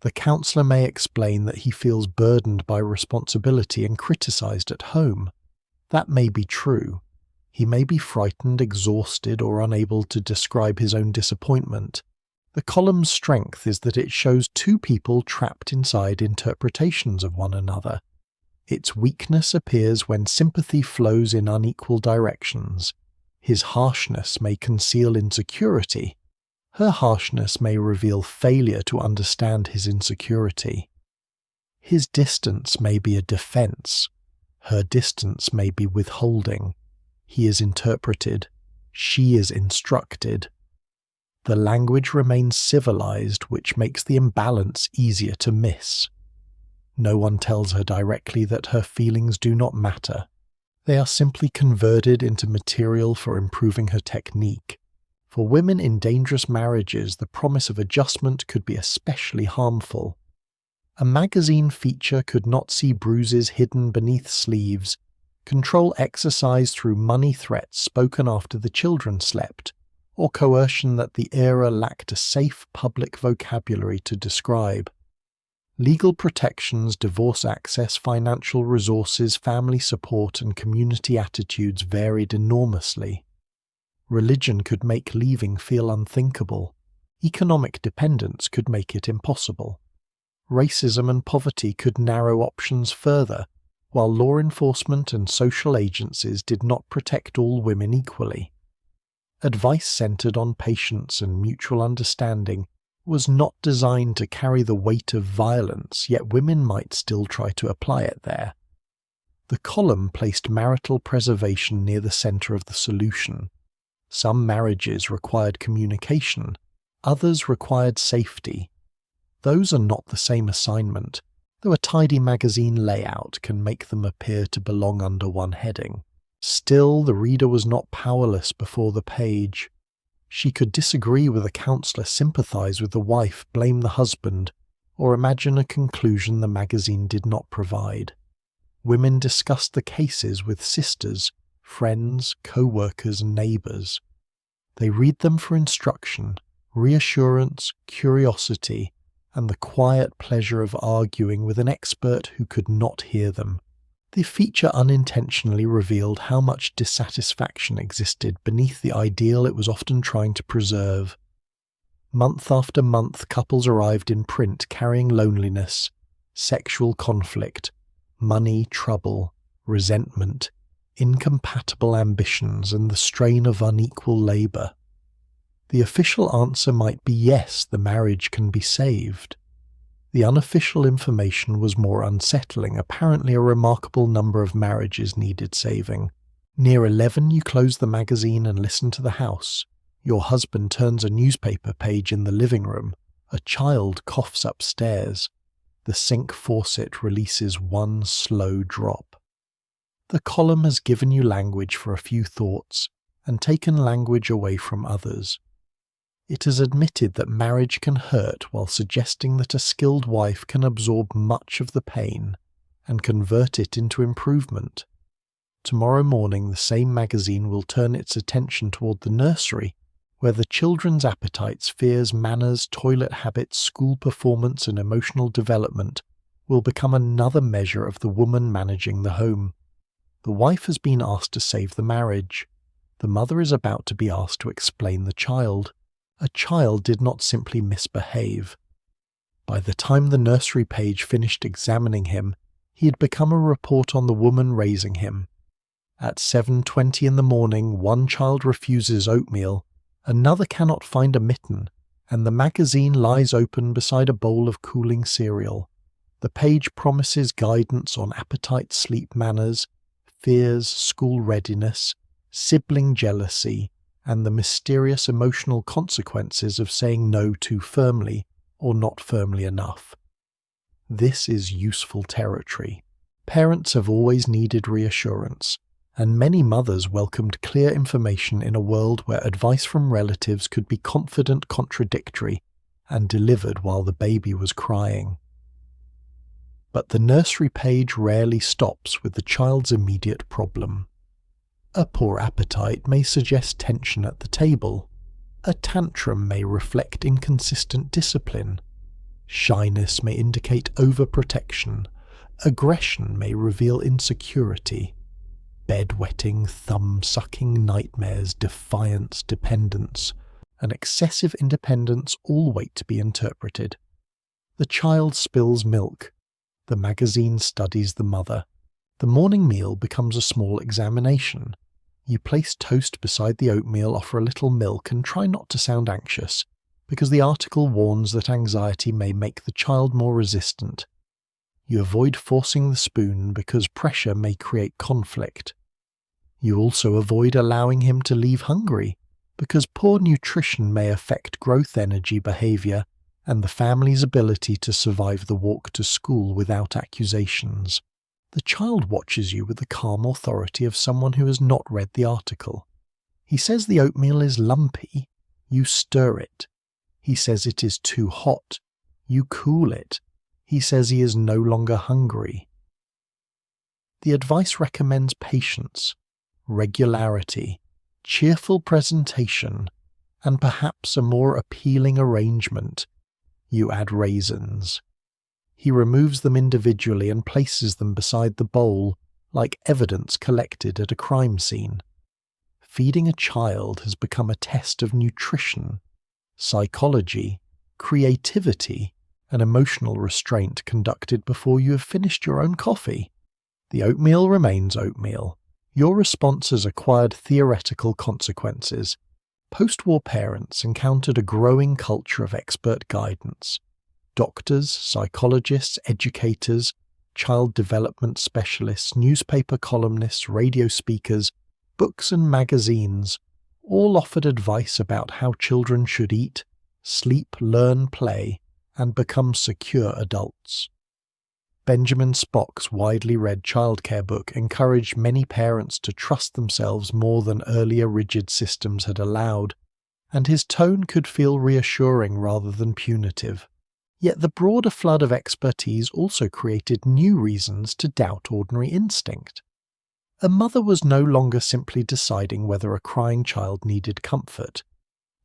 The counselor may explain that he feels burdened by responsibility and criticized at home. That may be true. He may be frightened, exhausted, or unable to describe his own disappointment. The column's strength is that it shows two people trapped inside interpretations of one another. Its weakness appears when sympathy flows in unequal directions. His harshness may conceal insecurity. Her harshness may reveal failure to understand his insecurity. His distance may be a defense. Her distance may be withholding. He is interpreted. She is instructed. The language remains civilized, which makes the imbalance easier to miss. No one tells her directly that her feelings do not matter. They are simply converted into material for improving her technique, For women in dangerous marriages, the promise of adjustment could be especially harmful. A magazine feature could not see bruises hidden beneath sleeves, control exercise through money threats spoken after the children slept, or coercion that the era lacked a safe public vocabulary to describe. Legal protections, divorce access, financial resources, family support, and community attitudes varied enormously. Religion could make leaving feel unthinkable. Economic dependence could make it impossible. Racism and poverty could narrow options further, while law enforcement and social agencies did not protect all women equally. Advice centered on patience and mutual understanding was not designed to carry the weight of violence, yet women might still try to apply it there. The column placed marital preservation near the center of the solution. Some marriages required communication, others required safety. Those are not the same assignment, though a tidy magazine layout can make them appear to belong under one heading. Still, the reader was not powerless before the page. She could disagree with a counselor, sympathize with the wife, blame the husband, or imagine a conclusion the magazine did not provide. Women discussed the cases with sisters, friends, co-workers, and neighbors. They read them for instruction, reassurance, curiosity, and the quiet pleasure of arguing with an expert who could not hear them. The feature unintentionally revealed how much dissatisfaction existed beneath the ideal it was often trying to preserve. Month after month, couples arrived in print carrying loneliness, sexual conflict, money trouble, resentment, incompatible ambitions, and the strain of unequal labor. The official answer might be yes, the marriage can be saved. The unofficial information was more unsettling. Apparently a remarkable number of marriages needed saving. Near 11 you close the magazine and listen to the house. Your husband turns a newspaper page in the living room. A child coughs upstairs. The sink faucet releases one slow drop. The column has given you language for a few thoughts and taken language away from others. It has admitted that marriage can hurt while suggesting that a skilled wife can absorb much of the pain and convert it into improvement. Tomorrow morning the same magazine will turn its attention toward the nursery, where the children's appetites, fears, manners, toilet habits, school performance, and emotional development will become another measure of the woman managing the home. The wife has been asked to save the marriage. The mother is about to be asked to explain the child. A child did not simply misbehave. By the time the nursery page finished examining him, he had become a report on the woman raising him. At 7:20 in the morning, one child refuses oatmeal, another cannot find a mitten, and the magazine lies open beside a bowl of cooling cereal. The page promises guidance on appetite, sleep manners, fears, school readiness, sibling jealousy, and the mysterious emotional consequences of saying no too firmly or not firmly enough. This is useful territory. Parents have always needed reassurance, and many mothers welcomed clear information in a world where advice from relatives could be confident, contradictory, and delivered while the baby was crying. But the nursery page rarely stops with the child's immediate problem. A poor appetite may suggest tension at the table. A tantrum may reflect inconsistent discipline. Shyness may indicate overprotection. Aggression may reveal insecurity. Bedwetting, thumb-sucking nightmares, defiance, dependence, and excessive independence all wait to be interpreted. The child spills milk. The magazine studies the mother. The morning meal becomes a small examination. You place toast beside the oatmeal, offer a little milk, and try not to sound anxious, because the article warns that anxiety may make the child more resistant. You avoid forcing the spoon because pressure may create conflict. You also avoid allowing him to leave hungry, because poor nutrition may affect growth energy behavior and the family's ability to survive the walk to school without accusations. The child watches you with the calm authority of someone who has not read the article. He says the oatmeal is lumpy, You stir it. He says it is too hot. You cool it. He says he is no longer hungry. The advice recommends patience, regularity, cheerful presentation, and perhaps a more appealing arrangement. You add raisins. He removes them individually and places them beside the bowl, like evidence collected at a crime scene. Feeding a child has become a test of nutrition, psychology, creativity, and emotional restraint conducted before you have finished your own coffee. The oatmeal remains oatmeal. Your response has acquired theoretical consequences. Post-war parents encountered a growing culture of expert guidance. Doctors, psychologists, educators, child development specialists, newspaper columnists, radio speakers, books and magazines all offered advice about how children should eat, sleep, learn, play, and become secure adults. Benjamin Spock's widely read childcare book encouraged many parents to trust themselves more than earlier rigid systems had allowed, and his tone could feel reassuring rather than punitive. Yet the broader flood of expertise also created new reasons to doubt ordinary instinct. A mother was no longer simply deciding whether a crying child needed comfort.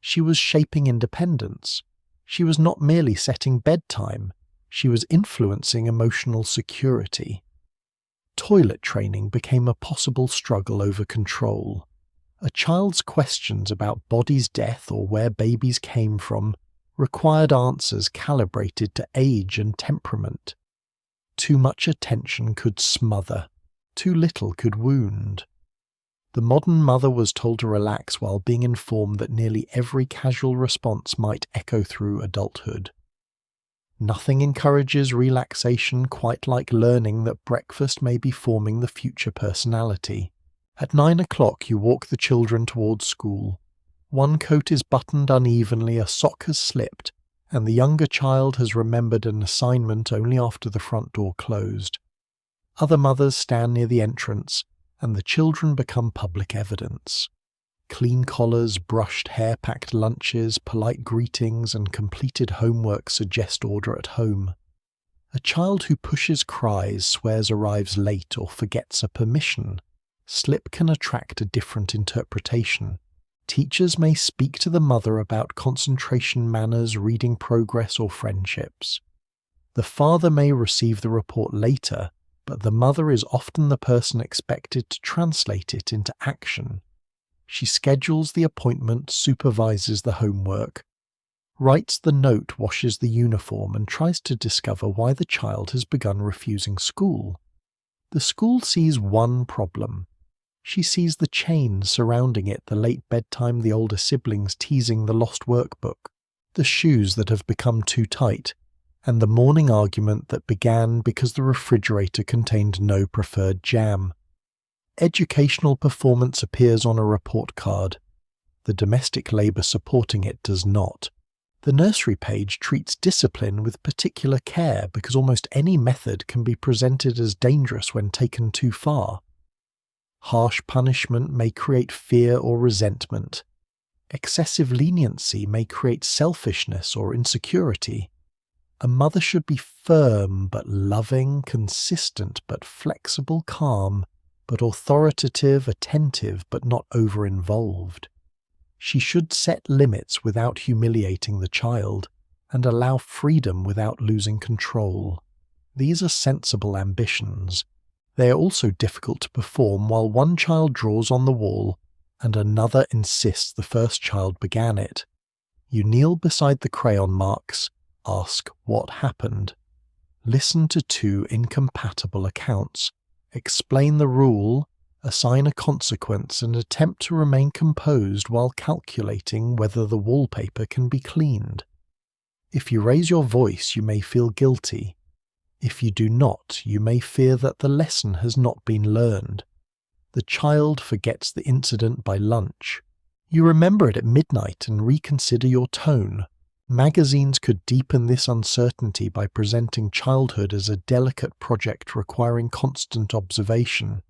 She was shaping independence. She was not merely setting bedtime. She was influencing emotional security. Toilet training became a possible struggle over control. A child's questions about body's death or where babies came from required answers calibrated to age and temperament. Too much attention could smother. Too little could wound. The modern mother was told to relax while being informed that nearly every casual response might echo through adulthood. Nothing encourages relaxation quite like learning that breakfast may be forming the future personality. At 9 o'clock you walk the children towards school. One coat is buttoned unevenly, a sock has slipped, and the younger child has remembered an assignment only after the front door closed. Other mothers stand near the entrance, and the children become public evidence. Clean collars, brushed hair, packed lunches, polite greetings, and completed homework suggest order at home. A child who pushes, cries, swears, arrives late, or forgets a permission slip can attract a different interpretation. Teachers may speak to the mother about concentration manners, reading progress, or friendships. The father may receive the report later, but the mother is often the person expected to translate it into action. She schedules the appointment, supervises the homework, writes the note, washes the uniform, and tries to discover why the child has begun refusing school. The school sees one problem. She sees the chain surrounding it, the late bedtime, the older siblings teasing the lost workbook, the shoes that have become too tight, and the morning argument that began because the refrigerator contained no preferred jam. Educational performance appears on a report card. The domestic labour supporting it does not. The nursery page treats discipline with particular care because almost any method can be presented as dangerous when taken too far. Harsh punishment may create fear or resentment. Excessive leniency may create selfishness or insecurity. A mother should be firm but loving, consistent but flexible, calm, but authoritative, attentive but not over-involved. She should set limits without humiliating the child, and allow freedom without losing control. These are sensible ambitions. They are also difficult to perform while one child draws on the wall and another insists the first child began it. You kneel beside the crayon marks, ask what happened. Listen to two incompatible accounts, explain the rule, assign a consequence, and attempt to remain composed while calculating whether the wallpaper can be cleaned. If you raise your voice, you may feel guilty. If you do not, you may fear that the lesson has not been learned. The child forgets the incident by lunch. You remember it at midnight and reconsider your tone. Magazines could deepen this uncertainty by presenting childhood as a delicate project requiring constant observation.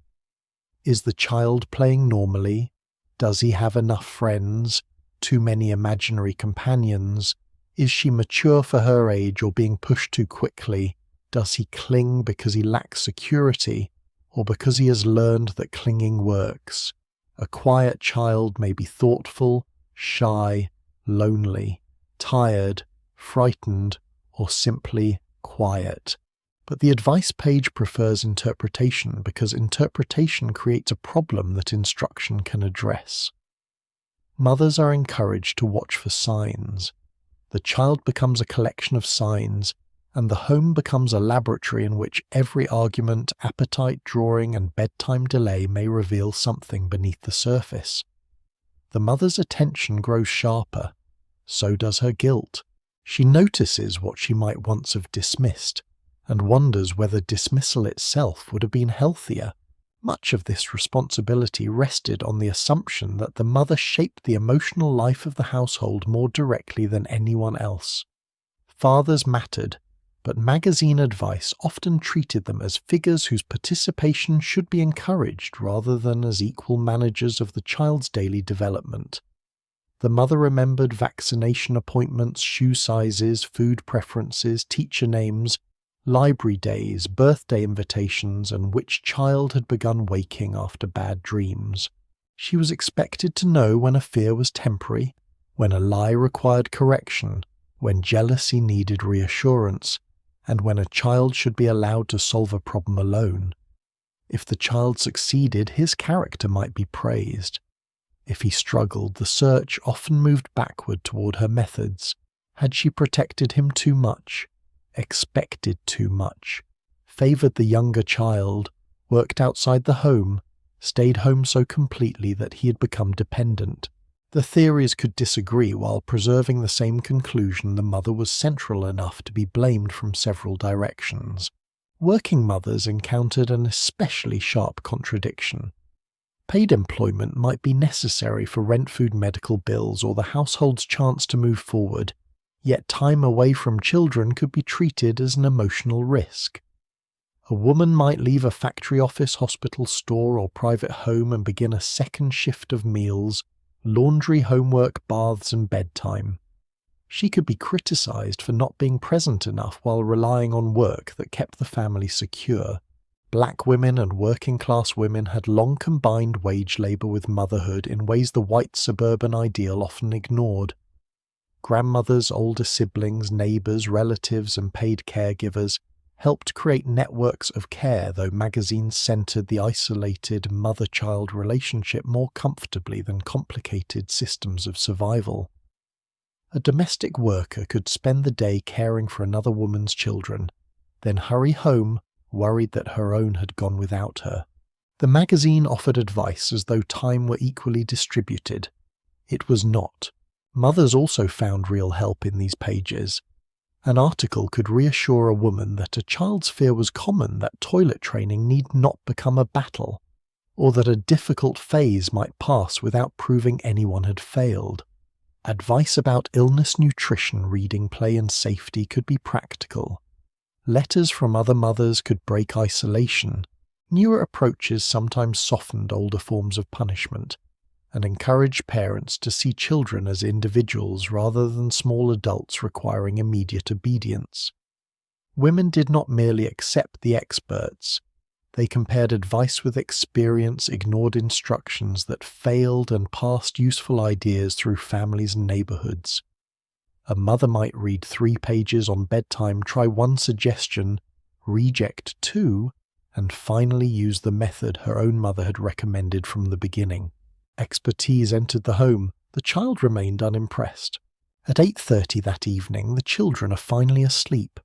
Is the child playing normally? Does he have enough friends? too many imaginary companions? Is she mature for her age or being pushed too quickly? Does he cling because he lacks security or because he has learned that clinging works? A quiet child may be thoughtful, shy, lonely, tired, frightened, or simply quiet. But the advice page prefers interpretation because interpretation creates a problem that instruction can address. Mothers are encouraged to watch for signs. The child becomes a collection of signs, and the home becomes a laboratory in which every argument, appetite drawing, and bedtime delay may reveal something beneath the surface. The mother's attention grows sharper. So does her guilt. She notices what she might once have dismissed, and wonders whether dismissal itself would have been healthier. Much of this responsibility rested on the assumption that the mother shaped the emotional life of the household more directly than anyone else. Fathers mattered, but magazine advice often treated them as figures whose participation should be encouraged rather than as equal managers of the child's daily development. The mother remembered vaccination appointments, shoe sizes, food preferences, teacher names, library days, birthday invitations, and which child had begun waking after bad dreams. She was expected to know when a fear was temporary, when a lie required correction, when jealousy needed reassurance, and when a child should be allowed to solve a problem alone. If the child succeeded, his character might be praised. If he struggled, the search often moved backward toward her methods. Had she protected him too much? Expected too much? Favored the younger child? Worked outside the home? Stayed home so completely that he had become dependent? The theories could disagree while preserving the same conclusion: the mother was central enough to be blamed from several directions. Working mothers encountered an especially sharp contradiction. Paid employment might be necessary for rent, food, medical bills, or the household's chance to move forward, yet time away from children could be treated as an emotional risk. A woman might leave a factory office, hospital, store, or private home and begin a second shift of meals, laundry, homework, baths, and bedtime. She could be criticized for not being present enough while relying on work that kept the family secure. Black women and working-class women had long combined wage labor with motherhood in ways the white suburban ideal often ignored. Grandmothers, older siblings, neighbors, relatives, and paid caregivers helped create networks of care, though magazines centered the isolated mother-child relationship more comfortably than complicated systems of survival. A domestic worker could spend the day caring for another woman's children, then hurry home, worried that her own had gone without her. The magazine offered advice as though time were equally distributed. It was not. Mothers also found real help in these pages. An article could reassure a woman that a child's fear was common, that toilet training need not become a battle, or that a difficult phase might pass without proving anyone had failed. Advice about illness, nutrition, reading, play, and safety could be practical. Letters from other mothers could break isolation. Newer approaches sometimes softened older forms of punishment and encouraged parents to see children as individuals rather than small adults requiring immediate obedience. Women did not merely accept the experts. They compared advice with experience, ignored instructions that failed, and passed useful ideas through families and neighborhoods. A mother might read 3 pages on bedtime, try 1 suggestion, reject 2, and finally use the method her own mother had recommended from the beginning. Expertise entered the home. The child remained unimpressed. At 8:30 that evening, the children are finally asleep.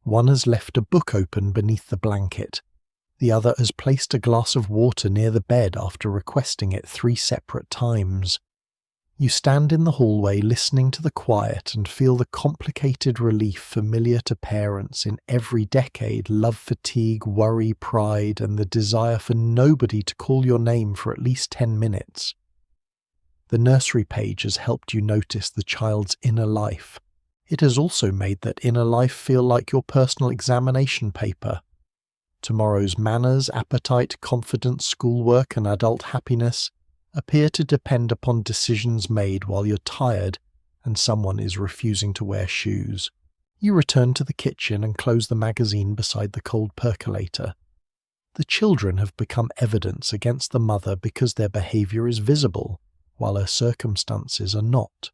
One has left a book open beneath the blanket. The other has placed a glass of water near the bed after requesting it 3 separate times. You stand in the hallway listening to the quiet and feel the complicated relief familiar to parents in every decade: love fatigue, worry, pride, and the desire for nobody to call your name for at least 10 minutes. The nursery page has helped you notice the child's inner life. It has also made that inner life feel like your personal examination paper. Tomorrow's manners, appetite, confidence, schoolwork, and adult happiness appear to depend upon decisions made while you're tired and someone is refusing to wear shoes. You return to the kitchen and close the magazine beside the cold percolator. The children have become evidence against the mother because their behavior is visible, while her circumstances are not.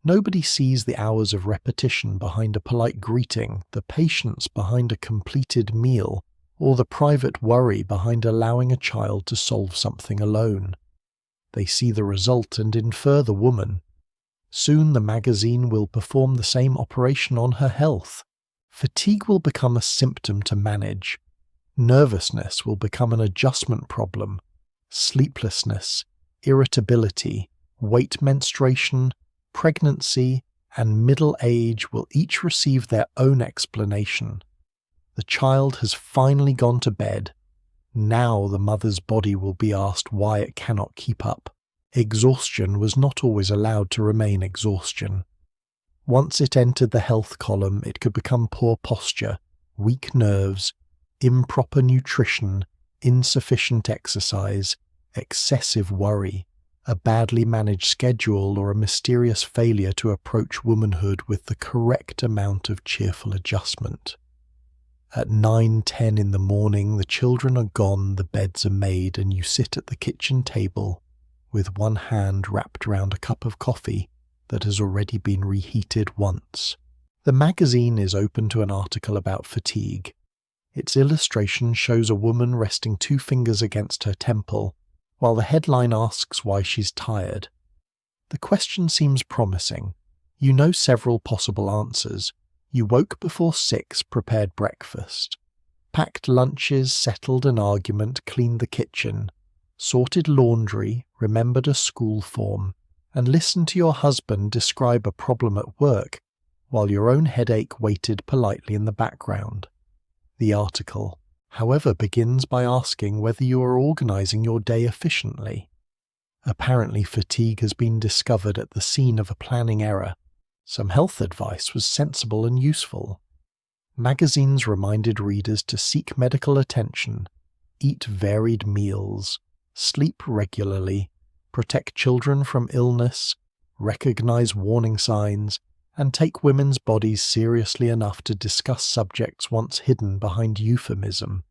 Nobody sees the hours of repetition behind a polite greeting, the patience behind a completed meal, or the private worry behind allowing a child to solve something alone. They see the result and infer the woman. Soon the magazine will perform the same operation on her health. Fatigue will become a symptom to manage. Nervousness will become an adjustment problem. Sleeplessness, irritability, weight menstruation, pregnancy, and middle age will each receive their own explanation. The child has finally gone to bed. Now the mother's body will be asked why it cannot keep up. Exhaustion was not always allowed to remain exhaustion. Once it entered the health column, it could become poor posture, weak nerves, improper nutrition, insufficient exercise, excessive worry, a badly managed schedule, or a mysterious failure to approach womanhood with the correct amount of cheerful adjustment. At 9-10 in the morning, the children are gone, the beds are made, and you sit at the kitchen table with one hand wrapped around a cup of coffee that has already been reheated once. The magazine is open to an article about fatigue. Its illustration shows a woman resting 2 fingers against her temple, while the headline asks why she's tired. The question seems promising. You know several possible answers. You woke before 6, prepared breakfast, packed lunches, settled an argument, cleaned the kitchen, sorted laundry, remembered a school form, and listened to your husband describe a problem at work, while your own headache waited politely in the background. The article, however, begins by asking whether you are organizing your day efficiently. Apparently, fatigue has been discovered at the scene of a planning error. Some health advice was sensible and useful. Magazines reminded readers to seek medical attention, eat varied meals, sleep regularly, protect children from illness, recognize warning signs, and take women's bodies seriously enough to discuss subjects once hidden behind euphemism.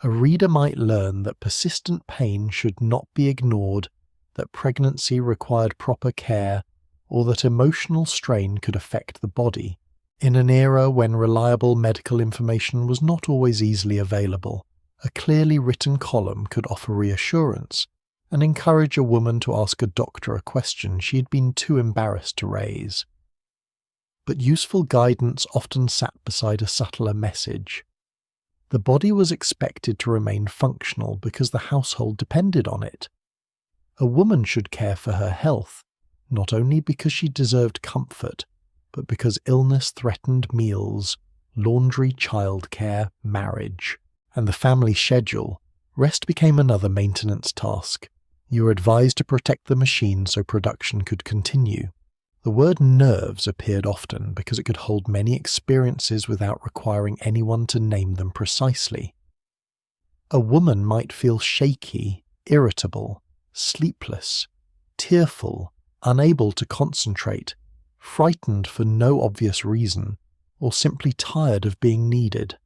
A reader might learn that persistent pain should not be ignored, that pregnancy required proper care, or that emotional strain could affect the body. In an era when reliable medical information was not always easily available, a clearly written column could offer reassurance and encourage a woman to ask a doctor a question she had been too embarrassed to raise. But useful guidance often sat beside a subtler message. The body was expected to remain functional because the household depended on it. A woman should care for her health, not only because she deserved comfort, but because illness threatened meals, laundry, childcare, marriage, and the family schedule. Rest became another maintenance task. You were advised to protect the machine so production could continue. The word nerves appeared often because it could hold many experiences without requiring anyone to name them precisely. A woman might feel shaky, irritable, sleepless, tearful, unable to concentrate, frightened for no obvious reason, or simply tired of being needed.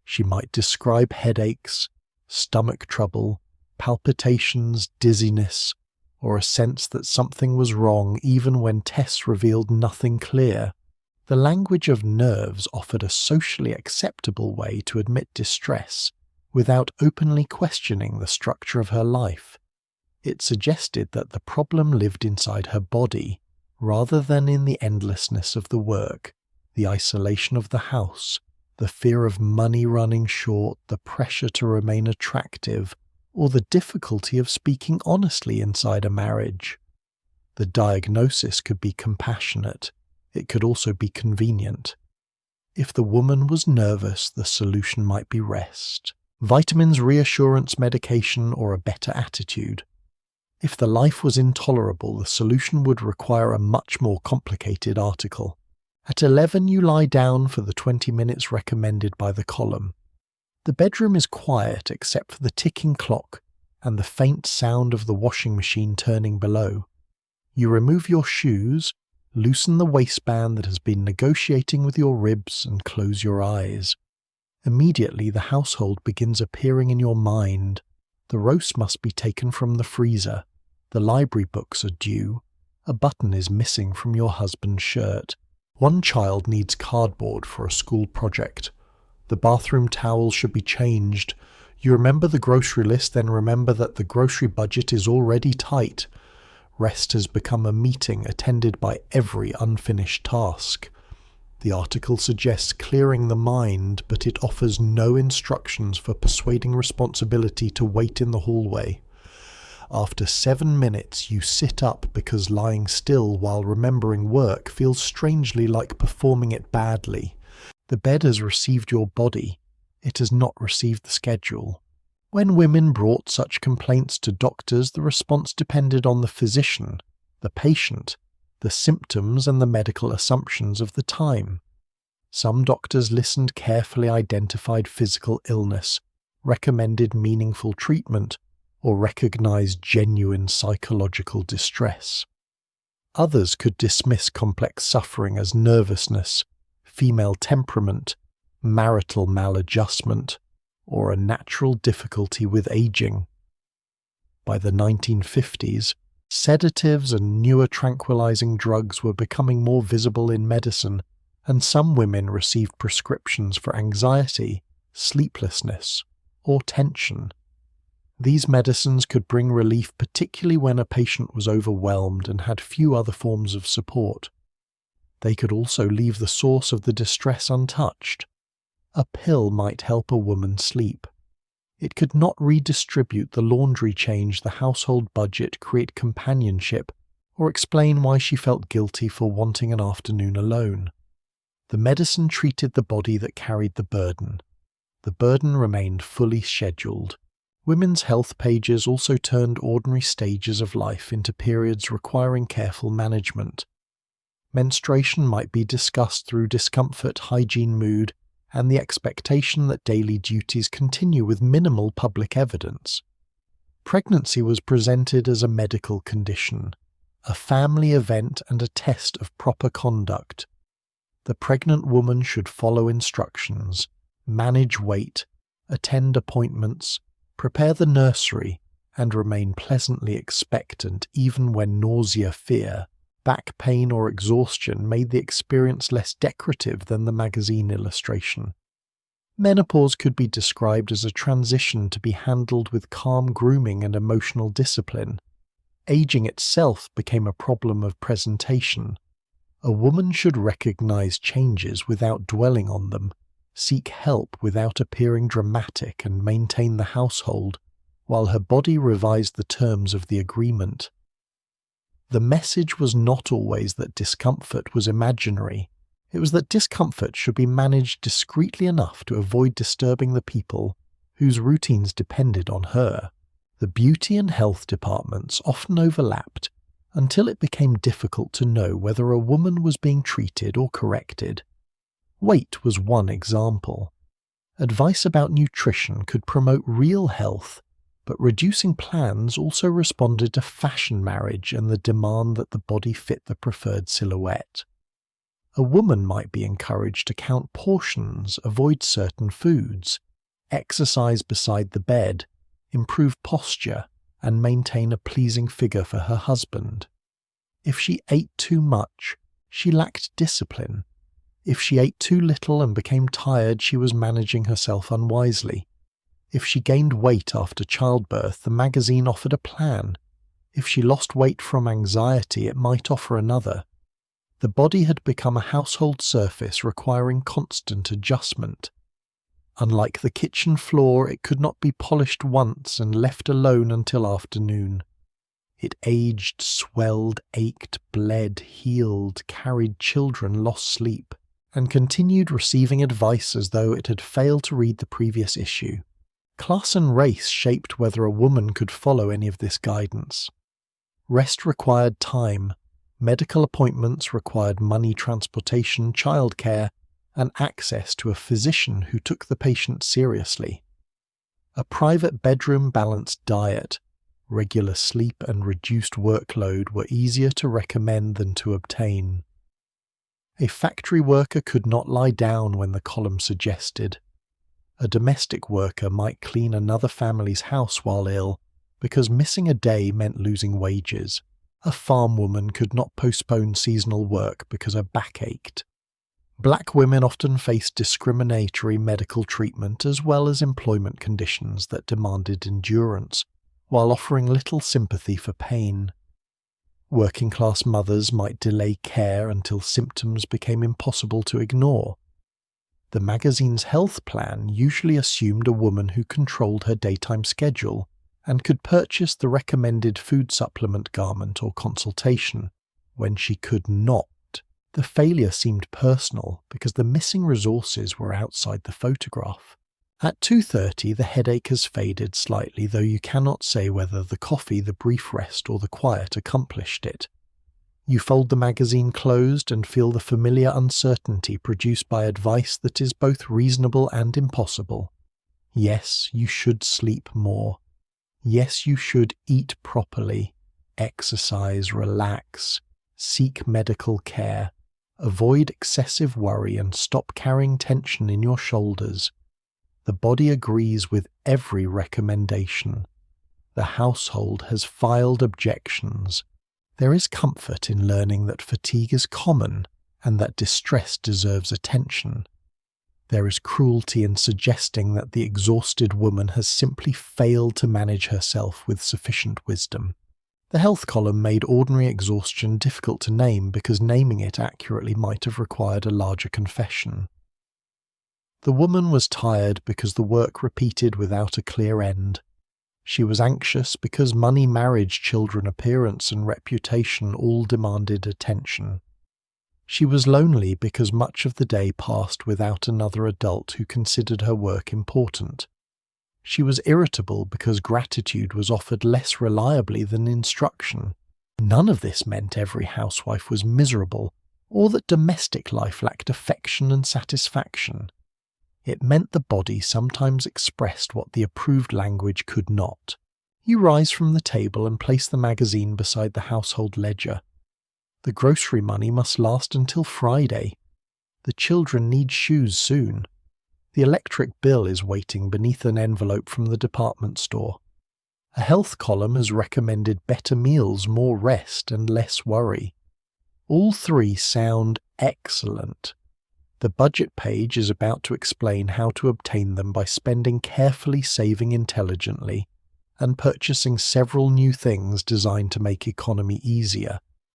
She might describe headaches, stomach trouble, palpitations, dizziness, or a sense that something was wrong even when tests revealed nothing clear. The language of nerves offered a socially acceptable way to admit distress without openly questioning the structure of her life. It suggested that the problem lived inside her body, rather than in the endlessness of the work, the isolation of the house, the fear of money running short, the pressure to remain attractive, or the difficulty of speaking honestly inside a marriage. The diagnosis could be compassionate. It could also be convenient. If the woman was nervous, the solution might be rest, vitamins, reassurance medication, or a better attitude. If the life was intolerable, the solution would require a much more complicated article. At 11 you lie down for the 20 minutes recommended by the column. The bedroom is quiet except for the ticking clock and the faint sound of the washing machine turning below. You remove your shoes, loosen the waistband that has been negotiating with your ribs, and close your eyes. Immediately the household begins appearing in your mind. The roast must be taken from the freezer. The library books are due. A button is missing from your husband's shirt. One child needs cardboard for a school project. The bathroom towel should be changed. You remember the grocery list, then remember that the grocery budget is already tight. Rest has become a meeting attended by every unfinished task. The article suggests clearing the mind, but it offers no instructions for persuading responsibility to wait in the hallway. After 7 minutes, you sit up because lying still while remembering work feels strangely like performing it badly. The bed has received your body. It has not received the schedule. When women brought such complaints to doctors, the response depended on the physician, the patient, the symptoms and the medical assumptions of the time. Some doctors listened carefully, identified physical illness, recommended meaningful treatment, or recognized genuine psychological distress. Others could dismiss complex suffering as nervousness, female temperament, marital maladjustment, or a natural difficulty with aging. By the 1950s, sedatives and newer tranquilizing drugs were becoming more visible in medicine, and some women received prescriptions for anxiety, sleeplessness, or tension. These medicines could bring relief, particularly when a patient was overwhelmed and had few other forms of support. They could also leave the source of the distress untouched. A pill might help a woman sleep. It could not redistribute the laundry, change the household budget, create companionship, or explain why she felt guilty for wanting an afternoon alone. The medicine treated the body that carried the burden. The burden remained fully scheduled. Women's health pages also turned ordinary stages of life into periods requiring careful management. Menstruation might be discussed through discomfort, hygiene, mood, and the expectation that daily duties continue with minimal public evidence. Pregnancy was presented as a medical condition, a family event and a test of proper conduct. The pregnant woman should follow instructions, manage weight, attend appointments, prepare the nursery, and remain pleasantly expectant even when nausea, fear, back pain or exhaustion made the experience less decorative than the magazine illustration. Menopause could be described as a transition to be handled with calm grooming and emotional discipline. Aging itself became a problem of presentation. A woman should recognize changes without dwelling on them, seek help without appearing dramatic, and maintain the household, while her body revised the terms of the agreement. The message was not always that discomfort was imaginary. It was that discomfort should be managed discreetly enough to avoid disturbing the people whose routines depended on her. The beauty and health departments often overlapped until it became difficult to know whether a woman was being treated or corrected. Weight was one example. Advice about nutrition could promote real health, but reducing plans also responded to fashion marriage and the demand that the body fit the preferred silhouette. A woman might be encouraged to count portions, avoid certain foods, exercise beside the bed, improve posture, and maintain a pleasing figure for her husband. If she ate too much, she lacked discipline. If she ate too little and became tired, she was managing herself unwisely. If she gained weight after childbirth, the magazine offered a plan. If she lost weight from anxiety, it might offer another. The body had become a household surface requiring constant adjustment. Unlike the kitchen floor, it could not be polished once and left alone until afternoon. It aged, swelled, ached, bled, healed, carried children, lost sleep, and continued receiving advice as though it had failed to read the previous issue. Class and race shaped whether a woman could follow any of this guidance. Rest required time. Medical appointments required money, transportation, childcare, and access to a physician who took the patient seriously. A private bedroom-balanced diet, regular sleep and reduced workload were easier to recommend than to obtain. A factory worker could not lie down when the column suggested. A domestic worker might clean another family's house while ill, because missing a day meant losing wages. A farm woman could not postpone seasonal work because her back ached. Black women often faced discriminatory medical treatment as well as employment conditions that demanded endurance, while offering little sympathy for pain. Working-class mothers might delay care until symptoms became impossible to ignore. The magazine's health plan usually assumed a woman who controlled her daytime schedule and could purchase the recommended food supplement garment or consultation when she could not. The failure seemed personal because the missing resources were outside the photograph. At 2:30 the headache has faded slightly, though you cannot say whether the coffee, the brief rest, or the quiet accomplished it. You fold the magazine closed and feel the familiar uncertainty produced by advice that is both reasonable and impossible. Yes, you should sleep more. Yes, you should eat properly, exercise, relax, seek medical care, avoid excessive worry and stop carrying tension in your shoulders. The body agrees with every recommendation. The household has filed objections. There is comfort in learning that fatigue is common and that distress deserves attention. There is cruelty in suggesting that the exhausted woman has simply failed to manage herself with sufficient wisdom. The health column made ordinary exhaustion difficult to name because naming it accurately might have required a larger confession. The woman was tired because the work repeated without a clear end. She was anxious because money, marriage, children, appearance, and reputation all demanded attention. She was lonely because much of the day passed without another adult who considered her work important. She was irritable because gratitude was offered less reliably than instruction. None of this meant every housewife was miserable, or that domestic life lacked affection and satisfaction. It meant the body sometimes expressed what the approved language could not. You rise from the table and place the magazine beside the household ledger. The grocery money must last until Friday. The children need shoes soon. The electric bill is waiting beneath an envelope from the department store. A health column has recommended better meals, more rest, and less worry. All three sound excellent. The budget page is about to explain how to obtain them by spending carefully, saving intelligently, and purchasing several new things designed to make economy easier.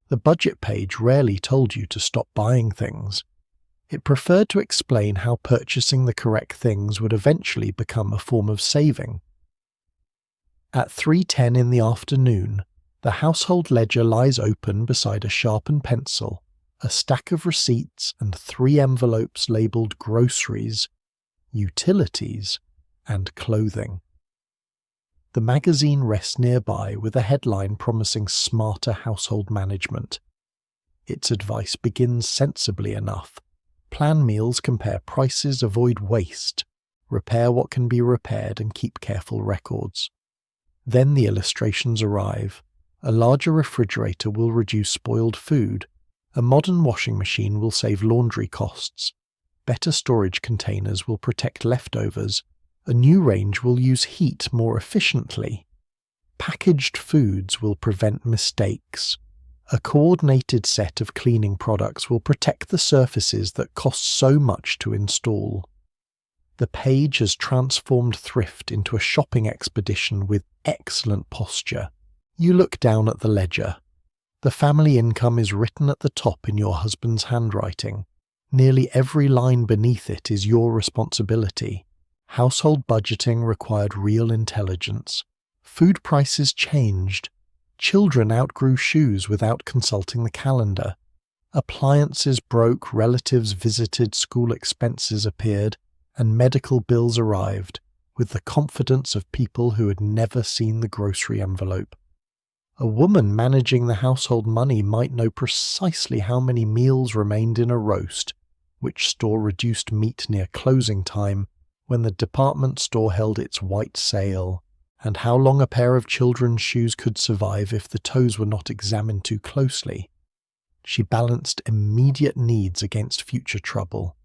The budget page rarely told you to stop buying things. It preferred to explain how purchasing the correct things would eventually become a form of saving. At 3:10 in the afternoon, the household ledger lies open beside a sharpened pencil, a stack of receipts, and 3 envelopes labelled groceries, utilities, and clothing. The magazine rests nearby with a headline promising smarter household management. Its advice begins sensibly enough. Plan meals, compare prices, avoid waste, repair what can be repaired, and keep careful records. Then the illustrations arrive. A larger refrigerator will reduce spoiled food. A modern washing machine will save laundry costs. Better storage containers will protect leftovers. A new range will use heat more efficiently. Packaged foods will prevent mistakes. A coordinated set of cleaning products will protect the surfaces that cost so much to install. The page has transformed thrift into a shopping expedition with excellent posture. You look down at the ledger. The family income is written at the top in your husband's handwriting. Nearly every line beneath it is your responsibility. Household budgeting required real intelligence. Food prices changed. Children outgrew shoes without consulting the calendar. Appliances broke, relatives visited, school expenses appeared, and medical bills arrived, with the confidence of people who had never seen the grocery envelope. A woman managing the household money might know precisely how many meals remained in a roast, which store reduced meat near closing time, when the department store held its white sale, and how long a pair of children's shoes could survive if the toes were not examined too closely. She balanced immediate needs against future trouble.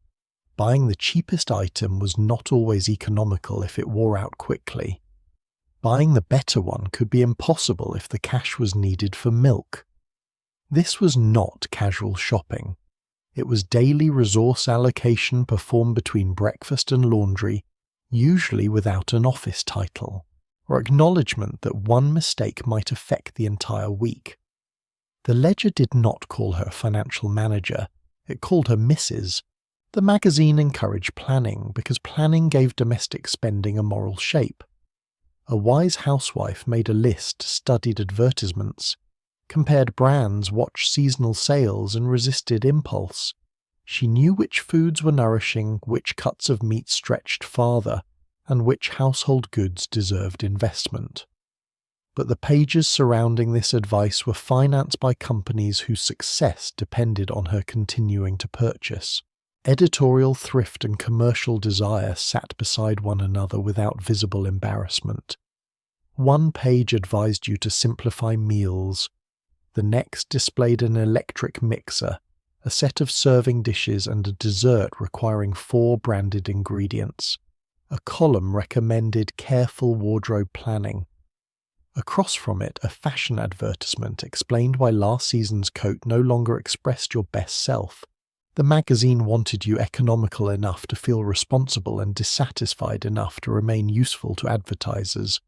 Buying the cheapest item was not always economical if it wore out quickly. Buying the better one could be impossible if the cash was needed for milk. This was not casual shopping. It was daily resource allocation performed between breakfast and laundry, usually without an office title, or acknowledgement that one mistake might affect the entire week. The ledger did not call her financial manager, it called her Mrs. The magazine encouraged planning because planning gave domestic spending a moral shape. A wise housewife made a list, studied advertisements, compared brands, watched seasonal sales, and resisted impulse. She knew which foods were nourishing, which cuts of meat stretched farther, and which household goods deserved investment. But the pages surrounding this advice were financed by companies whose success depended on her continuing to purchase. Editorial thrift and commercial desire sat beside one another without visible embarrassment. One page advised you to simplify meals. The next displayed an electric mixer, a set of serving dishes, and a dessert requiring 4 branded ingredients. A column recommended careful wardrobe planning. Across from it, a fashion advertisement explained why last season's coat no longer expressed your best self. The magazine wanted you economical enough to feel responsible and dissatisfied enough to remain useful to advertisers.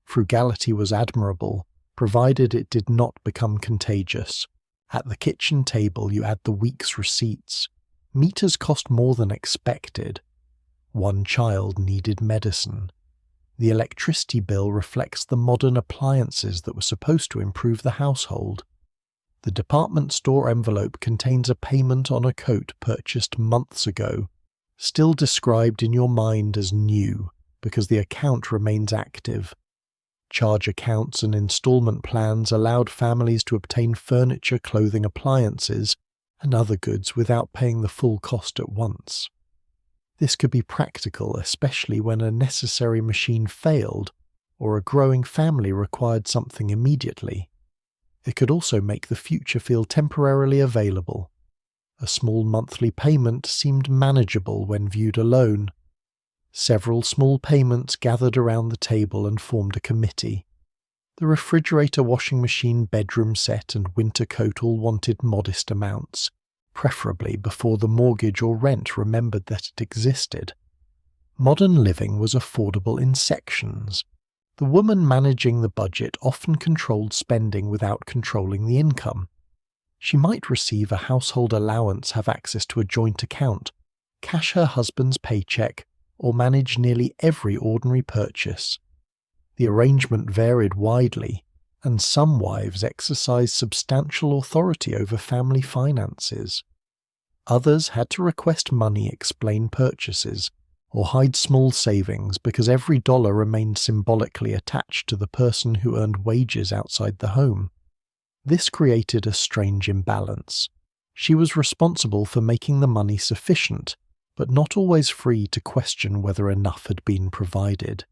Frugality was admirable, provided it did not become contagious. At the kitchen table you add the week's receipts. Meters cost more than expected. One child needed medicine. The electricity bill reflects the modern appliances that were supposed to improve the household. The department store envelope contains a payment on a coat purchased months ago, still described in your mind as new because the account remains active. Charge accounts and installment plans allowed families to obtain furniture, clothing, appliances, and other goods without paying the full cost at once. This could be practical, especially when a necessary machine failed or a growing family required something immediately. It could also make the future feel temporarily available. A small monthly payment seemed manageable when viewed alone. Several small payments gathered around the table and formed a committee. The refrigerator, washing machine, bedroom set, and winter coat all wanted modest amounts, preferably before the mortgage or rent remembered that it existed. Modern living was affordable in sections. The woman managing the budget often controlled spending without controlling the income. She might receive a household allowance, have access to a joint account, cash her husband's paycheck, or manage nearly every ordinary purchase. The arrangement varied widely, and some wives exercised substantial authority over family finances. Others had to request money, explain purchases, or hide small savings because every dollar remained symbolically attached to the person who earned wages outside the home. This created a strange imbalance. She was responsible for making the money sufficient, but not always free to question whether enough had been provided.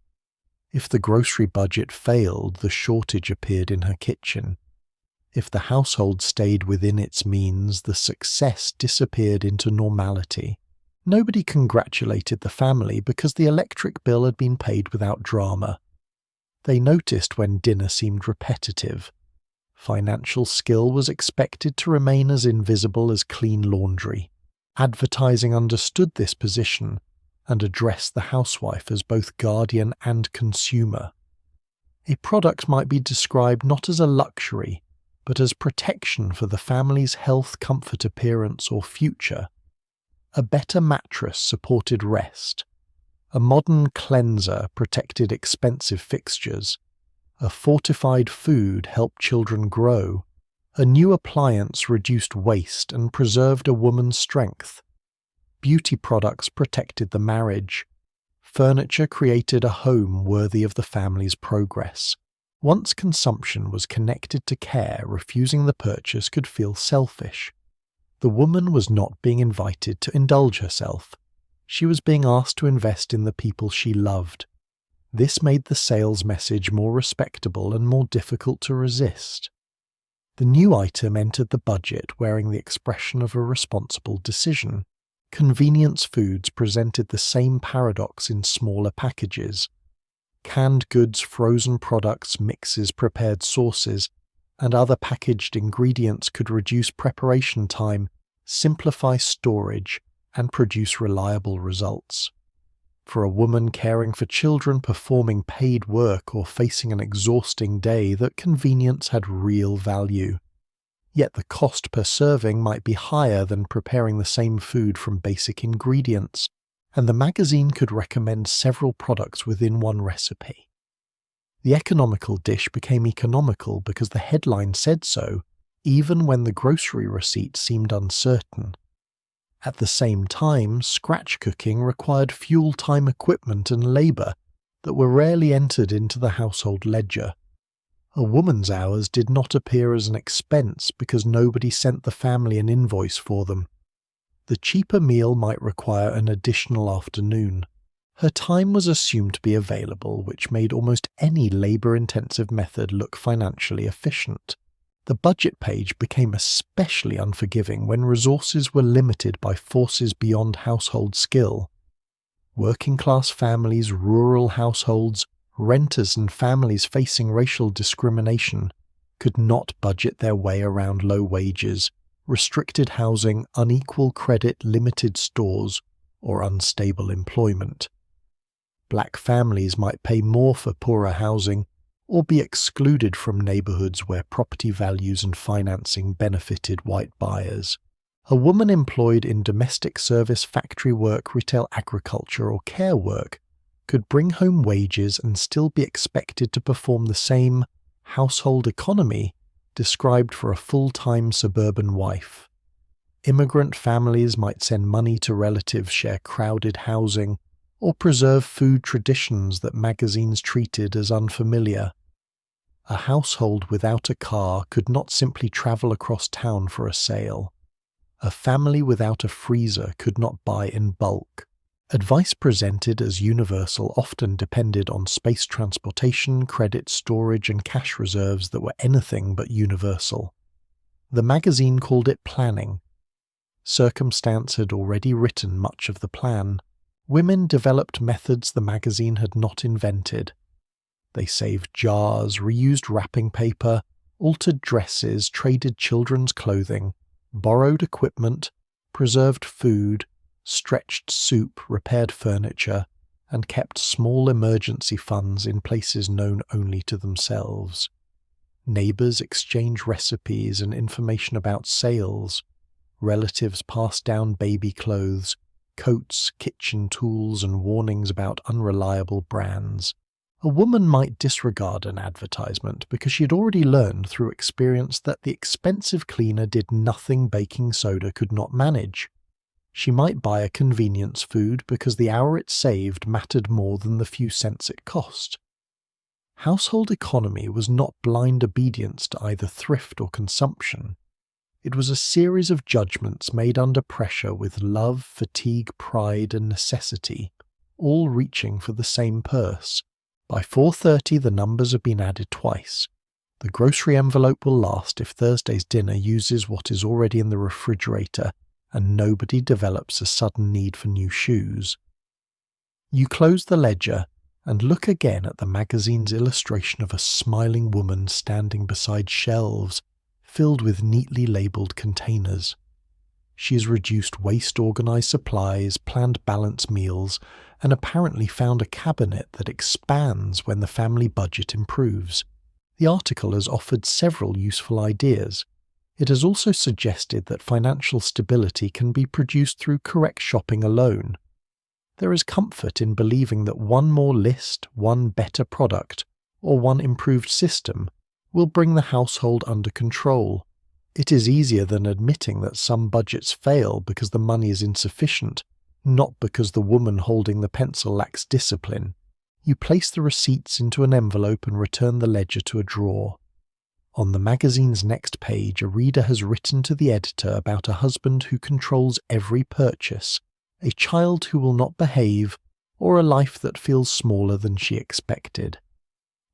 If the grocery budget failed, the shortage appeared in her kitchen. If the household stayed within its means, the success disappeared into normality. Nobody congratulated the family because the electric bill had been paid without drama. They noticed when dinner seemed repetitive. Financial skill was expected to remain as invisible as clean laundry. Advertising understood this position and addressed the housewife as both guardian and consumer. A product might be described not as a luxury, but as protection for the family's health, comfort, appearance, or future. A better mattress supported rest. A modern cleanser protected expensive fixtures. A fortified food helped children grow. A new appliance reduced waste and preserved a woman's strength. Beauty products protected the marriage. Furniture created a home worthy of the family's progress. Once consumption was connected to care, refusing the purchase could feel selfish. The woman was not being invited to indulge herself. She was being asked to invest in the people she loved. This made the sales message more respectable and more difficult to resist. The new item entered the budget wearing the expression of a responsible decision. Convenience foods presented the same paradox in smaller packages. Canned goods, frozen products, mixes, prepared sauces, and other packaged ingredients could reduce preparation time, simplify storage, and produce reliable results. For a woman caring for children, performing paid work, or facing an exhausting day, that convenience had real value. Yet the cost per serving might be higher than preparing the same food from basic ingredients, and the magazine could recommend several products within one recipe. The economical dish became economical because the headline said so, even when the grocery receipt seemed uncertain. At the same time, scratch cooking required fuel-time equipment and labour that were rarely entered into the household ledger. A woman's hours did not appear as an expense because nobody sent the family an invoice for them. The cheaper meal might require an additional afternoon. Her time was assumed to be available, which made almost any labour-intensive method look financially efficient. The budget page became especially unforgiving when resources were limited by forces beyond household skill. Working-class families, rural households, renters and families facing racial discrimination could not budget their way around low wages, restricted housing, unequal credit, limited stores, or unstable employment. Black families might pay more for poorer housing, or be excluded from neighborhoods where property values and financing benefited white buyers. A woman employed in domestic service, factory work, retail agriculture, or care work could bring home wages and still be expected to perform the same household economy described for a full-time suburban wife. Immigrant families might send money to relatives, share crowded housing, or preserve food traditions that magazines treated as unfamiliar. A household without a car could not simply travel across town for a sale. A family without a freezer could not buy in bulk. Advice presented as universal often depended on space transportation, credit storage, and cash reserves that were anything but universal. The magazine called it planning. Circumstance had already written much of the plan. Women developed methods the magazine had not invented. They saved jars, reused wrapping paper, altered dresses, traded children's clothing, borrowed equipment, preserved food, stretched soup, repaired furniture, and kept small emergency funds in places known only to themselves. Neighbours exchanged recipes and information about sales. Relatives passed down baby clothes, coats, kitchen tools, and warnings about unreliable brands. A woman might disregard an advertisement because she had already learned through experience that the expensive cleaner did nothing baking soda could not manage. She might buy a convenience food because the hour it saved mattered more than the few cents it cost. Household economy was not blind obedience to either thrift or consumption. It was a series of judgments made under pressure with love, fatigue, pride, and necessity, all reaching for the same purse. By 4:30 the numbers have been added twice. The grocery envelope will last if Thursday's dinner uses what is already in the refrigerator and nobody develops a sudden need for new shoes. You close the ledger and look again at the magazine's illustration of a smiling woman standing beside shelves filled with neatly labelled containers. She has reduced waste, organised supplies, planned balanced meals, and apparently found a cabinet that expands when the family budget improves. The article has offered several useful ideas. It has also suggested that financial stability can be produced through correct shopping alone. There is comfort in believing that one more list, one better product, or one improved system will bring the household under control. It is easier than admitting that some budgets fail because the money is insufficient, not because the woman holding the pencil lacks discipline. You place the receipts into an envelope and return the ledger to a drawer. On the magazine's next page, a reader has written to the editor about a husband who controls every purchase, a child who will not behave, or a life that feels smaller than she expected.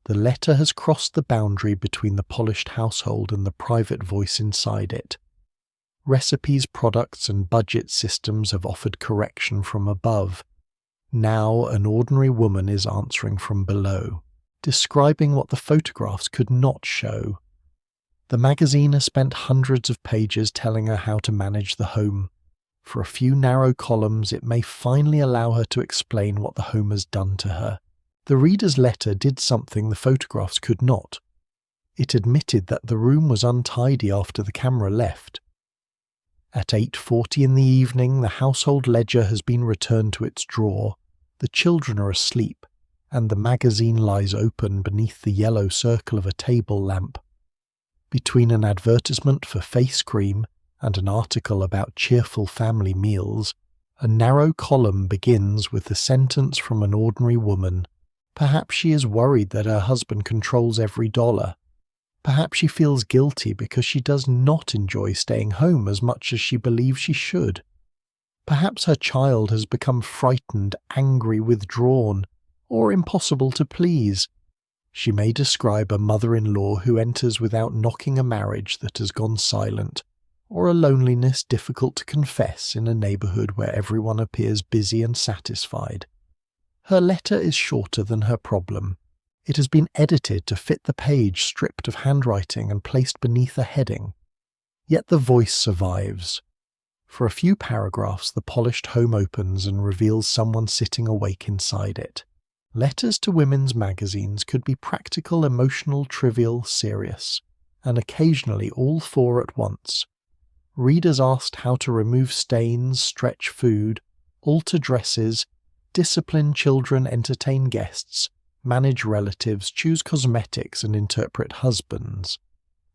The letter has crossed the boundary between the polished household and the private voice inside it. Recipes, products, and budget systems have offered correction from above. Now an ordinary woman is answering from below, describing what the photographs could not show. The magazine has spent hundreds of pages telling her how to manage the home. For a few narrow columns, it may finally allow her to explain what the home has done to her. The reader's letter did something the photographs could not. It admitted that the room was untidy after the camera left. At 8:40 in the evening, the household ledger has been returned to its drawer. The children are asleep, and the magazine lies open beneath the yellow circle of a table lamp. Between an advertisement for face cream and an article about cheerful family meals, a narrow column begins with the sentence from an ordinary woman. Perhaps she is worried that her husband controls every dollar. Perhaps she feels guilty because she does not enjoy staying home as much as she believes she should. Perhaps her child has become frightened, angry, withdrawn, or impossible to please. She may describe a mother-in-law who enters without knocking a marriage that has gone silent, or a loneliness difficult to confess in a neighborhood where everyone appears busy and satisfied. Her letter is shorter than her problem. It has been edited to fit the page, stripped of handwriting and placed beneath a heading. Yet the voice survives. For a few paragraphs, the polished home opens and reveals someone sitting awake inside it. Letters to women's magazines could be practical, emotional, trivial, serious, and occasionally all four at once. Readers asked how to remove stains, stretch food, alter dresses, discipline children, entertain guests, manage relatives, choose cosmetics, and interpret husbands.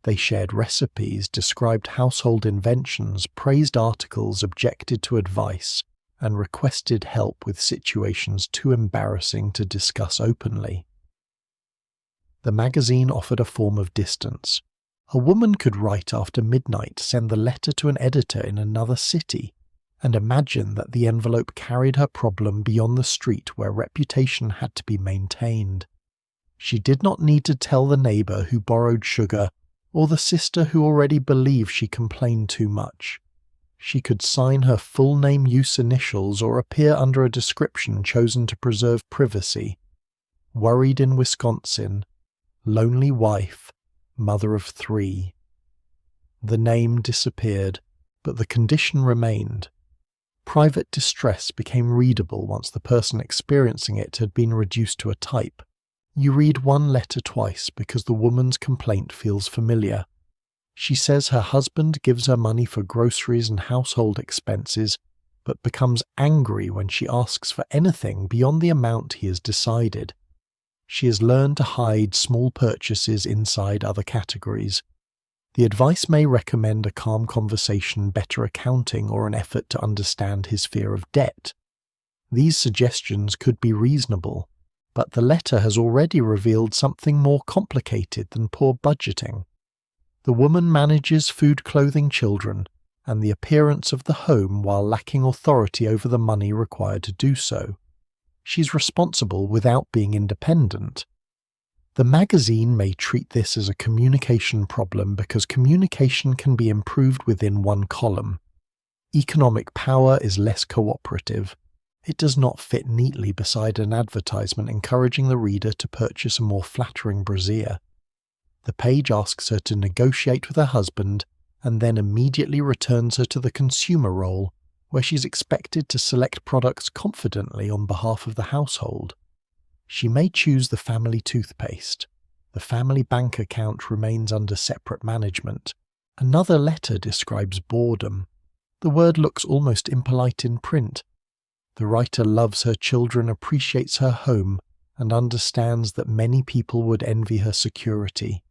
They shared recipes, described household inventions, praised articles, objected to advice, and requested help with situations too embarrassing to discuss openly. The magazine offered a form of distance. A woman could write after midnight, send the letter to an editor in another city, and imagine that the envelope carried her problem beyond the street where reputation had to be maintained. She did not need to tell the neighbor who borrowed sugar or the sister who already believed she complained too much. She could sign her full name use initials or appear under a description chosen to preserve privacy. Worried in Wisconsin, lonely wife, mother of 3. The name disappeared, but the condition remained. Private distress became readable once the person experiencing it had been reduced to a type. You read one letter twice because the woman's complaint feels familiar. She says her husband gives her money for groceries and household expenses, but becomes angry when she asks for anything beyond the amount he has decided. She has learned to hide small purchases inside other categories. The advice may recommend a calm conversation, better accounting, or an effort to understand his fear of debt. These suggestions could be reasonable, but the letter has already revealed something more complicated than poor budgeting. The woman manages food, clothing, children, and the appearance of the home while lacking authority over the money required to do so. She's responsible without being independent. The magazine may treat this as a communication problem because communication can be improved within one column. Economic power is less cooperative. It does not fit neatly beside an advertisement encouraging the reader to purchase a more flattering brassiere. The page asks her to negotiate with her husband and then immediately returns her to the consumer role, where she's expected to select products confidently on behalf of the household. She may choose the family toothpaste. The family bank account remains under separate management. Another letter describes boredom. The word looks almost impolite in print. The writer loves her children, appreciates her home, and understands that many people would envy her security.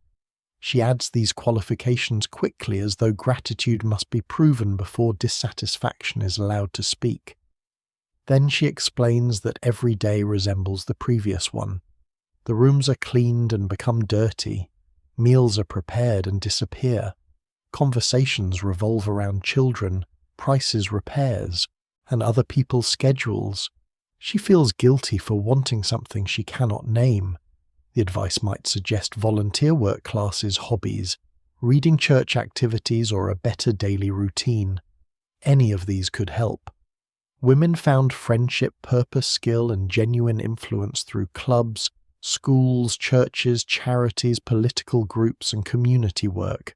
She adds these qualifications quickly as though gratitude must be proven before dissatisfaction is allowed to speak. Then she explains that every day resembles the previous one. The rooms are cleaned and become dirty. Meals are prepared and disappear. Conversations revolve around children, prices, repairs. and other people's schedules. She feels guilty for wanting something she cannot name. The advice might suggest volunteer work classes, hobbies, reading church activities, or a better daily routine. Any of these could help. Women found friendship, purpose, skill, and genuine influence through clubs, schools, churches, charities, political groups, and community work.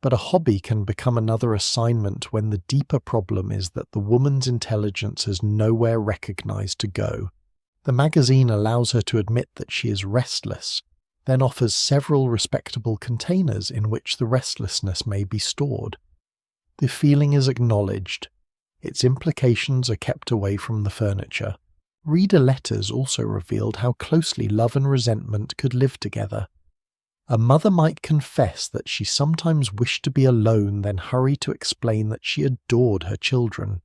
But a hobby can become another assignment when the deeper problem is that the woman's intelligence has nowhere recognized to go. The magazine allows her to admit that she is restless, then offers several respectable containers in which the restlessness may be stored. The feeling is acknowledged. Its implications are kept away from the furniture. Reader letters also revealed how closely love and resentment could live together. A mother might confess that she sometimes wished to be alone, then hurry to explain that she adored her children.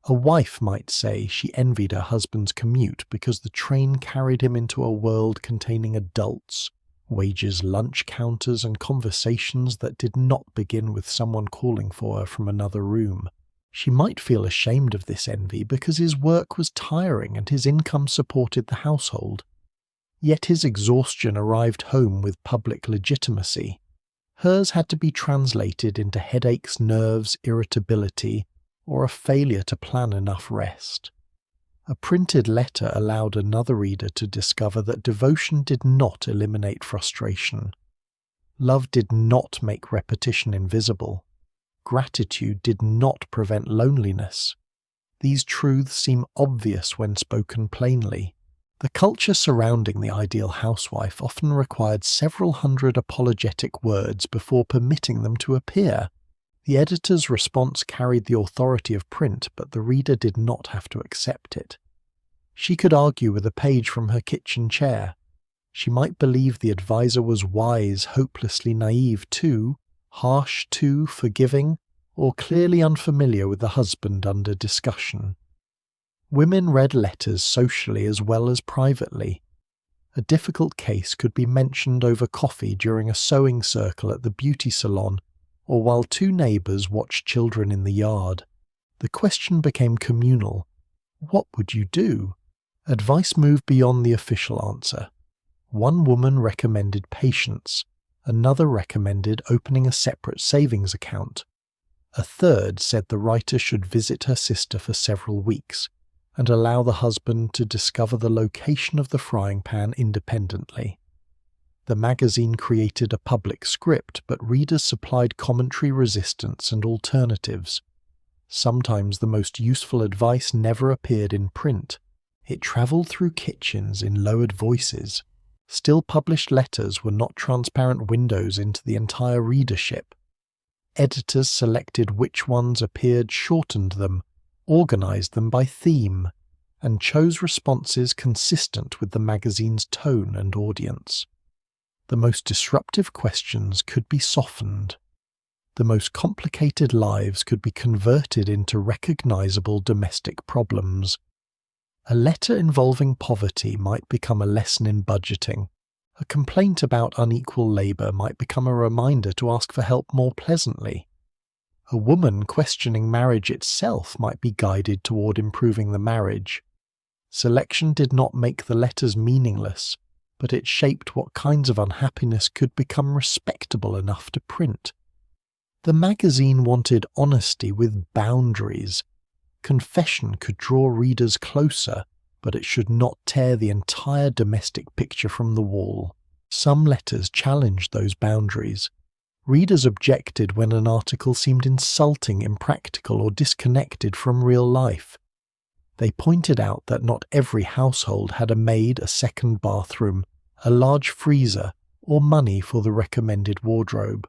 A wife might say she envied her husband's commute because the train carried him into a world containing adults, wages, lunch counters, and conversations that did not begin with someone calling for her from another room. She might feel ashamed of this envy because his work was tiring and his income supported the household. Yet his exhaustion arrived home with public legitimacy. Hers had to be translated into headaches, nerves, irritability, or a failure to plan enough rest. A printed letter allowed another reader to discover that devotion did not eliminate frustration. Love did not make repetition invisible. Gratitude did not prevent loneliness. These truths seem obvious when spoken plainly. The culture surrounding the ideal housewife often required several hundred apologetic words before permitting them to appear. The editor's response carried the authority of print, but the reader did not have to accept it. She could argue with a page from her kitchen chair. She might believe the advisor was wise, hopelessly naive too, harsh too, forgiving, or clearly unfamiliar with the husband under discussion. Women read letters socially as well as privately. A difficult case could be mentioned over coffee during a sewing circle at the beauty salon, or while two neighbours watched children in the yard. The question became communal. What would you do? Advice moved beyond the official answer. One woman recommended patience. Another recommended opening a separate savings account. A third said the writer should visit her sister for several weeks and allow the husband to discover the location of the frying pan independently. The magazine created a public script, but readers supplied commentary, resistance, and alternatives. Sometimes the most useful advice never appeared in print. It travelled through kitchens in lowered voices. Still published letters were not transparent windows into the entire readership. Editors selected which ones appeared, shortened them, organised them by theme, and chose responses consistent with the magazine's tone and audience. The most disruptive questions could be softened. The most complicated lives could be converted into recognisable domestic problems. A letter involving poverty might become a lesson in budgeting. A complaint about unequal labour might become a reminder to ask for help more pleasantly. A woman questioning marriage itself might be guided toward improving the marriage. Selection did not make the letters meaningless, but it shaped what kinds of unhappiness could become respectable enough to print. The magazine wanted honesty with boundaries. Confession could draw readers closer, but it should not tear the entire domestic picture from the wall. Some letters challenged those boundaries. Readers objected when an article seemed insulting, impractical, or disconnected from real life. They pointed out that not every household had a maid, a second bathroom, a large freezer, or money for the recommended wardrobe.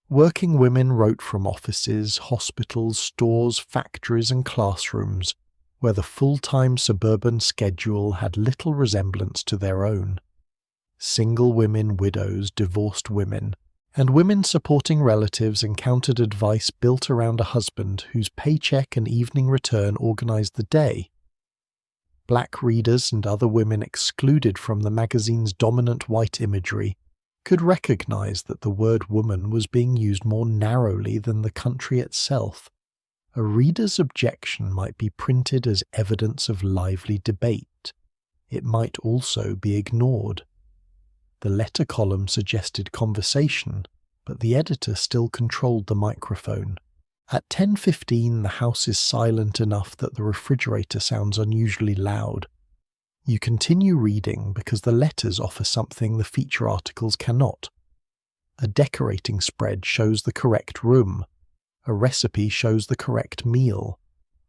Working women wrote from offices, hospitals, stores, factories, and classrooms, where the full-time suburban schedule had little resemblance to their own. Single women, widows, divorced women, and women supporting relatives encountered advice built around a husband whose paycheck and evening return organised the day. Black readers and other women excluded from the magazine's dominant white imagery could recognise that the word woman was being used more narrowly than the country itself. A reader's objection might be printed as evidence of lively debate. It might also be ignored. The letter column suggested conversation, but the editor still controlled the microphone. At 10:15, the house is silent enough that the refrigerator sounds unusually loud. You continue reading because the letters offer something the feature articles cannot. A decorating spread shows the correct room. A recipe shows the correct meal.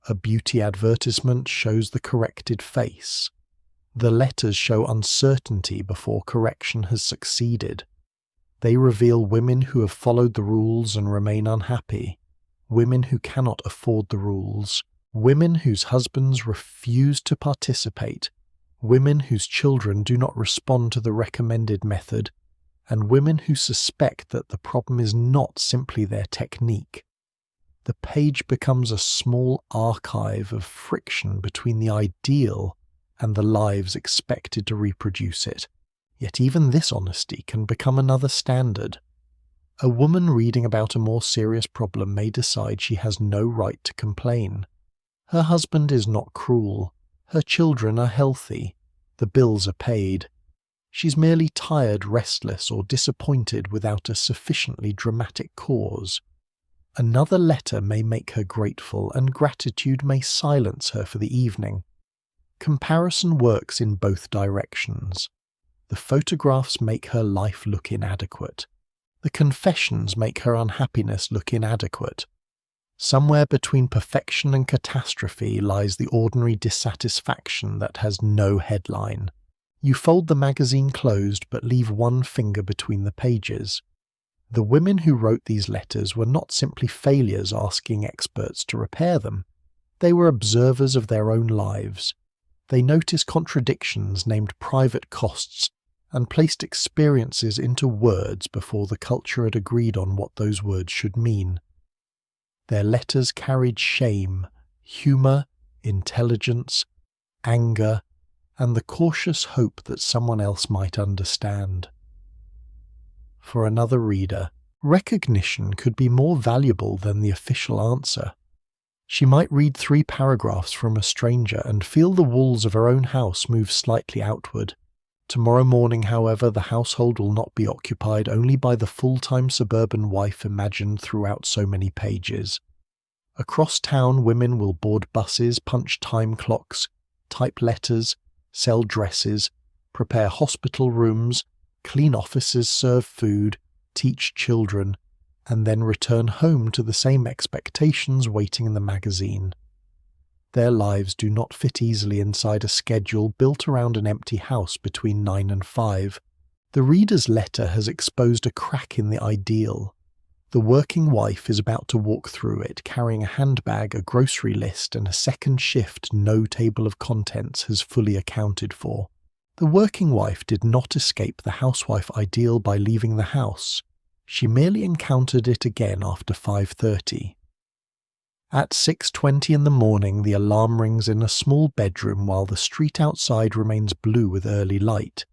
A beauty advertisement shows the corrected face. The letters show uncertainty before correction has succeeded. They reveal women who have followed the rules and remain unhappy, women who cannot afford the rules, women whose husbands refuse to participate, women whose children do not respond to the recommended method, and women who suspect that the problem is not simply their technique. The page becomes a small archive of friction between the ideal and the lives expected to reproduce it. Yet even this honesty can become another standard. A woman reading about a more serious problem may decide she has no right to complain. Her husband is not cruel. Her children are healthy. The bills are paid. She's merely tired, restless, or disappointed without a sufficiently dramatic cause. Another letter may make her grateful, and gratitude may silence her for the evening. Comparison works in both directions. The photographs make her life look inadequate. The confessions make her unhappiness look inadequate. Somewhere between perfection and catastrophe lies the ordinary dissatisfaction that has no headline. You fold the magazine closed but leave one finger between the pages. The women who wrote these letters were not simply failures asking experts to repair them. They were observers of their own lives. They noticed contradictions, named private costs, and placed experiences into words before the culture had agreed on what those words should mean. Their letters carried shame, humour, intelligence, anger, and the cautious hope that someone else might understand. For another reader, recognition could be more valuable than the official answer. She might read 3 paragraphs from a stranger and feel the walls of her own house move slightly outward. Tomorrow morning, however, the household will not be occupied only by the full-time suburban wife imagined throughout so many pages. Across town, women will board buses, punch time clocks, type letters, sell dresses, prepare hospital rooms, clean offices, serve food, teach children, and then return home to the same expectations waiting in the magazine. Their lives do not fit easily inside a schedule built around an empty house between 9 and 5. The reader's letter has exposed a crack in the ideal. The working wife is about to walk through it, carrying a handbag, a grocery list, and a second shift no table of contents has fully accounted for. The working wife did not escape the housewife ideal by leaving the house. She merely encountered it again after 5:30. At 6:20 in the morning, the alarm rings in a small bedroom while the street outside remains blue with early light.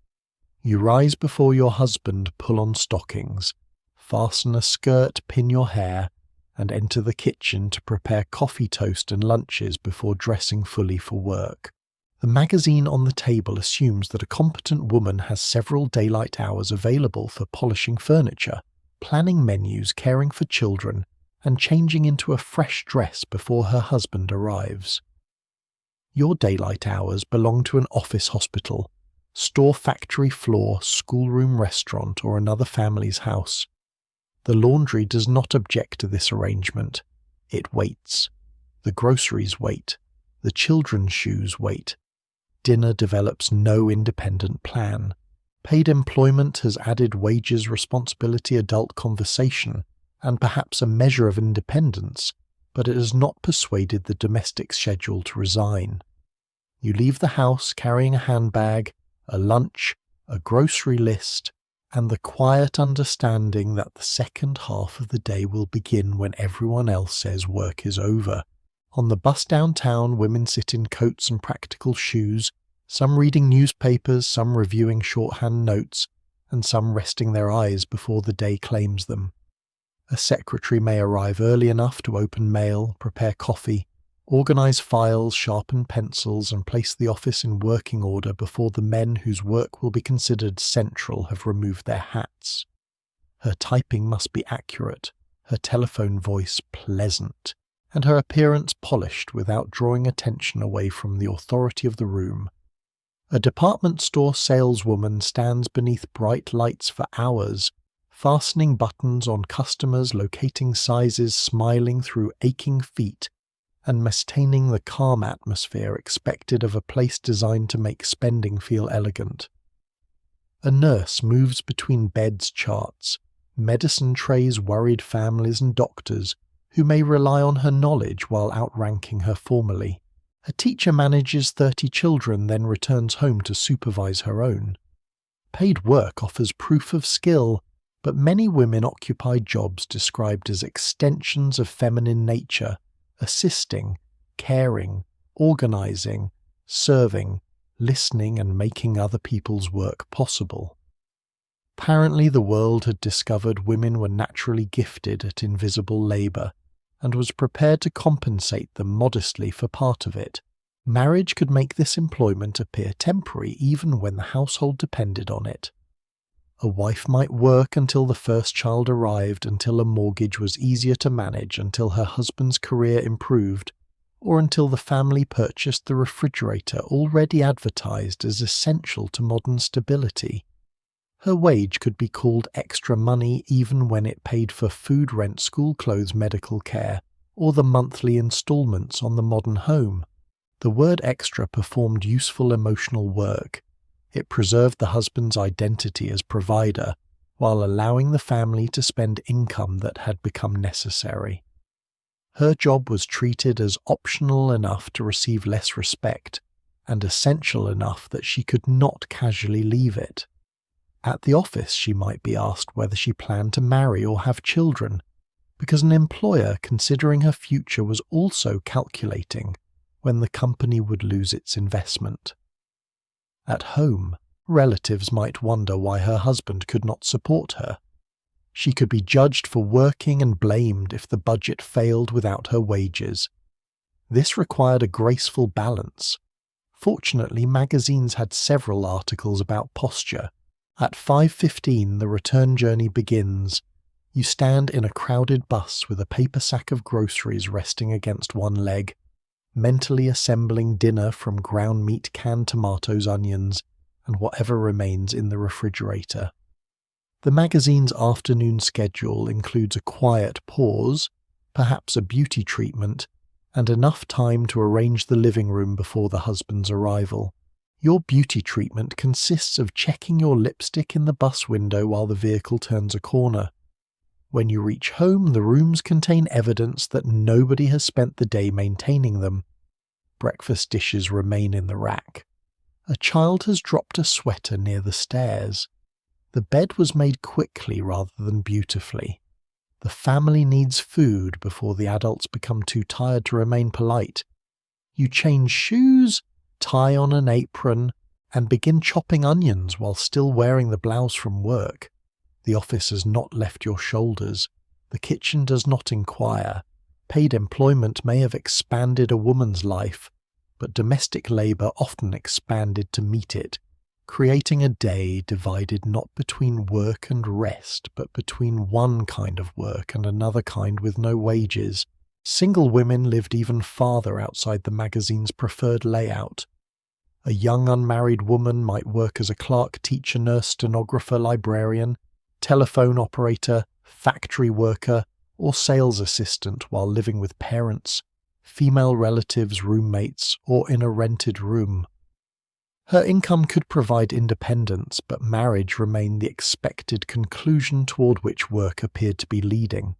You rise before your husband, pull on stockings, fasten a skirt, pin your hair, and enter the kitchen to prepare coffee, toast, and lunches before dressing fully for work. The magazine on the table assumes that a competent woman has several daylight hours available for polishing furniture, planning menus, caring for children, and changing into a fresh dress before her husband arrives. Your daylight hours belong to an office, hospital, store, factory floor, schoolroom, restaurant, or another family's house. The laundry does not object to this arrangement. It waits. The groceries wait. The children's shoes wait. Dinner develops no independent plan. Paid employment has added wages, responsibility, adult conversation, and perhaps a measure of independence, but it has not persuaded the domestic schedule to resign. You leave the house carrying a handbag, a lunch, a grocery list, and the quiet understanding that the second half of the day will begin when everyone else says work is over. On the bus downtown, women sit in coats and practical shoes, some reading newspapers, some reviewing shorthand notes, and some resting their eyes before the day claims them. A secretary may arrive early enough to open mail, prepare coffee, organize files, sharpen pencils, and place the office in working order before the men whose work will be considered central have removed their hats. Her typing must be accurate, her telephone voice pleasant, and her appearance polished without drawing attention away from the authority of the room. A department store saleswoman stands beneath bright lights for hours, fastening buttons on customers, locating sizes, smiling through aching feet, and maintaining the calm atmosphere expected of a place designed to make spending feel elegant. A nurse moves between beds charts, medicine trays, worried families and doctors who may rely on her knowledge while outranking her formally. A teacher manages 30 children, then returns home to supervise her own. Paid work offers proof of skill, but many women occupy jobs described as extensions of feminine nature, assisting, caring, organizing, serving, listening, and making other people's work possible. Apparently, the world had discovered women were naturally gifted at invisible labor, and was prepared to compensate them modestly for part of it. Marriage could make this employment appear temporary even when the household depended on it. A wife might work until the first child arrived, until a mortgage was easier to manage, until her husband's career improved, or until the family purchased the refrigerator already advertised as essential to modern stability. Her wage could be called extra money even when it paid for food, rent, school clothes, medical care, or the monthly installments on the modern home. The word extra performed useful emotional work. It preserved the husband's identity as provider, while allowing the family to spend income that had become necessary. Her job was treated as optional enough to receive less respect, and essential enough that she could not casually leave it. At the office, she might be asked whether she planned to marry or have children, because an employer considering her future was also calculating when the company would lose its investment. At home, relatives might wonder why her husband could not support her. She could be judged for working and blamed if the budget failed without her wages. This required a graceful balance. Fortunately, magazines had several articles about posture. At 5:15 the return journey begins. You stand in a crowded bus with a paper sack of groceries resting against one leg, mentally assembling dinner from ground meat, canned tomatoes, onions, and whatever remains in the refrigerator. The magazine's afternoon schedule includes a quiet pause, perhaps a beauty treatment, and enough time to arrange the living room before the husband's arrival. Your beauty treatment consists of checking your lipstick in the bus window while the vehicle turns a corner. When you reach home, the rooms contain evidence that nobody has spent the day maintaining them. Breakfast dishes remain in the rack. A child has dropped a sweater near the stairs. The bed was made quickly rather than beautifully. The family needs food before the adults become too tired to remain polite. You change shoes, tie on an apron, and begin chopping onions while still wearing the blouse from work. The office has not left your shoulders. The kitchen does not inquire. Paid employment may have expanded a woman's life, but domestic labour often expanded to meet it, creating a day divided not between work and rest, but between one kind of work and another kind with no wages. Single women lived even farther outside the magazine's preferred layout. A young unmarried woman might work as a clerk, teacher, nurse, stenographer, librarian, telephone operator, factory worker, or sales assistant while living with parents, female relatives, roommates, or in a rented room. Her income could provide independence, but marriage remained the expected conclusion toward which work appeared to be leading.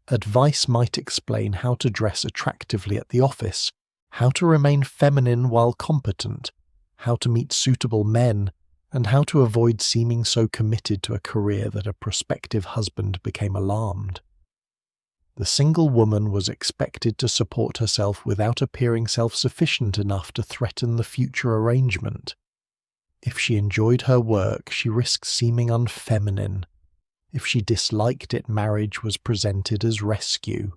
Advice might explain how to dress attractively at the office, how to remain feminine while competent, how to meet suitable men, and how to avoid seeming so committed to a career that a prospective husband became alarmed. The single woman was expected to support herself without appearing self-sufficient enough to threaten the future arrangement. If she enjoyed her work, she risked seeming unfeminine. If she disliked it, marriage was presented as rescue.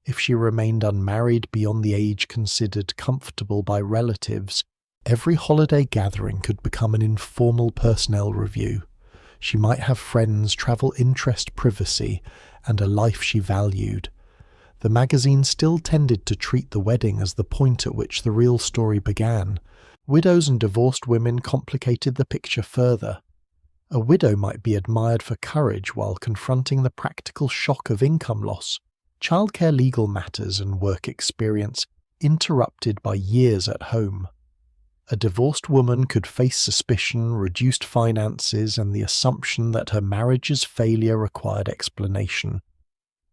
If she remained unmarried beyond the age considered comfortable by relatives, every holiday gathering could become an informal personnel review. She might have friends, travel, interest, privacy, and a life she valued. The magazine still tended to treat the wedding as the point at which the real story began. Widows and divorced women complicated the picture further. A widow might be admired for courage while confronting the practical shock of income loss, childcare, legal matters, and work experience interrupted by years at home. A divorced woman could face suspicion, reduced finances, and the assumption that her marriage's failure required explanation.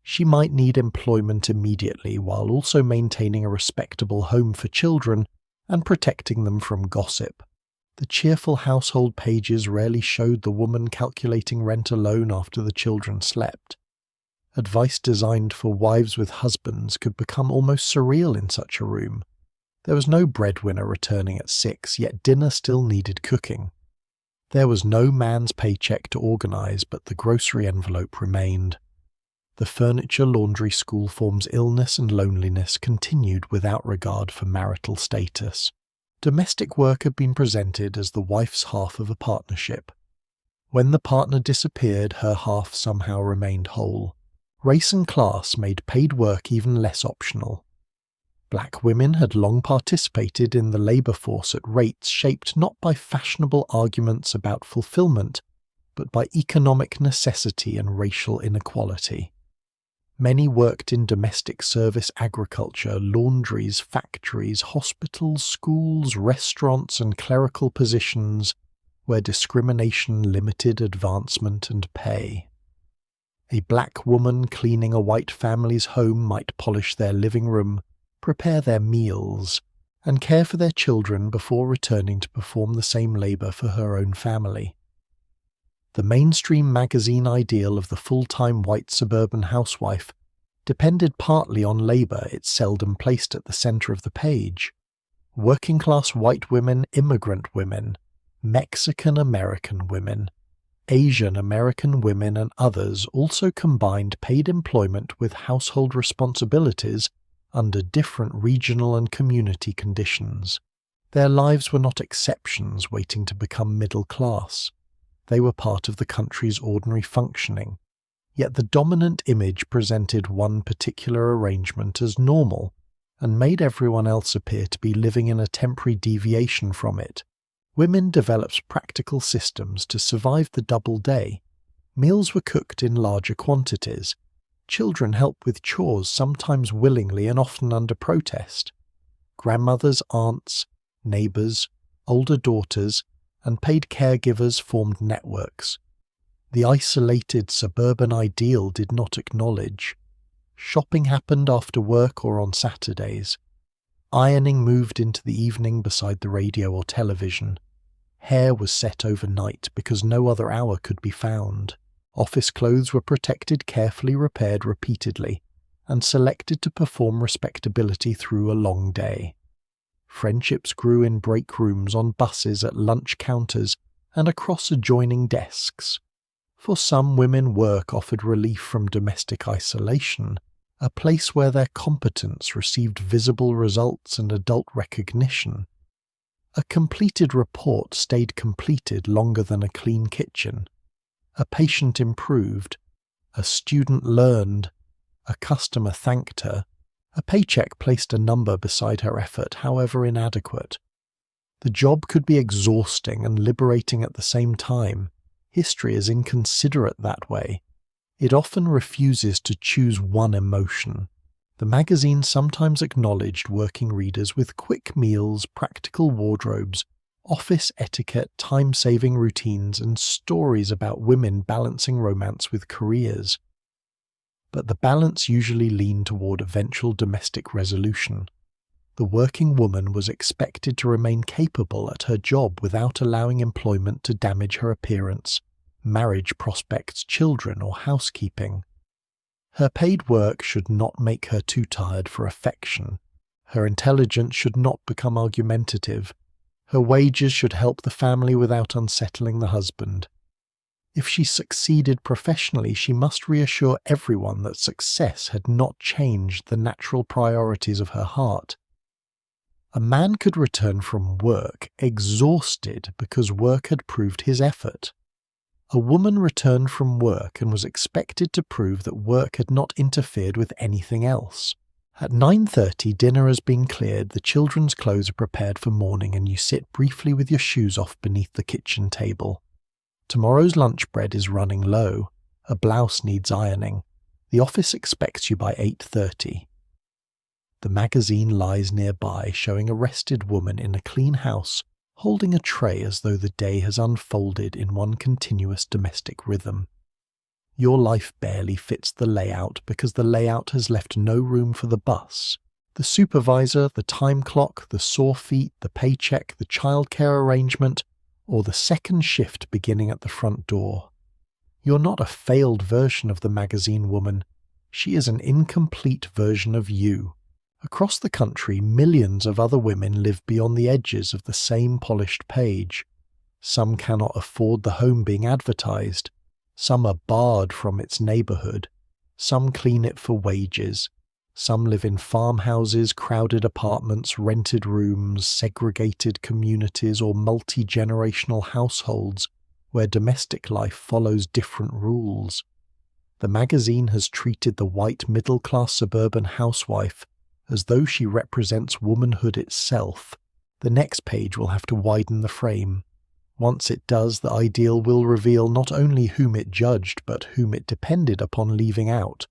She might need employment immediately while also maintaining a respectable home for children and protecting them from gossip. The cheerful household pages rarely showed the woman calculating rent alone after the children slept. Advice designed for wives with husbands could become almost surreal in such a room. There was no breadwinner returning at 6, yet dinner still needed cooking. There was no man's paycheck to organise, but the grocery envelope remained. The furniture laundry school form's illness and loneliness continued without regard for marital status. Domestic work had been presented as the wife's half of a partnership. When the partner disappeared, her half somehow remained whole. Race and class made paid work even less optional. Black women had long participated in the labour force at rates shaped not by fashionable arguments about fulfilment, but by economic necessity and racial inequality. Many worked in domestic service agriculture, laundries, factories, hospitals, schools, restaurants, and clerical positions where discrimination limited advancement and pay. A black woman cleaning a white family's home might polish their living room, prepare their meals, and care for their children before returning to perform the same labour for her own family. The mainstream magazine ideal of the full-time white suburban housewife depended partly on labour it seldom placed at the centre of the page. Working-class white women, immigrant women, Mexican-American women, Asian-American women and others also combined paid employment with household responsibilities under different regional and community conditions. Their lives were not exceptions waiting to become middle class. They were part of the country's ordinary functioning, yet the dominant image presented one particular arrangement as normal and made everyone else appear to be living in a temporary deviation from it. Women developed practical systems to survive the double day. Meals were cooked in larger quantities. Children helped with chores, sometimes willingly and often under protest. Grandmothers, aunts, neighbours, older daughters, and paid caregivers formed networks. The isolated suburban ideal did not acknowledge. Shopping happened after work or on Saturdays. Ironing moved into the evening beside the radio or television. Hair was set overnight because no other hour could be found. Office clothes were protected, carefully repaired repeatedly, and selected to perform respectability through a long day. Friendships grew in break rooms, on buses, at lunch counters, and across adjoining desks. For some women, work offered relief from domestic isolation, a place where their competence received visible results and adult recognition. A completed report stayed completed longer than a clean kitchen. A patient improved, a student learned, a customer thanked her, a paycheck placed a number beside her effort, however inadequate. The job could be exhausting and liberating at the same time. History is inconsiderate that way. It often refuses to choose one emotion. The magazine sometimes acknowledged working readers with quick meals, practical wardrobes, office etiquette, time-saving routines, and stories about women balancing romance with careers. But the balance usually leaned toward eventual domestic resolution. The working woman was expected to remain capable at her job without allowing employment to damage her appearance, marriage prospects, children, or housekeeping. Her paid work should not make her too tired for affection. Her intelligence should not become argumentative. Her wages should help the family without unsettling the husband. If she succeeded professionally, she must reassure everyone that success had not changed the natural priorities of her heart. A man could return from work exhausted because work had proved his effort. A woman returned from work and was expected to prove that work had not interfered with anything else. At 9:30, dinner has been cleared, the children's clothes are prepared for morning, and you sit briefly with your shoes off beneath the kitchen table. Tomorrow's lunch bread is running low. A blouse needs ironing. The office expects you by 8:30. The magazine lies nearby, showing a rested woman in a clean house, holding a tray as though the day has unfolded in one continuous domestic rhythm. Your life barely fits the layout because the layout has left no room for the bus, the supervisor, the time clock, the sore feet, the paycheck, the childcare arrangement, or the second shift beginning at the front door. You're not a failed version of the magazine woman. She is an incomplete version of you. Across the country, millions of other women live beyond the edges of the same polished page. Some cannot afford the home being advertised. Some are barred from its neighborhood. Some clean it for wages. Some live in farmhouses, crowded apartments, rented rooms, segregated communities, or multi-generational households where domestic life follows different rules. The magazine has treated the white middle-class suburban housewife as though she represents womanhood itself. The next page will have to widen the frame. Once it does, the ideal will reveal not only whom it judged, but whom it depended upon leaving out.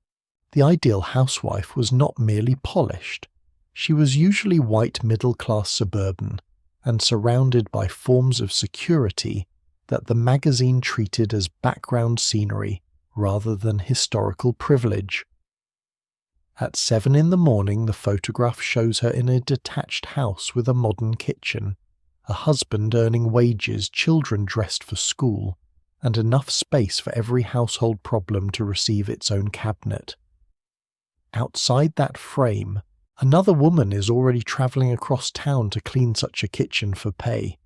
The ideal housewife was not merely polished. She was usually white middle-class suburban, and surrounded by forms of security that the magazine treated as background scenery rather than historical privilege. At 7 in the morning, the photograph shows her in a detached house with a modern kitchen, a husband earning wages, children dressed for school, and enough space for every household problem to receive its own cabinet. Outside that frame, another woman is already travelling across town to clean such a kitchen for pay.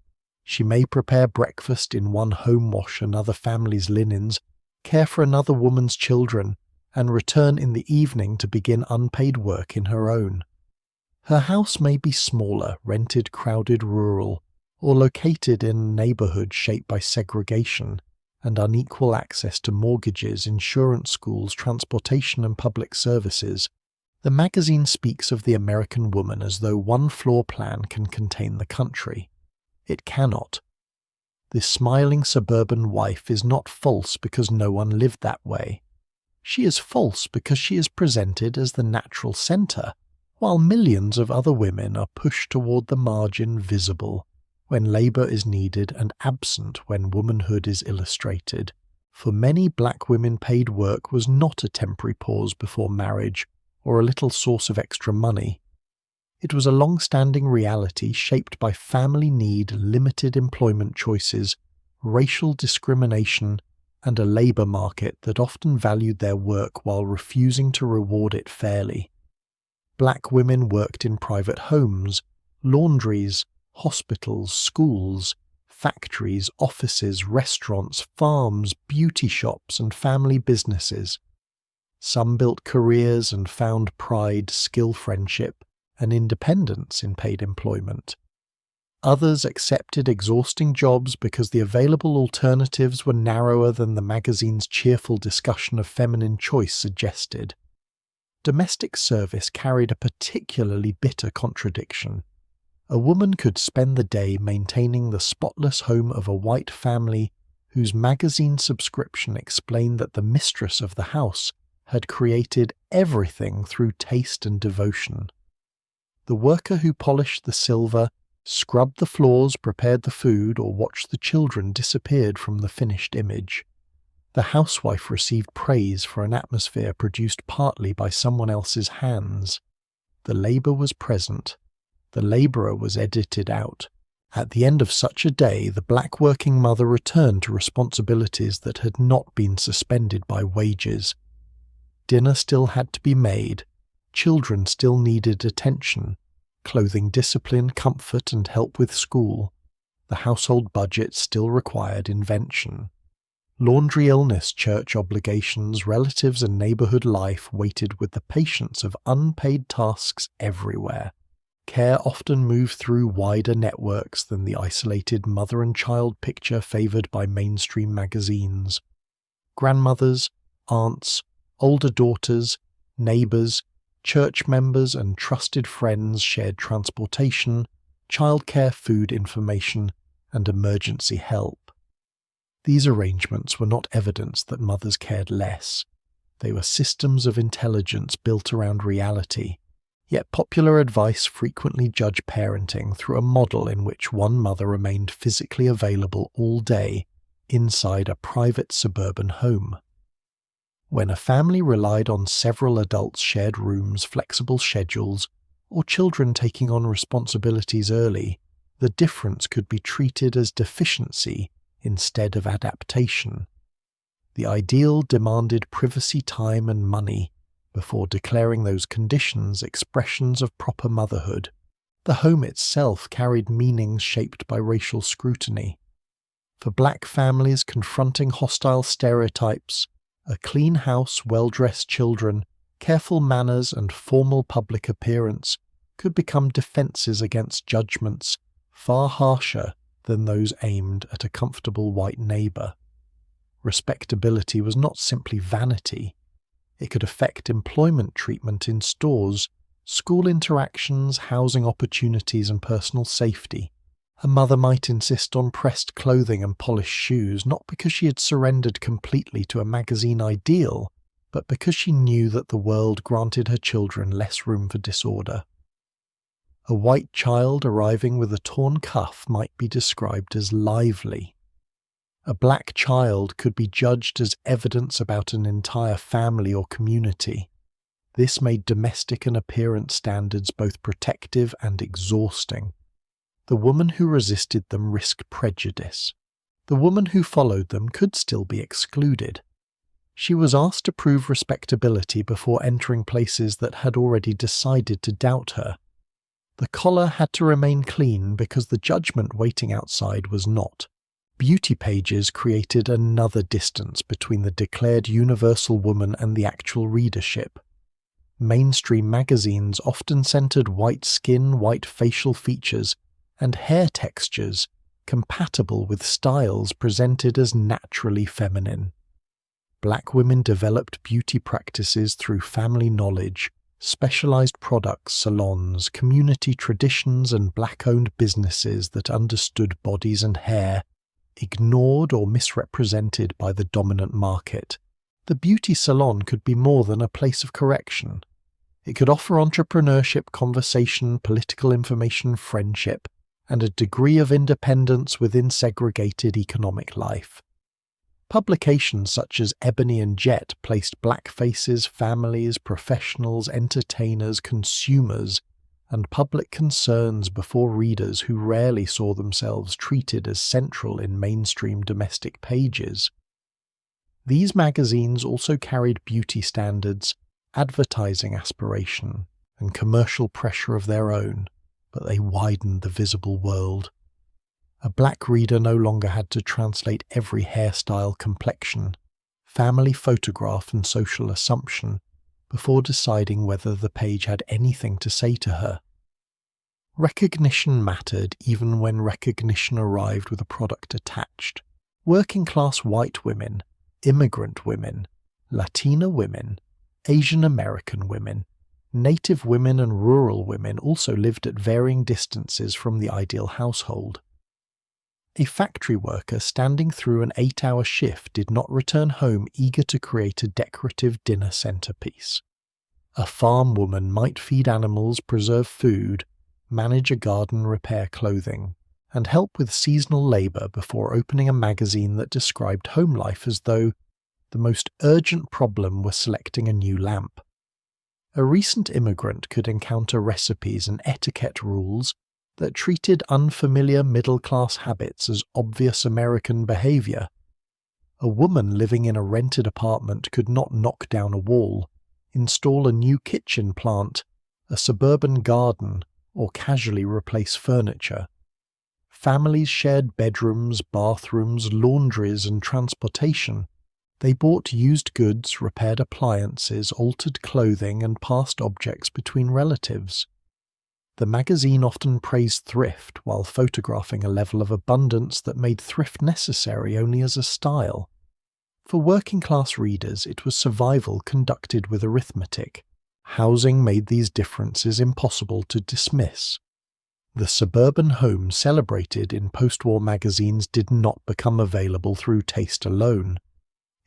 She may prepare breakfast in one home wash another family's linens, care for another woman's children, and return in the evening to begin unpaid work in her own. Her house may be smaller, rented, crowded, rural, or located in a neighborhood shaped by segregation and unequal access to mortgages, insurance, schools, transportation, and public services. The magazine speaks of the American woman as though one floor plan can contain the country. It cannot. This smiling suburban wife is not false because no one lived that way. She is false because she is presented as the natural center, while millions of other women are pushed toward the margin, visible when labor is needed and absent when womanhood is illustrated. For many black women, paid work was not a temporary pause before marriage or a little source of extra money. It was a long-standing reality shaped by family need, limited employment choices, racial discrimination, and a labor market that often valued their work while refusing to reward it fairly. Black women worked in private homes, laundries, hospitals, schools, factories, offices, restaurants, farms, beauty shops, and family businesses. Some built careers and found pride, skill, friendship, and independence in paid employment. Others accepted exhausting jobs because the available alternatives were narrower than the magazine's cheerful discussion of feminine choice suggested. Domestic service carried a particularly bitter contradiction. A woman could spend the day maintaining the spotless home of a white family whose magazine subscription explained that the mistress of the house had created everything through taste and devotion. The worker who polished the silver, scrubbed the floors, prepared the food, or watched the children disappeared from the finished image. The housewife received praise for an atmosphere produced partly by someone else's hands. The labor was present. The laborer was edited out. At the end of such a day, the black working mother returned to responsibilities that had not been suspended by wages. Dinner still had to be made. Children still needed attention, clothing, discipline, comfort, and help with school. The household budget still required invention. Laundry illness, church obligations, relatives and neighbourhood life waited with the patience of unpaid tasks everywhere. Care often moved through wider networks than the isolated mother and child picture favoured by mainstream magazines. Grandmothers, aunts, older daughters, neighbours, church members and trusted friends shared transportation, childcare, food information, and emergency help. These arrangements were not evidence that mothers cared less. They were systems of intelligence built around reality, yet popular advice frequently judged parenting through a model in which one mother remained physically available all day inside a private suburban home. When a family relied on several adults' shared rooms, flexible schedules, or children taking on responsibilities early, the difference could be treated as deficiency instead of adaptation. The ideal demanded privacy, time, and money before declaring those conditions expressions of proper motherhood. The home itself carried meanings shaped by racial scrutiny. For black families confronting hostile stereotypes, a clean house, well-dressed children, careful manners, and formal public appearance could become defences against judgments far harsher than those aimed at a comfortable white neighbour. Respectability was not simply vanity. It could affect employment treatment in stores, school interactions, housing opportunities, and personal safety. A mother might insist on pressed clothing and polished shoes, not because she had surrendered completely to a magazine ideal, but because she knew that the world granted her children less room for disorder. A white child arriving with a torn cuff might be described as lively. A black child could be judged as evidence about an entire family or community. This made domestic and appearance standards both protective and exhausting. The woman who resisted them risked prejudice. The woman who followed them could still be excluded. She was asked to prove respectability before entering places that had already decided to doubt her. The collar had to remain clean because the judgment waiting outside was not. Beauty pages created another distance between the declared universal woman and the actual readership. Mainstream magazines often centered white skin, white facial features, and hair textures compatible with styles presented as naturally feminine. Black women developed beauty practices through family knowledge, specialized products, salons, community traditions, and black-owned businesses that understood bodies and hair, ignored or misrepresented by the dominant market. The beauty salon could be more than a place of correction. It could offer entrepreneurship, conversation, political information, friendship, and a degree of independence within segregated economic life. Publications such as Ebony and Jet placed black faces, families, professionals, entertainers, consumers, and public concerns before readers who rarely saw themselves treated as central in mainstream domestic pages. These magazines also carried beauty standards, advertising aspiration, and commercial pressure of their own, but they widened the visible world. A black reader no longer had to translate every hairstyle, complexion, family photograph, and social assumption before deciding whether the page had anything to say to her. Recognition mattered even when recognition arrived with a product attached. Working-class white women, immigrant women, Latina women, Asian American women, Native women and rural women also lived at varying distances from the ideal household. A factory worker standing through an 8-hour shift did not return home eager to create a decorative dinner centerpiece. A farm woman might feed animals, preserve food, manage a garden, repair clothing, and help with seasonal labor before opening a magazine that described home life as though the most urgent problem was selecting a new lamp. A recent immigrant could encounter recipes and etiquette rules that treated unfamiliar middle-class habits as obvious American behavior. A woman living in a rented apartment could not knock down a wall, install a new kitchen plant, a suburban garden, or casually replace furniture. Families shared bedrooms, bathrooms, laundries, and transportation. They bought used goods, repaired appliances, altered clothing, and passed objects between relatives. The magazine often praised thrift while photographing a level of abundance that made thrift necessary only as a style. For working-class readers, it was survival conducted with arithmetic. Housing made these differences impossible to dismiss. The suburban home celebrated in post-war magazines did not become available through taste alone.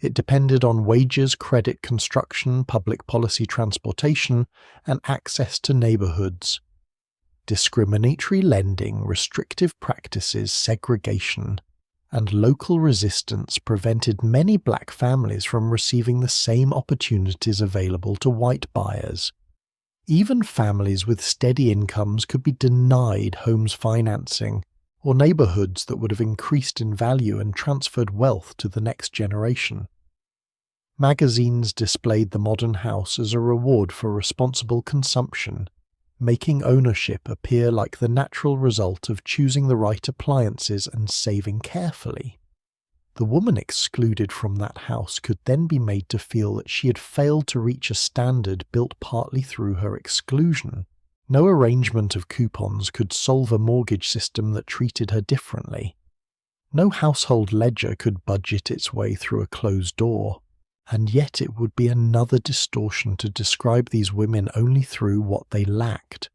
It depended on wages, credit, construction, public policy, transportation, and access to neighborhoods. Discriminatory lending, restrictive practices, segregation, and local resistance prevented many black families from receiving the same opportunities available to white buyers. Even families with steady incomes could be denied homes financing or neighborhoods that would have increased in value and transferred wealth to the next generation. Magazines displayed the modern house as a reward for responsible consumption, making ownership appear like the natural result of choosing the right appliances and saving carefully. The woman excluded from that house could then be made to feel that she had failed to reach a standard built partly through her exclusion. No arrangement of coupons could solve a mortgage system that treated her differently. No household ledger could budget its way through a closed door. And yet it would be another distortion to describe these women only through what they lacked.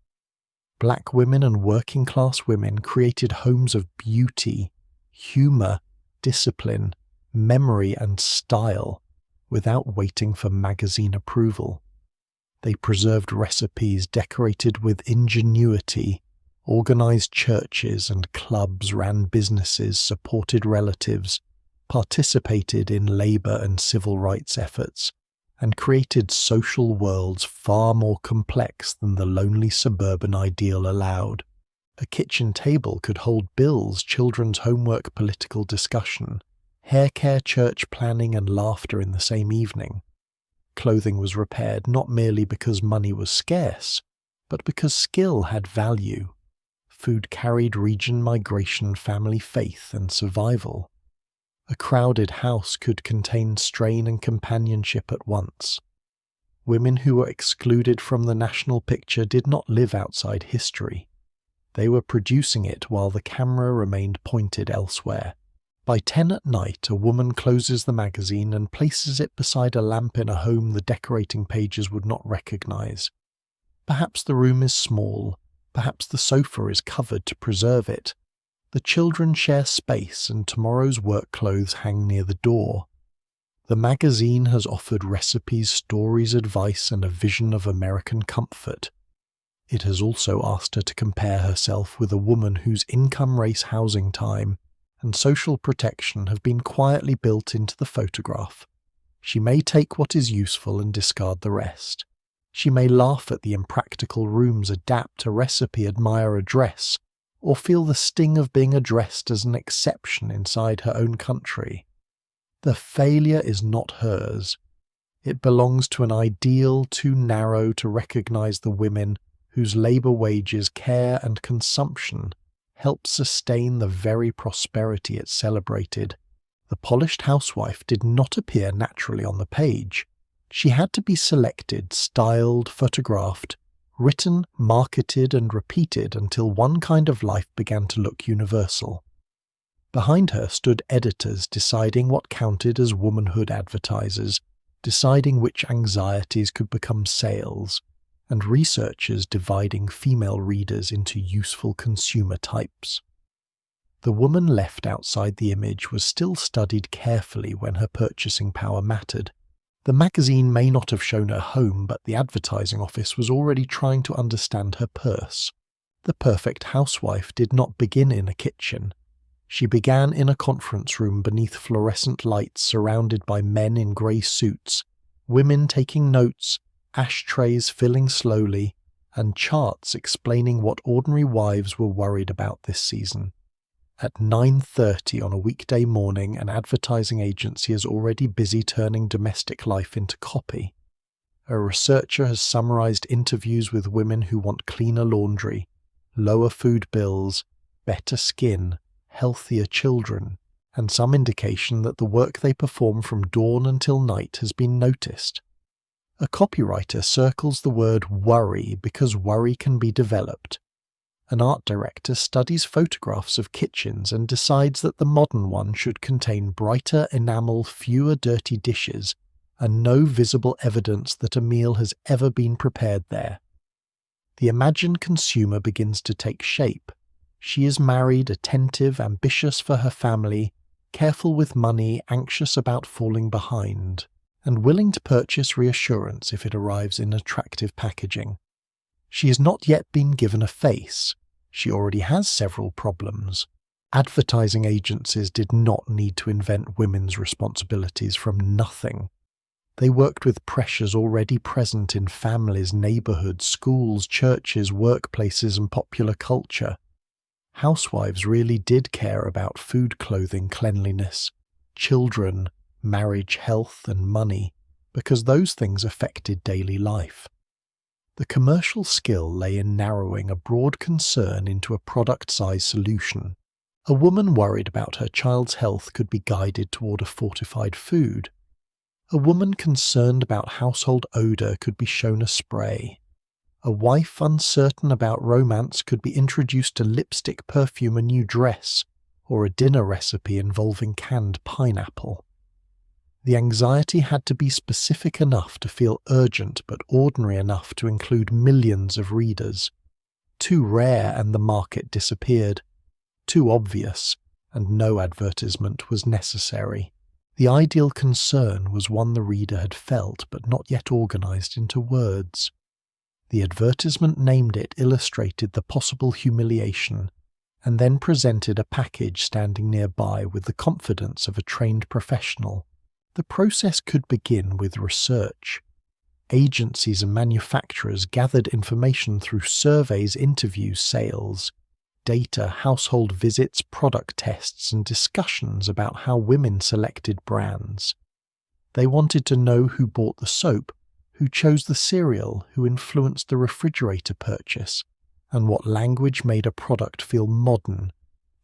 Black women and working-class women created homes of beauty, humor, discipline, memory, and style without waiting for magazine approval. They preserved recipes decorated with ingenuity, organized churches and clubs, ran businesses, supported relatives, participated in labor and civil rights efforts, and created social worlds far more complex than the lonely suburban ideal allowed. A kitchen table could hold bills, children's homework, political discussion, hair care, church planning, and laughter in the same evening. Clothing was repaired not merely because money was scarce, but because skill had value. Food carried region migration, family faith, and survival. A crowded house could contain strain and companionship at once. Women who were excluded from the national picture did not live outside history. They were producing it while the camera remained pointed elsewhere. By 10 at night, a woman closes the magazine and places it beside a lamp in a home the decorating pages would not recognize. Perhaps the room is small, perhaps the sofa is covered to preserve it. The children share space and tomorrow's work clothes hang near the door. The magazine has offered recipes, stories, advice, and a vision of American comfort. It has also asked her to compare herself with a woman whose income, race, housing time, and social protection have been quietly built into the photograph. She may take what is useful and discard the rest. She may laugh at the impractical rooms, adapt a recipe, admire a dress, or feel the sting of being addressed as an exception inside her own country. The failure is not hers. It belongs to an ideal too narrow to recognize the women whose labor wages, care, and consumption help sustain the very prosperity it celebrated. The polished housewife did not appear naturally on the page. She had to be selected, styled, photographed, written, marketed, and repeated until one kind of life began to look universal. Behind her stood editors deciding what counted as womanhood, advertisers, deciding which anxieties could become sales, and researchers dividing female readers into useful consumer types. The woman left outside the image was still studied carefully when her purchasing power mattered. The magazine may not have shown her home, but the advertising office was already trying to understand her purse. The perfect housewife did not begin in a kitchen. She began in a conference room beneath fluorescent lights surrounded by men in grey suits, women taking notes, ashtrays filling slowly, and charts explaining what ordinary wives were worried about this season. At 9:30 on a weekday morning, an advertising agency is already busy turning domestic life into copy. A researcher has summarized interviews with women who want cleaner laundry, lower food bills, better skin, healthier children, and some indication that the work they perform from dawn until night has been noticed. A copywriter circles the word worry because worry can be developed. An art director studies photographs of kitchens and decides that the modern one should contain brighter enamel, fewer dirty dishes, and no visible evidence that a meal has ever been prepared there. The imagined consumer begins to take shape. She is married, attentive, ambitious for her family, careful with money, anxious about falling behind, and willing to purchase reassurance if it arrives in attractive packaging. She has not yet been given a face. She already has several problems. Advertising agencies did not need to invent women's responsibilities from nothing. They worked with pressures already present in families, neighborhoods, schools, churches, workplaces, and popular culture. Housewives really did care about food, clothing, cleanliness, children, marriage, health, and money, because those things affected daily life. The commercial skill lay in narrowing a broad concern into a product-size solution. A woman worried about her child's health could be guided toward a fortified food. A woman concerned about household odor could be shown a spray. A wife uncertain about romance could be introduced to lipstick, perfume, a new dress, or a dinner recipe involving canned pineapple. The anxiety had to be specific enough to feel urgent but ordinary enough to include millions of readers. Too rare and the market disappeared. Too obvious and no advertisement was necessary. The ideal concern was one the reader had felt but not yet organized into words. The advertisement named it illustrated the possible humiliation, and then presented a package standing nearby with the confidence of a trained professional. The process could begin with research. Agencies and manufacturers gathered information through surveys, interviews, sales, data, household visits, product tests, and discussions about how women selected brands. They wanted to know who bought the soap, who chose the cereal, who influenced the refrigerator purchase, and what language made a product feel modern,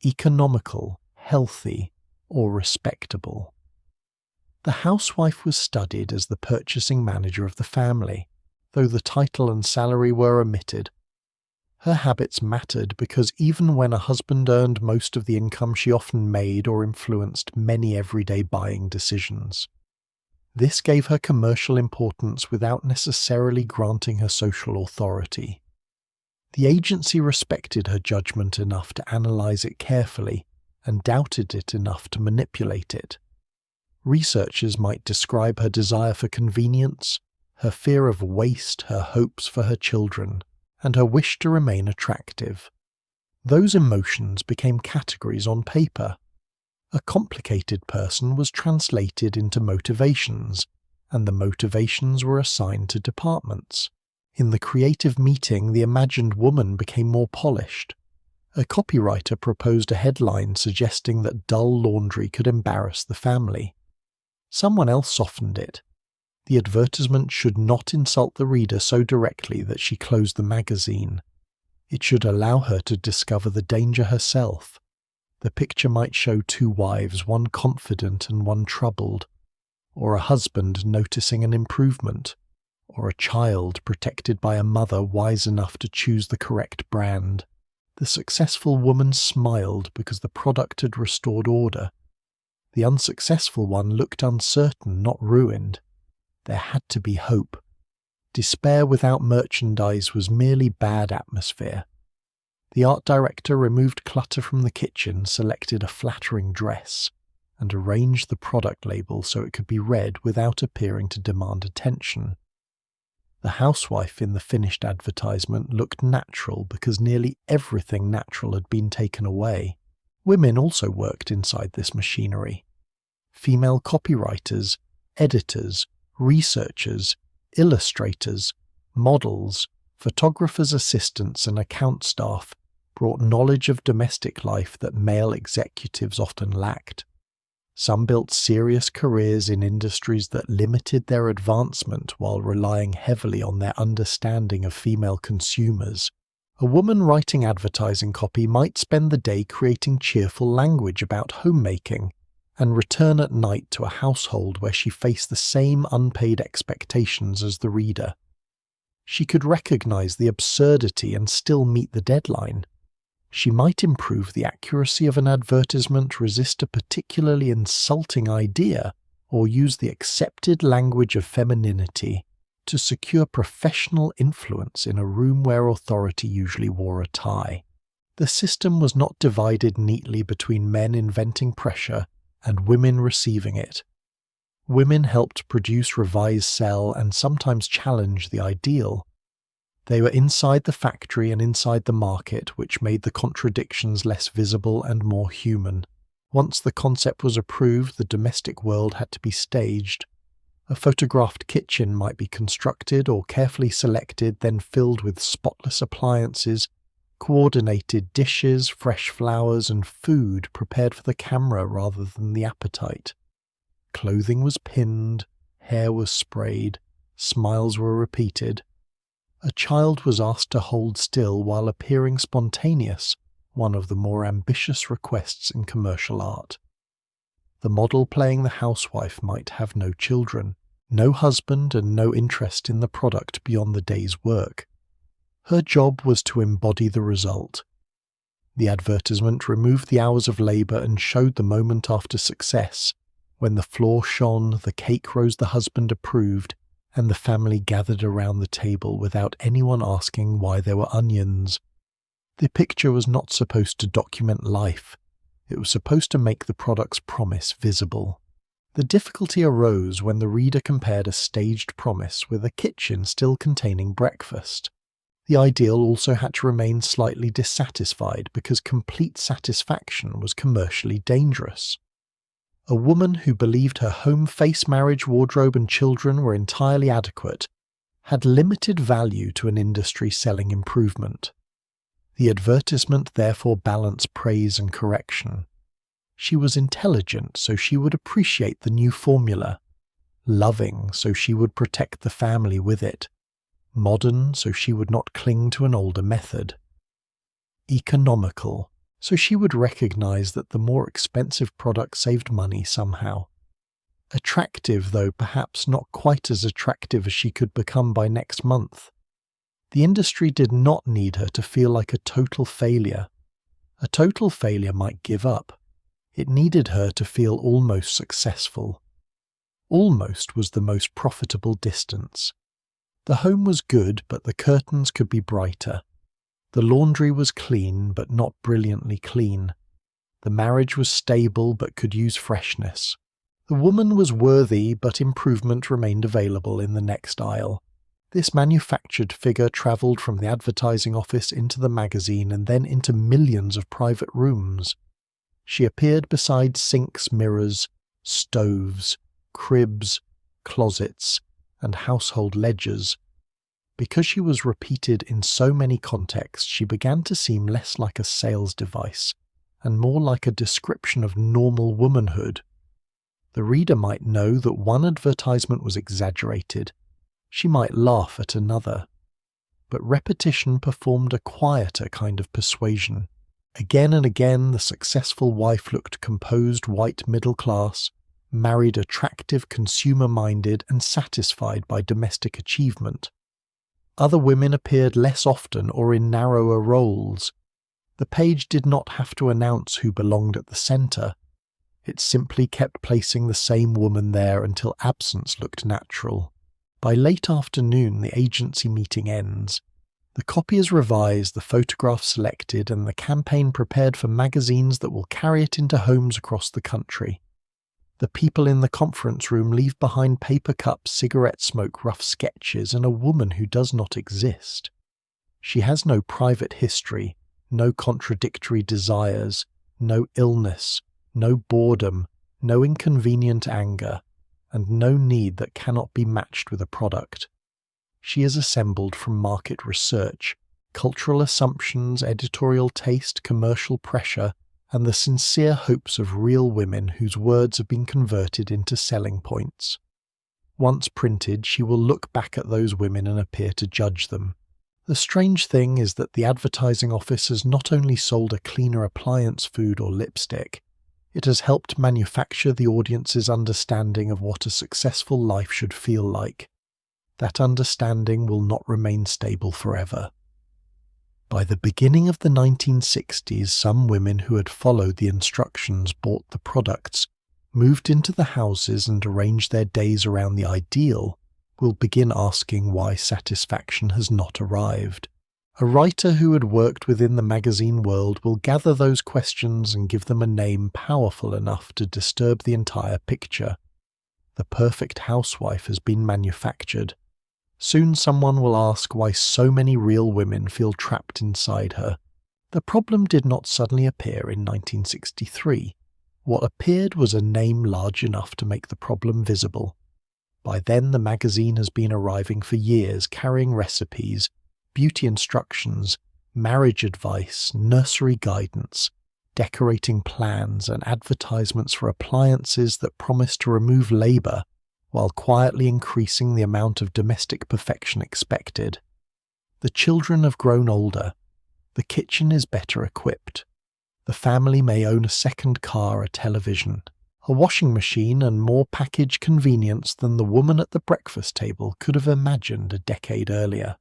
economical, healthy, or respectable. The housewife was studied as the purchasing manager of the family, though the title and salary were omitted. Her habits mattered because even when a husband earned most of the income, she often made or influenced many everyday buying decisions. This gave her commercial importance without necessarily granting her social authority. The agency respected her judgment enough to analyze it carefully and doubted it enough to manipulate it. Researchers might describe her desire for convenience, her fear of waste, her hopes for her children, and her wish to remain attractive. Those emotions became categories on paper. A complicated person was translated into motivations, and the motivations were assigned to departments. In the creative meeting, the imagined woman became more polished. A copywriter proposed a headline suggesting that dull laundry could embarrass the family. Someone else softened it. The advertisement should not insult the reader so directly that she closed the magazine. It should allow her to discover the danger herself. The picture might show two wives, one confident and one troubled, or a husband noticing an improvement, or a child protected by a mother wise enough to choose the correct brand. The successful woman smiled because the product had restored order. The unsuccessful one looked uncertain, not ruined. There had to be hope. Despair without merchandise was merely bad atmosphere. The art director removed clutter from the kitchen, selected a flattering dress, and arranged the product label so it could be read without appearing to demand attention. The housewife in the finished advertisement looked natural because nearly everything natural had been taken away. Women also worked inside this machinery. Female copywriters, editors, researchers, illustrators, models, photographers' assistants, and account staff brought knowledge of domestic life that male executives often lacked. Some built serious careers in industries that limited their advancement while relying heavily on their understanding of female consumers, A woman writing advertising copy might spend the day creating cheerful language about homemaking and return at night to a household where she faced the same unpaid expectations as the reader. She could recognize the absurdity and still meet the deadline. She might improve the accuracy of an advertisement, resist a particularly insulting idea, or use the accepted language of femininity to secure professional influence in a room where authority usually wore a tie. The system was not divided neatly between men inventing pressure and women receiving it. Women helped produce, revise, sell, and sometimes challenge the ideal. They were inside the factory and inside the market, which made the contradictions less visible and more human. Once the concept was approved, the domestic world had to be staged. A photographed kitchen might be constructed or carefully selected, then filled with spotless appliances, coordinated dishes, fresh flowers, and food prepared for the camera rather than the appetite. Clothing was pinned, hair was sprayed, smiles were repeated. A child was asked to hold still while appearing spontaneous, one of the more ambitious requests in commercial art. The model playing the housewife might have no children, no husband, and no interest in the product beyond the day's work. Her job was to embody the result. The advertisement removed the hours of labor and showed the moment after success, when the floor shone, the cake rose the husband approved, and the family gathered around the table without anyone asking why there were onions. The picture was not supposed to document life. It was supposed to make the product's promise visible. The difficulty arose when the reader compared a staged promise with a kitchen still containing breakfast. The ideal also had to remain slightly dissatisfied because complete satisfaction was commercially dangerous. A woman who believed her home, face, marriage, wardrobe, and children were entirely adequate had limited value to an industry selling improvement. The advertisement therefore balanced praise and correction. She was intelligent, so she would appreciate the new formula. Loving, so she would protect the family with it. Modern, so she would not cling to an older method. Economical, so she would recognize that the more expensive product saved money somehow. Attractive, though perhaps not quite as attractive as she could become by next month. The industry did not need her to feel like a total failure. A total failure might give up. It needed her to feel almost successful. Almost was the most profitable distance. The home was good, but the curtains could be brighter. The laundry was clean, but not brilliantly clean. The marriage was stable, but could use freshness. The woman was worthy, but improvement remained available in the next aisle. This manufactured figure travelled from the advertising office into the magazine and then into millions of private rooms. She appeared beside sinks, mirrors, stoves, cribs, closets, and household ledgers. Because she was repeated in so many contexts, she began to seem less like a sales device and more like a description of normal womanhood. The reader might know that one advertisement was exaggerated. She might laugh at another. But repetition performed a quieter kind of persuasion. Again and again, the successful wife looked composed, white, middle class, married, attractive, consumer-minded, and satisfied by domestic achievement. Other women appeared less often or in narrower roles. The page did not have to announce who belonged at the centre. It simply kept placing the same woman there until absence looked natural. By late afternoon, the agency meeting ends. The copy is revised, the photograph selected, and the campaign prepared for magazines that will carry it into homes across the country. The people in the conference room leave behind paper cups, cigarette smoke, rough sketches, and a woman who does not exist. She has no private history, no contradictory desires, no illness, no boredom, no inconvenient anger, and no need that cannot be matched with a product. She is assembled from market research, cultural assumptions, editorial taste, commercial pressure, and the sincere hopes of real women whose words have been converted into selling points. Once printed, she will look back at those women and appear to judge them. The strange thing is that the advertising office has not only sold a cleaner appliance, food, or lipstick, it has helped manufacture the audience's understanding of what a successful life should feel like. That understanding will not remain stable forever. By the beginning of the 1960s, some women who had followed the instructions, bought the products, moved into the houses and arranged their days around the ideal, will begin asking why satisfaction has not arrived. A writer who had worked within the magazine world will gather those questions and give them a name powerful enough to disturb the entire picture. The perfect housewife has been manufactured. Soon someone will ask why so many real women feel trapped inside her. The problem did not suddenly appear in 1963. What appeared was a name large enough to make the problem visible. By then the magazine has been arriving for years, carrying recipes, beauty instructions, marriage advice, nursery guidance, decorating plans, and advertisements for appliances that promise to remove labour while quietly increasing the amount of domestic perfection expected. The children have grown older. The kitchen is better equipped. The family may own a second car, a television, a washing machine, and more packaged convenience than the woman at the breakfast table could have imagined a decade earlier.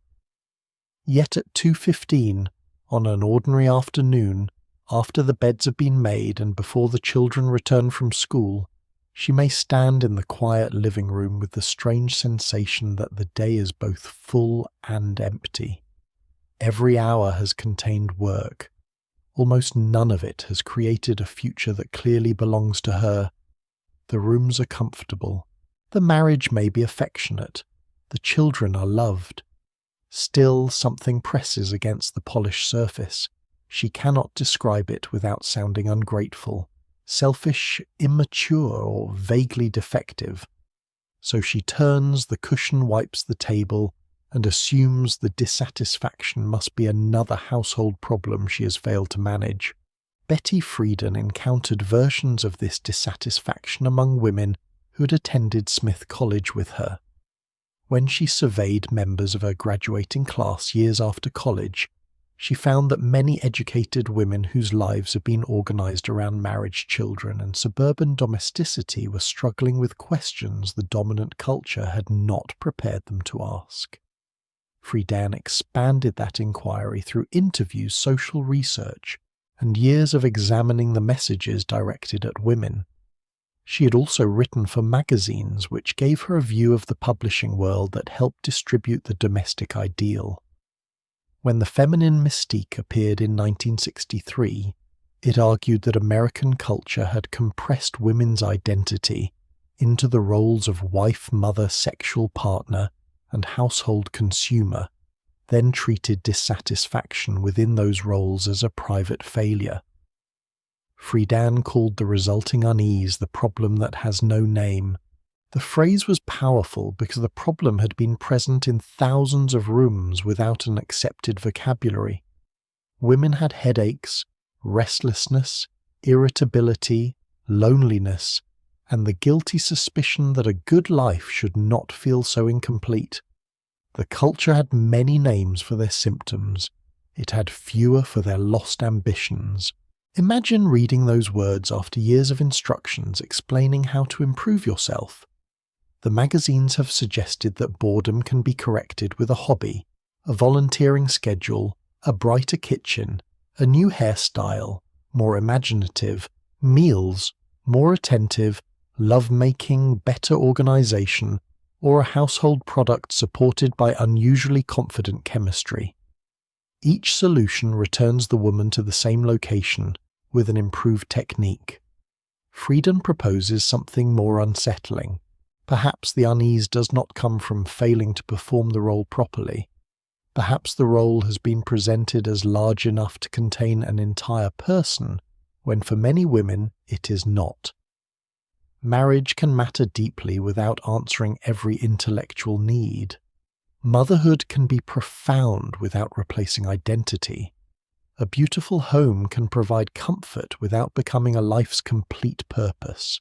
Yet at 2:15, on an ordinary afternoon, after the beds have been made and before the children return from school, she may stand in the quiet living room with the strange sensation that the day is both full and empty. Every hour has contained work. Almost none of it has created a future that clearly belongs to her. The rooms are comfortable. The marriage may be affectionate. The children are loved. Still, something presses against the polished surface. She cannot describe it without sounding ungrateful, selfish, immature, or vaguely defective. So she turns, the cushion wipes the table, and assumes the dissatisfaction must be another household problem she has failed to manage. Betty Friedan encountered versions of this dissatisfaction among women who had attended Smith College with her. When she surveyed members of her graduating class years after college, she found that many educated women whose lives had been organized around marriage, children, and suburban domesticity were struggling with questions the dominant culture had not prepared them to ask. Friedan expanded that inquiry through interviews, social research, and years of examining the messages directed at women. She had also written for magazines which gave her a view of the publishing world that helped distribute the domestic ideal. When The Feminine Mystique appeared in 1963, it argued that American culture had compressed women's identity into the roles of wife, mother, sexual partner, and household consumer, then treated dissatisfaction within those roles as a private failure. Friedan called the resulting unease the problem that has no name. The phrase was powerful because the problem had been present in thousands of rooms without an accepted vocabulary. Women had headaches, restlessness, irritability, loneliness, and the guilty suspicion that a good life should not feel so incomplete. The culture had many names for their symptoms. It had fewer for their lost ambitions. Imagine reading those words after years of instructions explaining how to improve yourself. The magazines have suggested that boredom can be corrected with a hobby, a volunteering schedule, a brighter kitchen, a new hairstyle, more imaginative, meals, more attentive, love-making, better organization, or a household product supported by unusually confident chemistry. Each solution returns the woman to the same location with an improved technique. Friedan proposes something more unsettling. Perhaps the unease does not come from failing to perform the role properly. Perhaps the role has been presented as large enough to contain an entire person, when for many women it is not. Marriage can matter deeply without answering every intellectual need. Motherhood can be profound without replacing identity. A beautiful home can provide comfort without becoming a life's complete purpose.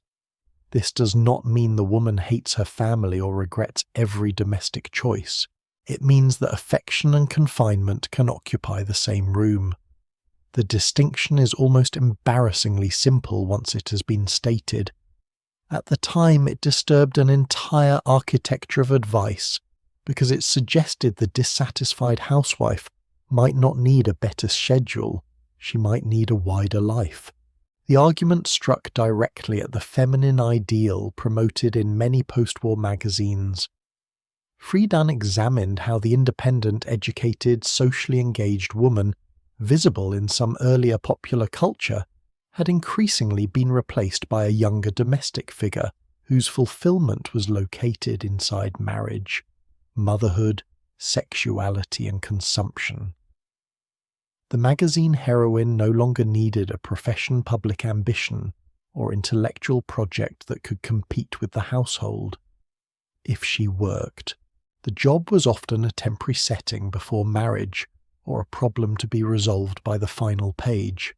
This does not mean the woman hates her family or regrets every domestic choice. It means that affection and confinement can occupy the same room. The distinction is almost embarrassingly simple once it has been stated. At the time, it disturbed an entire architecture of advice because it suggested the dissatisfied housewife might not need a better schedule, she might need a wider life. The argument struck directly at the feminine ideal promoted in many post-war magazines. Friedan examined how the independent, educated, socially engaged woman, visible in some earlier popular culture, had increasingly been replaced by a younger domestic figure whose fulfillment was located inside marriage, motherhood, sexuality, and consumption. The magazine heroine no longer needed a profession public ambition or intellectual project that could compete with the household. If she worked, the job was often a temporary setting before marriage or a problem to be resolved by the final page.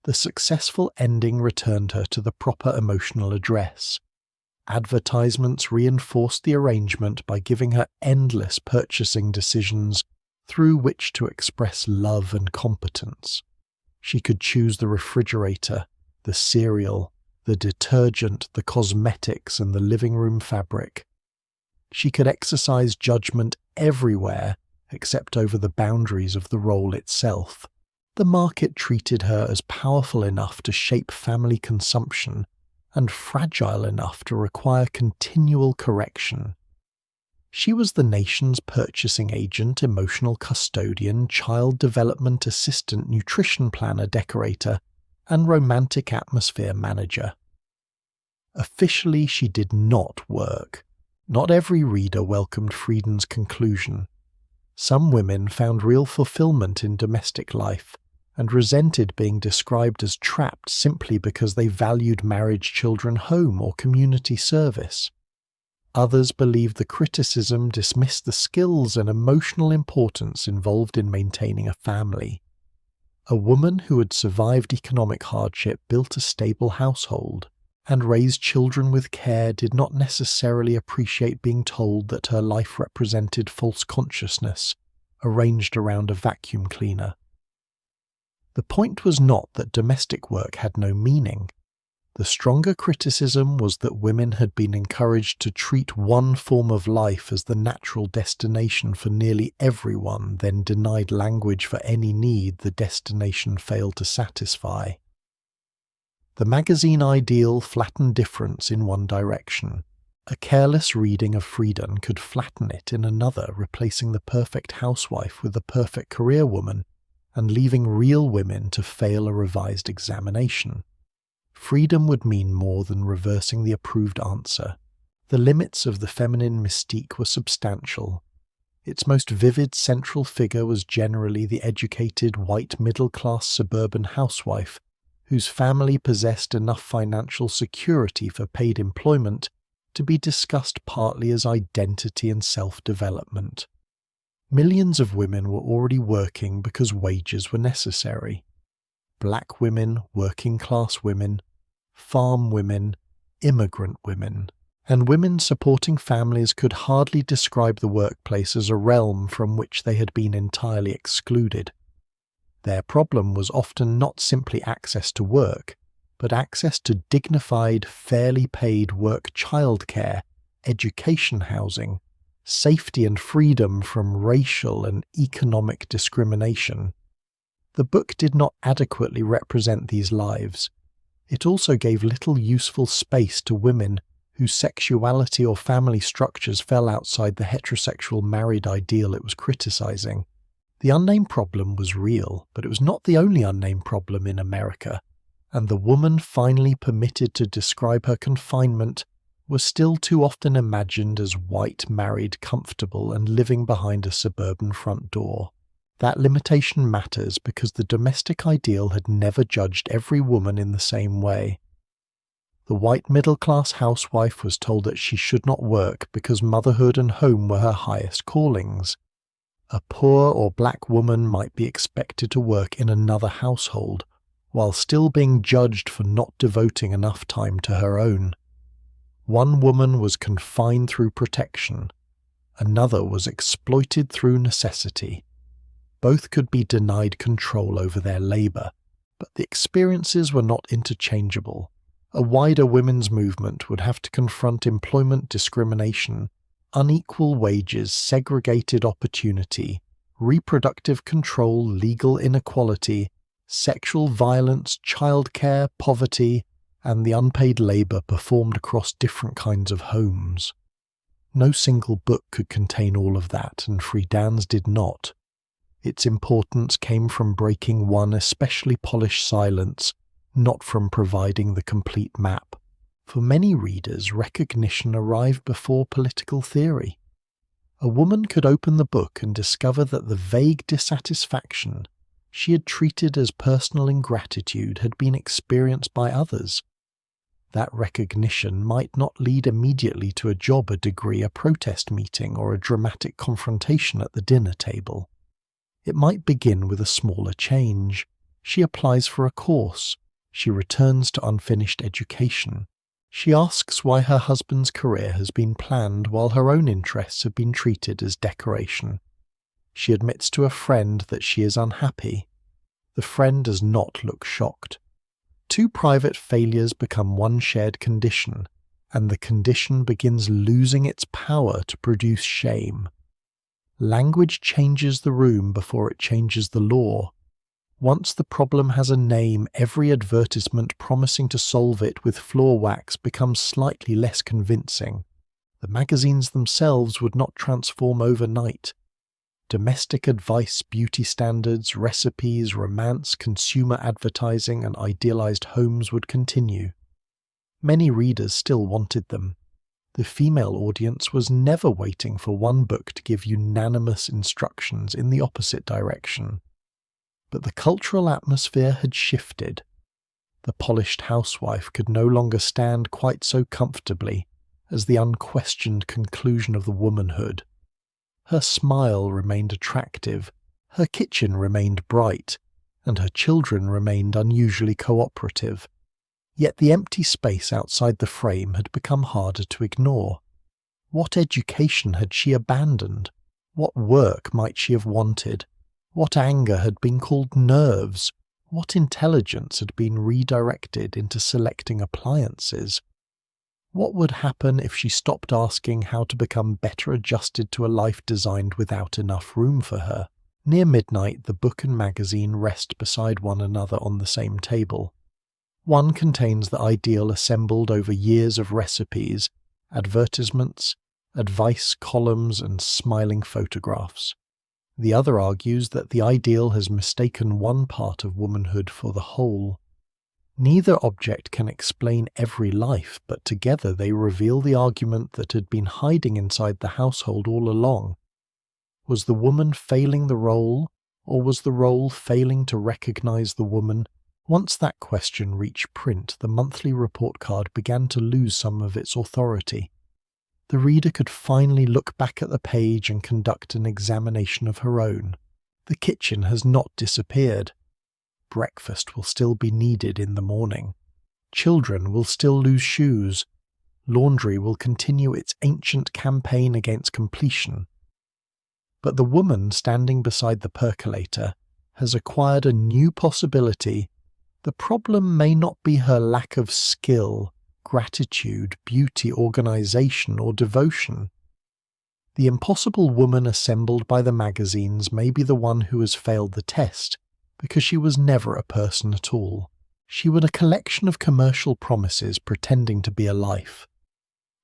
The successful ending returned her to the proper emotional address. Advertisements reinforced the arrangement by giving her endless purchasing decisions through which to express love and competence. She could choose the refrigerator, the cereal, the detergent, the cosmetics, and the living room fabric. She could exercise judgment everywhere except over the boundaries of the role itself. The market treated her as powerful enough to shape family consumption and fragile enough to require continual correction. She was the nation's purchasing agent, emotional custodian, child development assistant, nutrition planner, decorator, and romantic atmosphere manager. Officially, she did not work. Not every reader welcomed Friedan's conclusion. Some women found real fulfillment in domestic life and resented being described as trapped simply because they valued marriage, children, home, or community service. Others believed the criticism dismissed the skills and emotional importance involved in maintaining a family. A woman who had survived economic hardship built a stable household and raised children with care did not necessarily appreciate being told that her life represented false consciousness arranged around a vacuum cleaner. The point was not that domestic work had no meaning. The stronger criticism was that women had been encouraged to treat one form of life as the natural destination for nearly everyone, then denied language for any need the destination failed to satisfy. The magazine ideal flattened difference in one direction. A careless reading of Friedan could flatten it in another, replacing the perfect housewife with the perfect career woman, and leaving real women to fail a revised examination. Freedom would mean more than reversing the approved answer. The limits of the feminine mystique were substantial. Its most vivid central figure was generally the educated, white middle-class suburban housewife, whose family possessed enough financial security for paid employment to be discussed partly as identity and self-development. Millions of women were already working because wages were necessary. Black women, working-class women, farm women, immigrant women, and women supporting families could hardly describe the workplace as a realm from which they had been entirely excluded. Their problem was often not simply access to work, but access to dignified, fairly paid work childcare, education housing, safety and freedom from racial and economic discrimination. The book did not adequately represent these lives. It also gave little useful space to women whose sexuality or family structures fell outside the heterosexual married ideal it was criticizing. The unnamed problem was real, but it was not the only unnamed problem in America, and the woman finally permitted to describe her confinement was still too often imagined as white, married, comfortable, and living behind a suburban front door. That limitation matters because the domestic ideal had never judged every woman in the same way. The white middle-class housewife was told that she should not work because motherhood and home were her highest callings. A poor or black woman might be expected to work in another household, while still being judged for not devoting enough time to her own. One woman was confined through protection. Another was exploited through necessity. Both could be denied control over their labour, but the experiences were not interchangeable. A wider women's movement would have to confront employment discrimination, unequal wages, segregated opportunity, reproductive control, legal inequality, sexual violence, childcare, poverty, and the unpaid labour performed across different kinds of homes. No single book could contain all of that, and Friedan's did not. Its importance came from breaking one especially polished silence, not from providing the complete map. For many readers, recognition arrived before political theory. A woman could open the book and discover that the vague dissatisfaction she had treated as personal ingratitude had been experienced by others. That recognition might not lead immediately to a job, a degree, a protest meeting, or a dramatic confrontation at the dinner table. It might begin with a smaller change. She applies for a course. She returns to unfinished education. She asks why her husband's career has been planned while her own interests have been treated as decoration. She admits to a friend that she is unhappy. The friend does not look shocked. Two private failures become one shared condition, and the condition begins losing its power to produce shame. Language changes the room before it changes the law. Once the problem has a name, every advertisement promising to solve it with floor wax becomes slightly less convincing. The magazines themselves would not transform overnight. Domestic advice, beauty standards, recipes, romance, consumer advertising, and idealized homes would continue. Many readers still wanted them. The female audience was never waiting for one book to give unanimous instructions in the opposite direction. But the cultural atmosphere had shifted. The polished housewife could no longer stand quite so comfortably as the unquestioned conclusion of the womanhood. Her smile remained attractive, her kitchen remained bright, and her children remained unusually cooperative. Yet the empty space outside the frame had become harder to ignore. What education had she abandoned? What work might she have wanted? What anger had been called nerves? What intelligence had been redirected into selecting appliances? What would happen if she stopped asking how to become better adjusted to a life designed without enough room for her? Near midnight, the book and magazine rest beside one another on the same table. One contains the ideal assembled over years of recipes, advertisements, advice columns, and smiling photographs. The other argues that the ideal has mistaken one part of womanhood for the whole. Neither object can explain every life, but together they reveal the argument that had been hiding inside the household all along. Was the woman failing the role, or was the role failing to recognize the woman? Once that question reached print, the monthly report card began to lose some of its authority. The reader could finally look back at the page and conduct an examination of her own. The kitchen has not disappeared. Breakfast will still be needed in the morning. Children will still lose shoes. Laundry will continue its ancient campaign against completion. But the woman standing beside the percolator has acquired a new possibility. The problem may not be her lack of skill, gratitude, beauty, organization, or devotion. The impossible woman assembled by the magazines may be the one who has failed the test, because she was never a person at all. She was a collection of commercial promises pretending to be a life.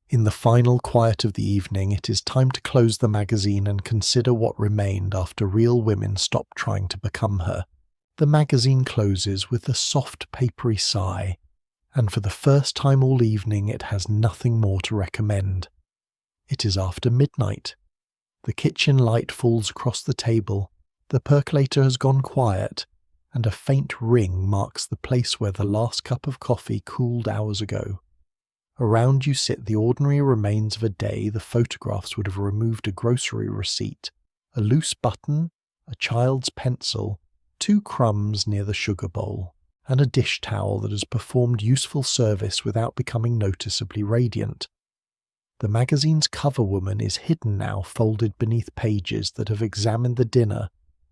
In the final quiet of the evening, it is time to close the magazine and consider what remained after real women stopped trying to become her. The magazine closes with a soft, papery sigh, and for the first time all evening it has nothing more to recommend. It is after midnight. The kitchen light falls across the table, the percolator has gone quiet, and a faint ring marks the place where the last cup of coffee cooled hours ago. Around you sit the ordinary remains of a day the photographs would have removed: a grocery receipt, a loose button, a child's pencil, 2 crumbs near the sugar bowl, and a dish towel that has performed useful service without becoming noticeably radiant. The magazine's cover woman is hidden now, folded beneath pages that have examined the dinner,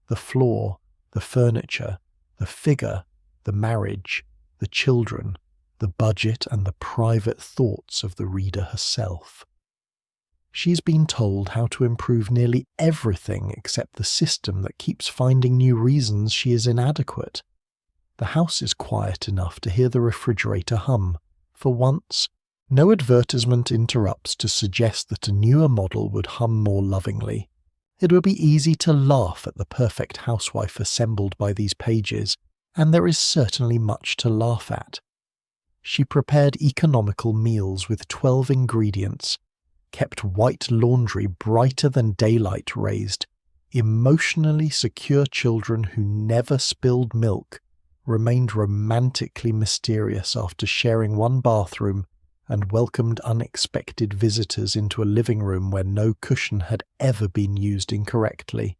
the floor, the furniture, the figure, the marriage, the children, the budget, and the private thoughts of the reader herself. She's been told how to improve nearly everything except the system that keeps finding new reasons she is inadequate. The house is quiet enough to hear the refrigerator hum. For once, no advertisement interrupts to suggest that a newer model would hum more lovingly. It would be easy to laugh at the perfect housewife assembled by these pages, and there is certainly much to laugh at. She prepared economical meals with 12 ingredients, kept white laundry brighter than daylight raised, emotionally secure children who never spilled milk, remained romantically mysterious after sharing one bathroom, and welcomed unexpected visitors into a living room where no cushion had ever been used incorrectly.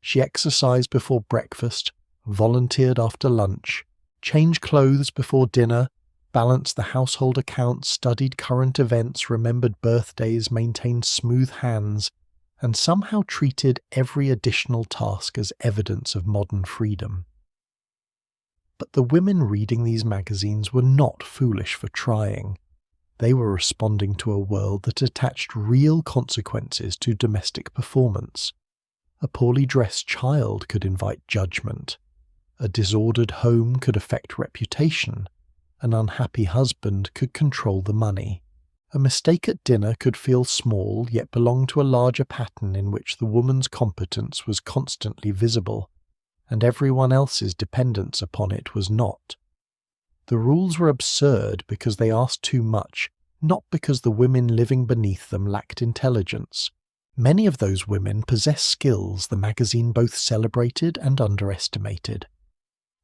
She exercised before breakfast, volunteered after lunch, changed clothes before dinner, balanced the household accounts, studied current events, remembered birthdays, maintained smooth hands, and somehow treated every additional task as evidence of modern freedom. But the women reading these magazines were not foolish for trying. They were responding to a world that attached real consequences to domestic performance. A poorly dressed child could invite judgment. A disordered home could affect reputation. An unhappy husband could control the money. A mistake at dinner could feel small, yet belong to a larger pattern in which the woman's competence was constantly visible, and everyone else's dependence upon it was not. The rules were absurd because they asked too much, not because the women living beneath them lacked intelligence. Many of those women possessed skills the magazine both celebrated and underestimated.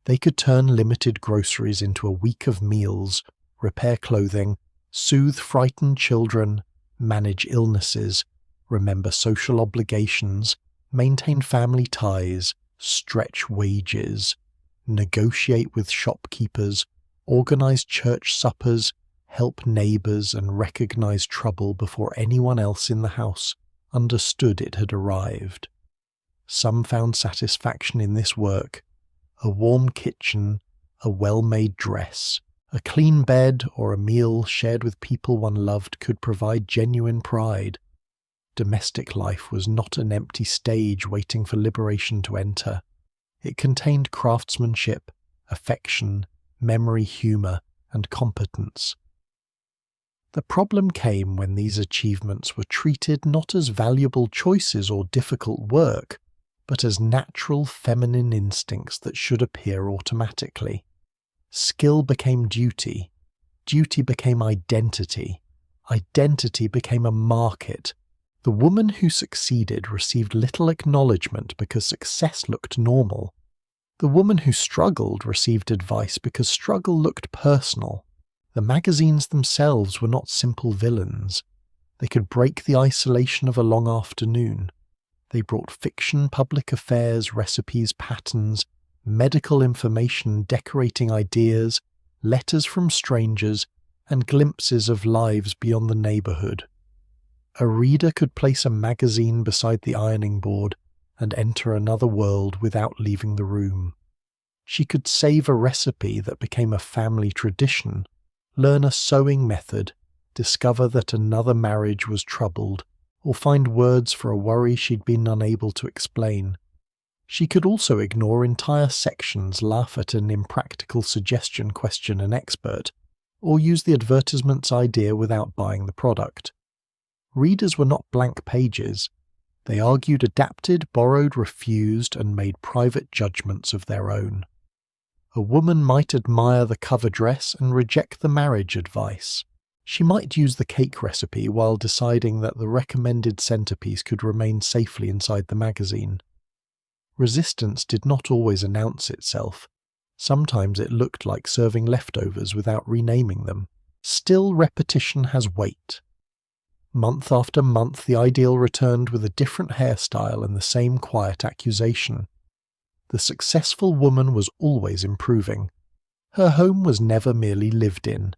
They could turn limited groceries into a week of meals, repair clothing, soothe frightened children, manage illnesses, remember social obligations, maintain family ties, stretch wages, negotiate with shopkeepers, organize church suppers, help neighbors, and recognize trouble before anyone else in the house understood it had arrived. Some found satisfaction in this work. A warm kitchen, a well-made dress, a clean bed, or a meal shared with people one loved could provide genuine pride. Domestic life was not an empty stage waiting for liberation to enter. It contained craftsmanship, affection, memory, humour, and competence. The problem came when these achievements were treated not as valuable choices or difficult work, but as natural feminine instincts that should appear automatically. Skill became duty, duty became identity, identity became a market. The woman who succeeded received little acknowledgement because success looked normal. The woman who struggled received advice because struggle looked personal. The magazines themselves were not simple villains. They could break the isolation of a long afternoon. They brought fiction, public affairs, recipes, patterns, medical information, decorating ideas, letters from strangers, and glimpses of lives beyond the neighbourhood. A reader could place a magazine beside the ironing board and enter another world without leaving the room. She could save a recipe that became a family tradition, learn a sewing method, discover that another marriage was troubled, or find words for a worry she'd been unable to explain. She could also ignore entire sections, laugh at an impractical suggestion, question an expert, or use the advertisement's idea without buying the product. Readers were not blank pages. They argued, adapted, borrowed, refused, and made private judgments of their own. A woman might admire the cover dress and reject the marriage advice. She might use the cake recipe while deciding that the recommended centerpiece could remain safely inside the magazine. Resistance did not always announce itself. Sometimes it looked like serving leftovers without renaming them. Still, repetition has weight. Month after month, the ideal returned with a different hairstyle and the same quiet accusation. The successful woman was always improving. Her home was never merely lived in.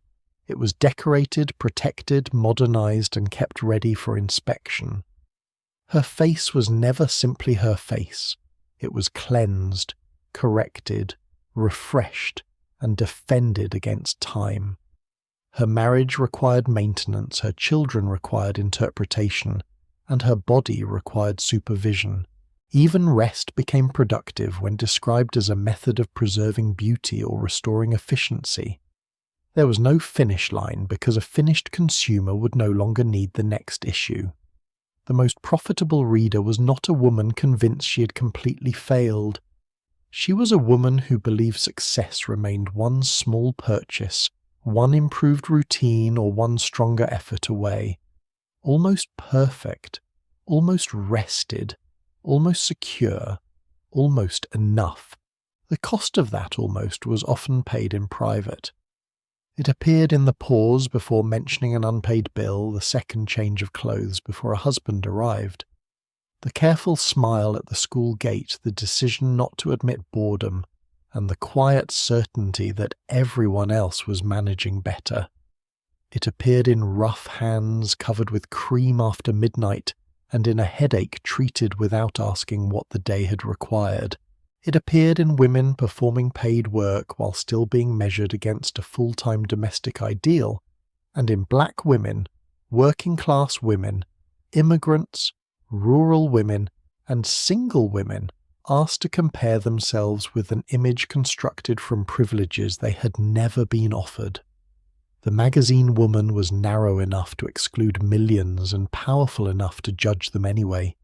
It was decorated, protected, modernized, and kept ready for inspection. Her face was never simply her face. It was cleansed, corrected, refreshed, and defended against time. Her marriage required maintenance, her children required interpretation, and her body required supervision. Even rest became productive when described as a method of preserving beauty or restoring efficiency. There was no finish line because a finished consumer would no longer need the next issue. The most profitable reader was not a woman convinced she had completely failed. She was a woman who believed success remained one small purchase, one improved routine, or one stronger effort away. Almost perfect, almost rested, almost secure, almost enough. The cost of that almost was often paid in private. It appeared in the pause before mentioning an unpaid bill, the second change of clothes before a husband arrived. The careful smile at the school gate, the decision not to admit boredom, and the quiet certainty that everyone else was managing better. It appeared in rough hands covered with cream after midnight, and in a headache treated without asking what the day had required. It appeared in women performing paid work while still being measured against a full-time domestic ideal, and in black women, working-class women, immigrants, rural women, and single women asked to compare themselves with an image constructed from privileges they had never been offered. The magazine woman was narrow enough to exclude millions and powerful enough to judge them anyway.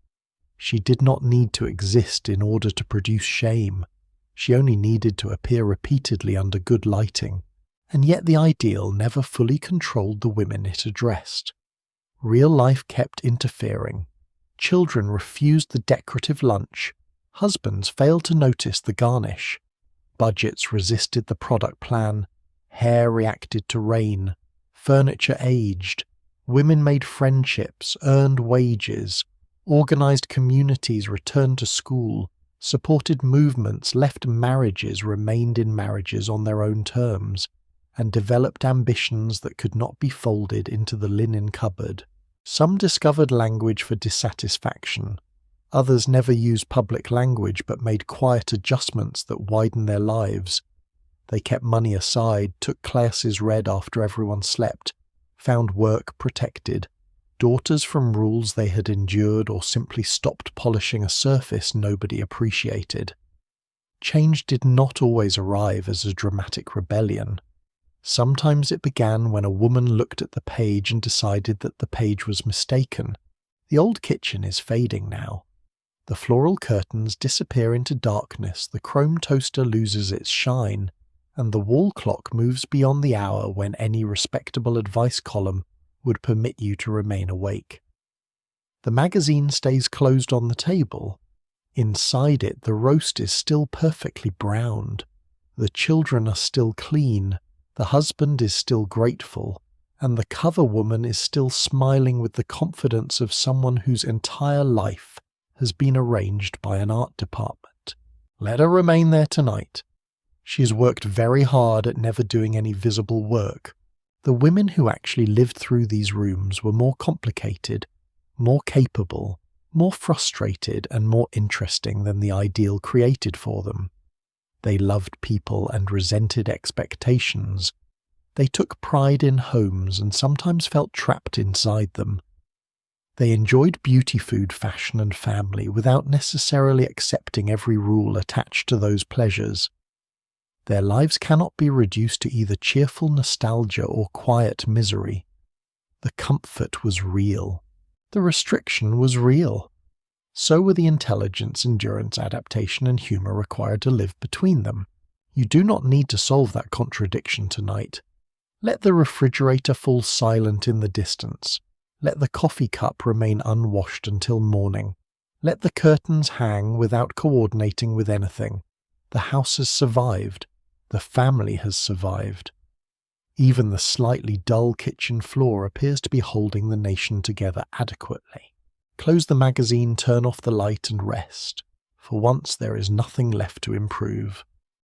She did not need to exist in order to produce shame. She only needed to appear repeatedly under good lighting, and yet the ideal never fully controlled the women it addressed. Real life kept interfering. Children refused the decorative lunch. Husbands failed to notice the garnish. Budgets resisted the product plan. Hair reacted to rain. Furniture aged. Women made friendships, earned wages, organized communities, returned to school, supported movements, left marriages, remained in marriages on their own terms, and developed ambitions that could not be folded into the linen cupboard. Some discovered language for dissatisfaction. Others never used public language but made quiet adjustments that widened their lives. They kept money aside, took classes read after everyone slept, found work protected, daughters from rules they had endured, or simply stopped polishing a surface nobody appreciated. Change did not always arrive as a dramatic rebellion. Sometimes it began when a woman looked at the page and decided that the page was mistaken. The old kitchen is fading now. The floral curtains disappear into darkness, the chrome toaster loses its shine, and the wall clock moves beyond the hour when any respectable advice column would permit you to remain awake. The magazine stays closed on the table. Inside it, the roast is still perfectly browned. The children are still clean. The husband is still grateful. And the cover woman is still smiling with the confidence of someone whose entire life has been arranged by an art department. Let her remain there tonight. She has worked very hard at never doing any visible work. The women who actually lived through these rooms were more complicated, more capable, more frustrated, and more interesting than the ideal created for them. They loved people and resented expectations. They took pride in homes and sometimes felt trapped inside them. They enjoyed beauty, food, fashion, and family without necessarily accepting every rule attached to those pleasures. Their lives cannot be reduced to either cheerful nostalgia or quiet misery. The comfort was real. The restriction was real. So were the intelligence, endurance, adaptation, and humor required to live between them. You do not need to solve that contradiction tonight. Let the refrigerator fall silent in the distance. Let the coffee cup remain unwashed until morning. Let the curtains hang without coordinating with anything. The house has survived. The family has survived. Even the slightly dull kitchen floor appears to be holding the nation together adequately. Close the magazine, turn off the light, and rest. For once there is nothing left to improve.